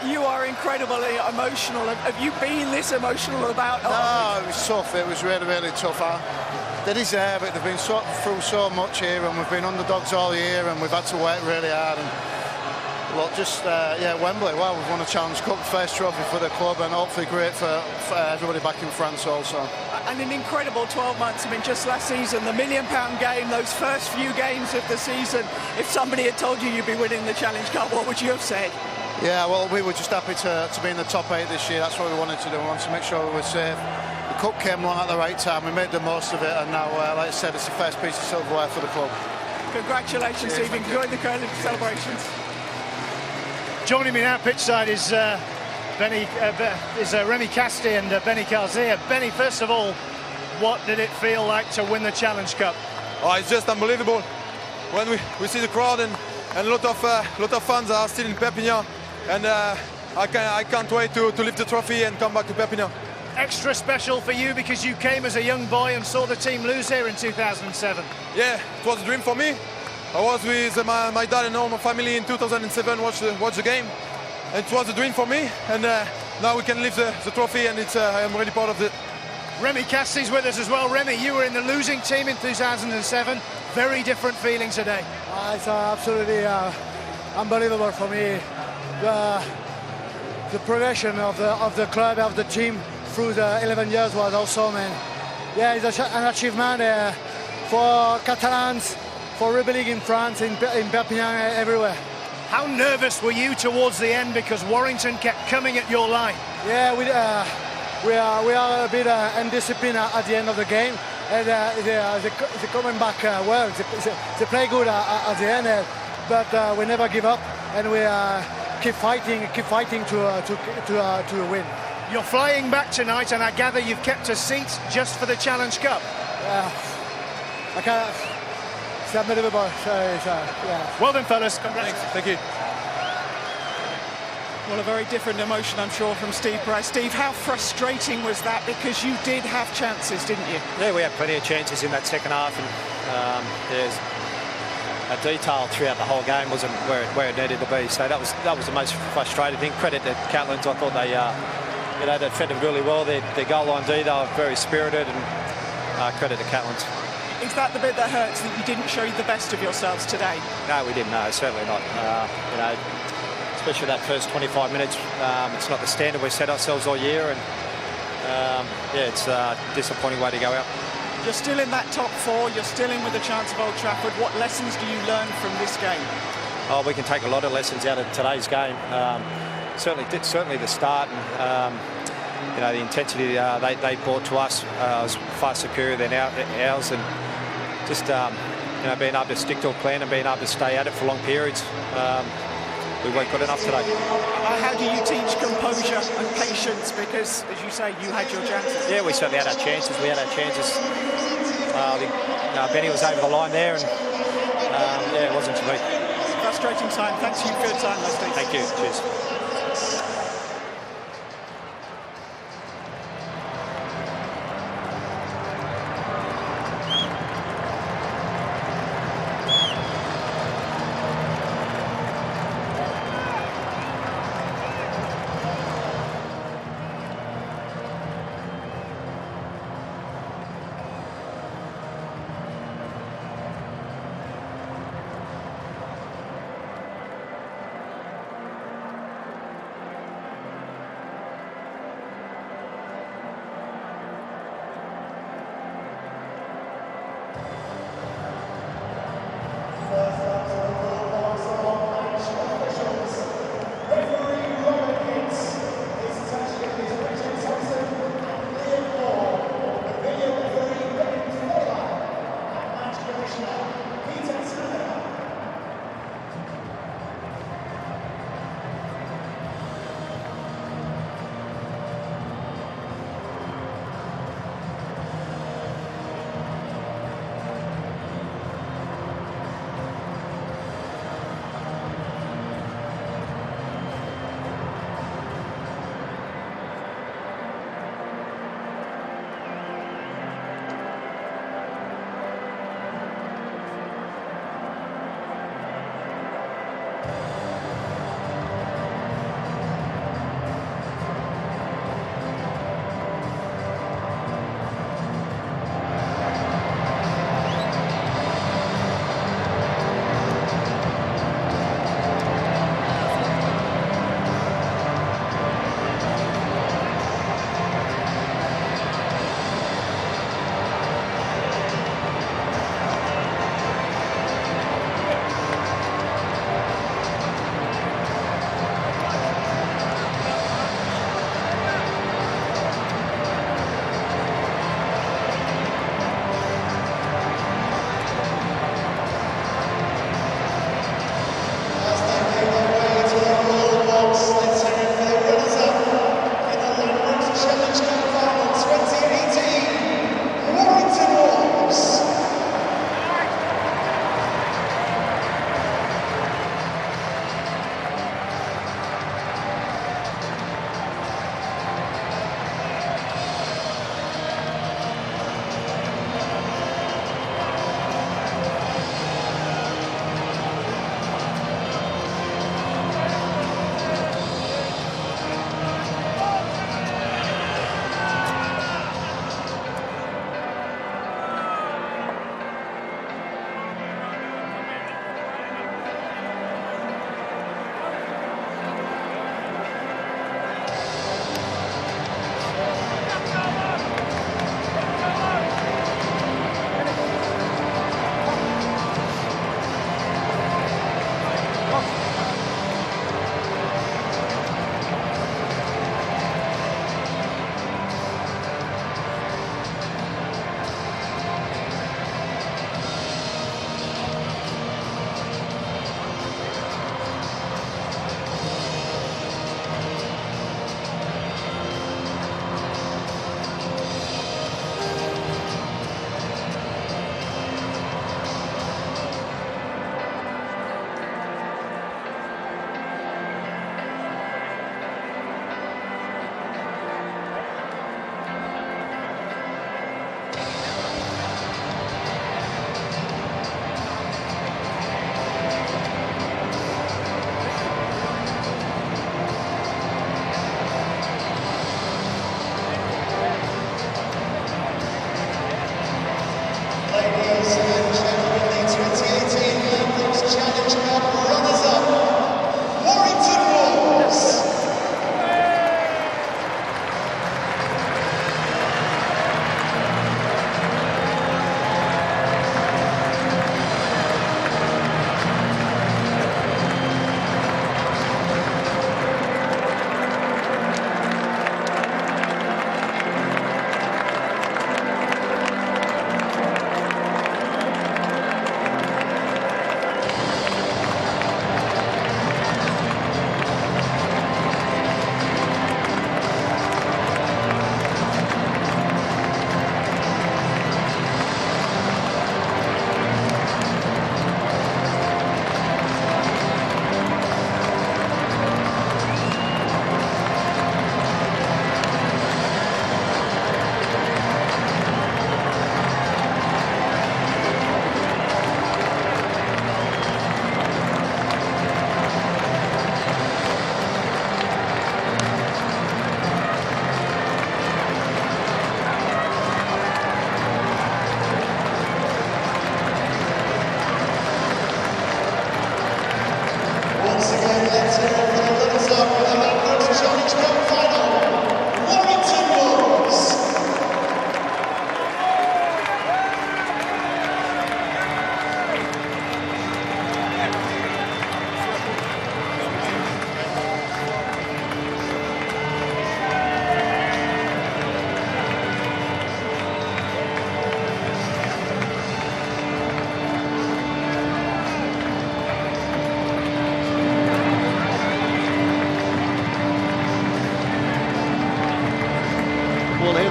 You are incredibly emotional. Have you been this emotional about? No, it was tough. It was really, really tough. They deserve it. They've been through so much here, and we've been underdogs all year, and we've had to work really hard. And look, Wembley. Well, we've won a Challenge Cup, first trophy for the club, and hopefully great for everybody back in France also. And an incredible 12 months. I mean, just last season, the £1 million game, those first few games of the season. If somebody had told you you'd be winning the Challenge Cup, what would you have said? Yeah, well, we were just happy to be in the top 8 this year. That's what we wanted to do. We wanted to make sure we were safe. The cup came along at the right time. We made the most of it, and now, like I said, it's the first piece of silverware for the club. Congratulations, Steve. Enjoy the celebrations. Joining me now pitchside is Remy Casti and Benny Carzia. Benny, first of all, what did it feel like to win the Challenge Cup? Oh, it's just unbelievable. When we see the crowd and a lot of fans are still in Perpignan, and I can't wait to lift the trophy and come back to Perpignan. extra special for you because you came as a young boy and saw the team lose here in 2007. Yeah, it was a dream for me. I was with my dad and all my family in 2007, watch the game. And it was a dream for me, and now we can lift the trophy, and I am really proud of it. Remy Cassidy's with us as well. Remy, you were in the losing team in 2007. Very different feeling today. It's absolutely unbelievable for me. The progression of the club, of the team through the 11 years was awesome, and yeah, it's an achievement for Catalans, for Rugby League in France, in Perpignan, everywhere. How nervous were you towards the end because Warrington kept coming at your line? Yeah, we are a bit undisciplined at the end of the game, and they're coming back well. They play good at the end, but we never give up, and we keep fighting to win. You're flying back tonight, and I gather you've kept a seat just for the Challenge Cup. I can't. It's unbelievable. Yeah. Well done, fellas. Congrats. Thank you. Well, a very different emotion, I'm sure, from Steve Price. Steve, how frustrating was that? Because you did have chances, didn't you? Yeah, we had plenty of chances in that second half, and there's a detail throughout the whole game wasn't where it needed to be. So that was the most frustrating thing. Credit to Catalans. I thought they defended really well. Their goal line D, they were very spirited, and credit to Catalans. Is that the bit that hurts, that you didn't show the best of yourselves today? No, we didn't. No, certainly not. Especially that first 25 minutes, it's not the standard we set ourselves all year, and yeah, it's a disappointing way to go out. You're still in that top four, you're still in with a chance of Old Trafford. What lessons do you learn from this game? Oh, we can take a lot of lessons out of today's game. Certainly the start, and the intensity they brought to us was far superior than ours, and just being able to stick to a plan and being able to stay at it for long periods. We weren't good enough today. How do you teach composure and patience? Because, as you say, you had your chances. Yeah, we certainly had our chances. We had our chances. Benny was over the line there, and yeah, it wasn't to me. Frustrating time. Thanks you for your time, Steve. Thank you. Cheers.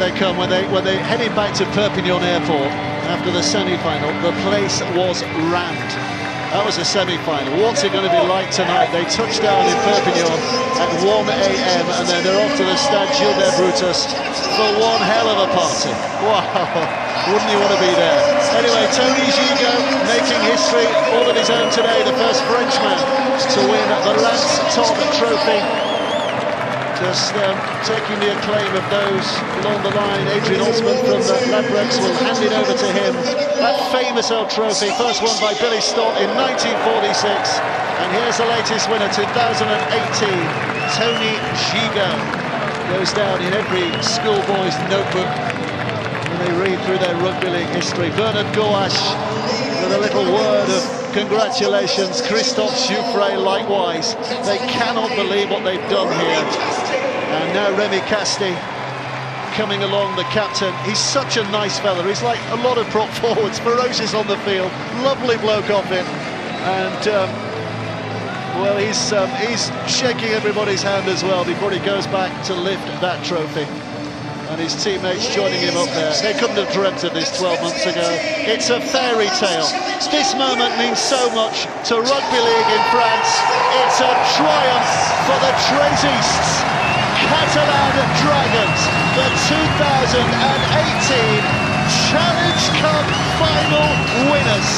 they come. When they headed back to Perpignan Airport after the semi-final, the place was rammed. That was a semi-final. What's it going to be like tonight? They touched down in Perpignan at 1 AM, and then they're off to the Stade Gilbert Brutus for one hell of a party. Wow, wouldn't you want to be there? Anyway, Tony Gigot making history all of his own today, the first Frenchman to win the Lance Todd Trophy. Just taking the acclaim of those along the line. Adrian Osman from Ladbrokes will hand it over to him. That famous old trophy, first won by Billy Stott in 1946. And here's the latest winner, 2018. Tony Gigot goes down in every schoolboy's notebook when they read through their rugby league history. Bernard Gouache with a little word of congratulations. Christophe Jouffret likewise. They cannot believe what they've done here. And now Remy Castille coming along, the captain. He's such a nice fella. He's like a lot of prop forwards, ferocious on the field, lovely bloke off him. And well, he's shaking everybody's hand as well before he goes back to lift that trophy. And his teammates joining him up there. They couldn't have dreamt of this 12 months ago. It's a fairy tale. This moment means so much to rugby league in France. It's a triumph for the Trésistes. Catalan Dragons, the 2018 Challenge Cup final winners.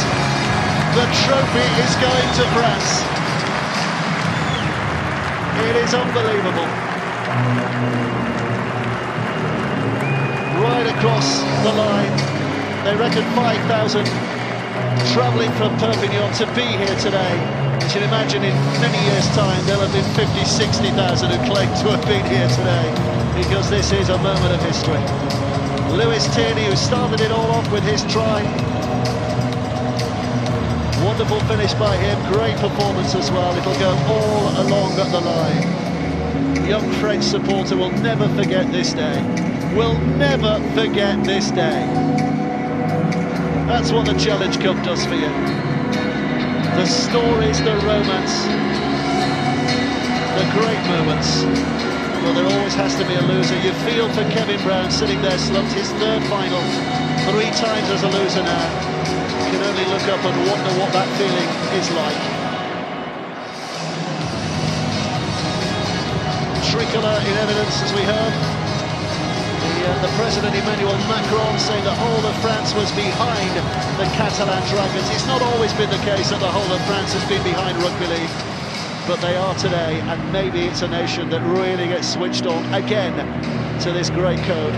The trophy is going to France. It is unbelievable. Right across the line. They reckon 5,000 travelling from Perpignan to be here today. You can imagine in many years' time there'll have been 50, 60,000 who claim to have been here today, because this is a moment of history. Lewis Tierney, who started it all off with his try. Wonderful finish by him, great performance as well. It'll go all along the line. Young French supporter will never forget this day. Will never forget this day. That's what the Challenge Cup does for you. The stories, the romance, the great moments. Well, there always has to be a loser. You feel for Kevin Brown sitting there slumped, his third final, 3 times as a loser now. You can only look up and wonder what that feeling is like. Tricolour in evidence, as we heard. The President Emmanuel Macron saying the whole of France was behind the Catalan Dragons. It's not always been the case that the whole of France has been behind rugby league, but they are today, and maybe it's a nation that really gets switched on again to this great code.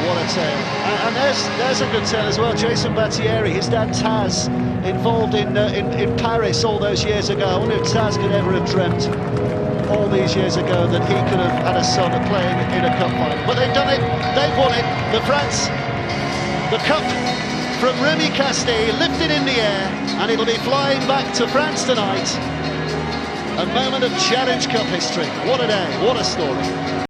What a tale. And there's a good tale as well. Jason Battieri, his dad Taz, involved in Paris all those years ago. I wonder if Taz could ever have dreamt all these years ago that he could have had a son playing in a cup final. But they've done it, they've won it. The France, the cup from Remy Castille, lifted in the air, and it'll be flying back to France tonight. A moment of Challenge Cup history. What a day, what a story.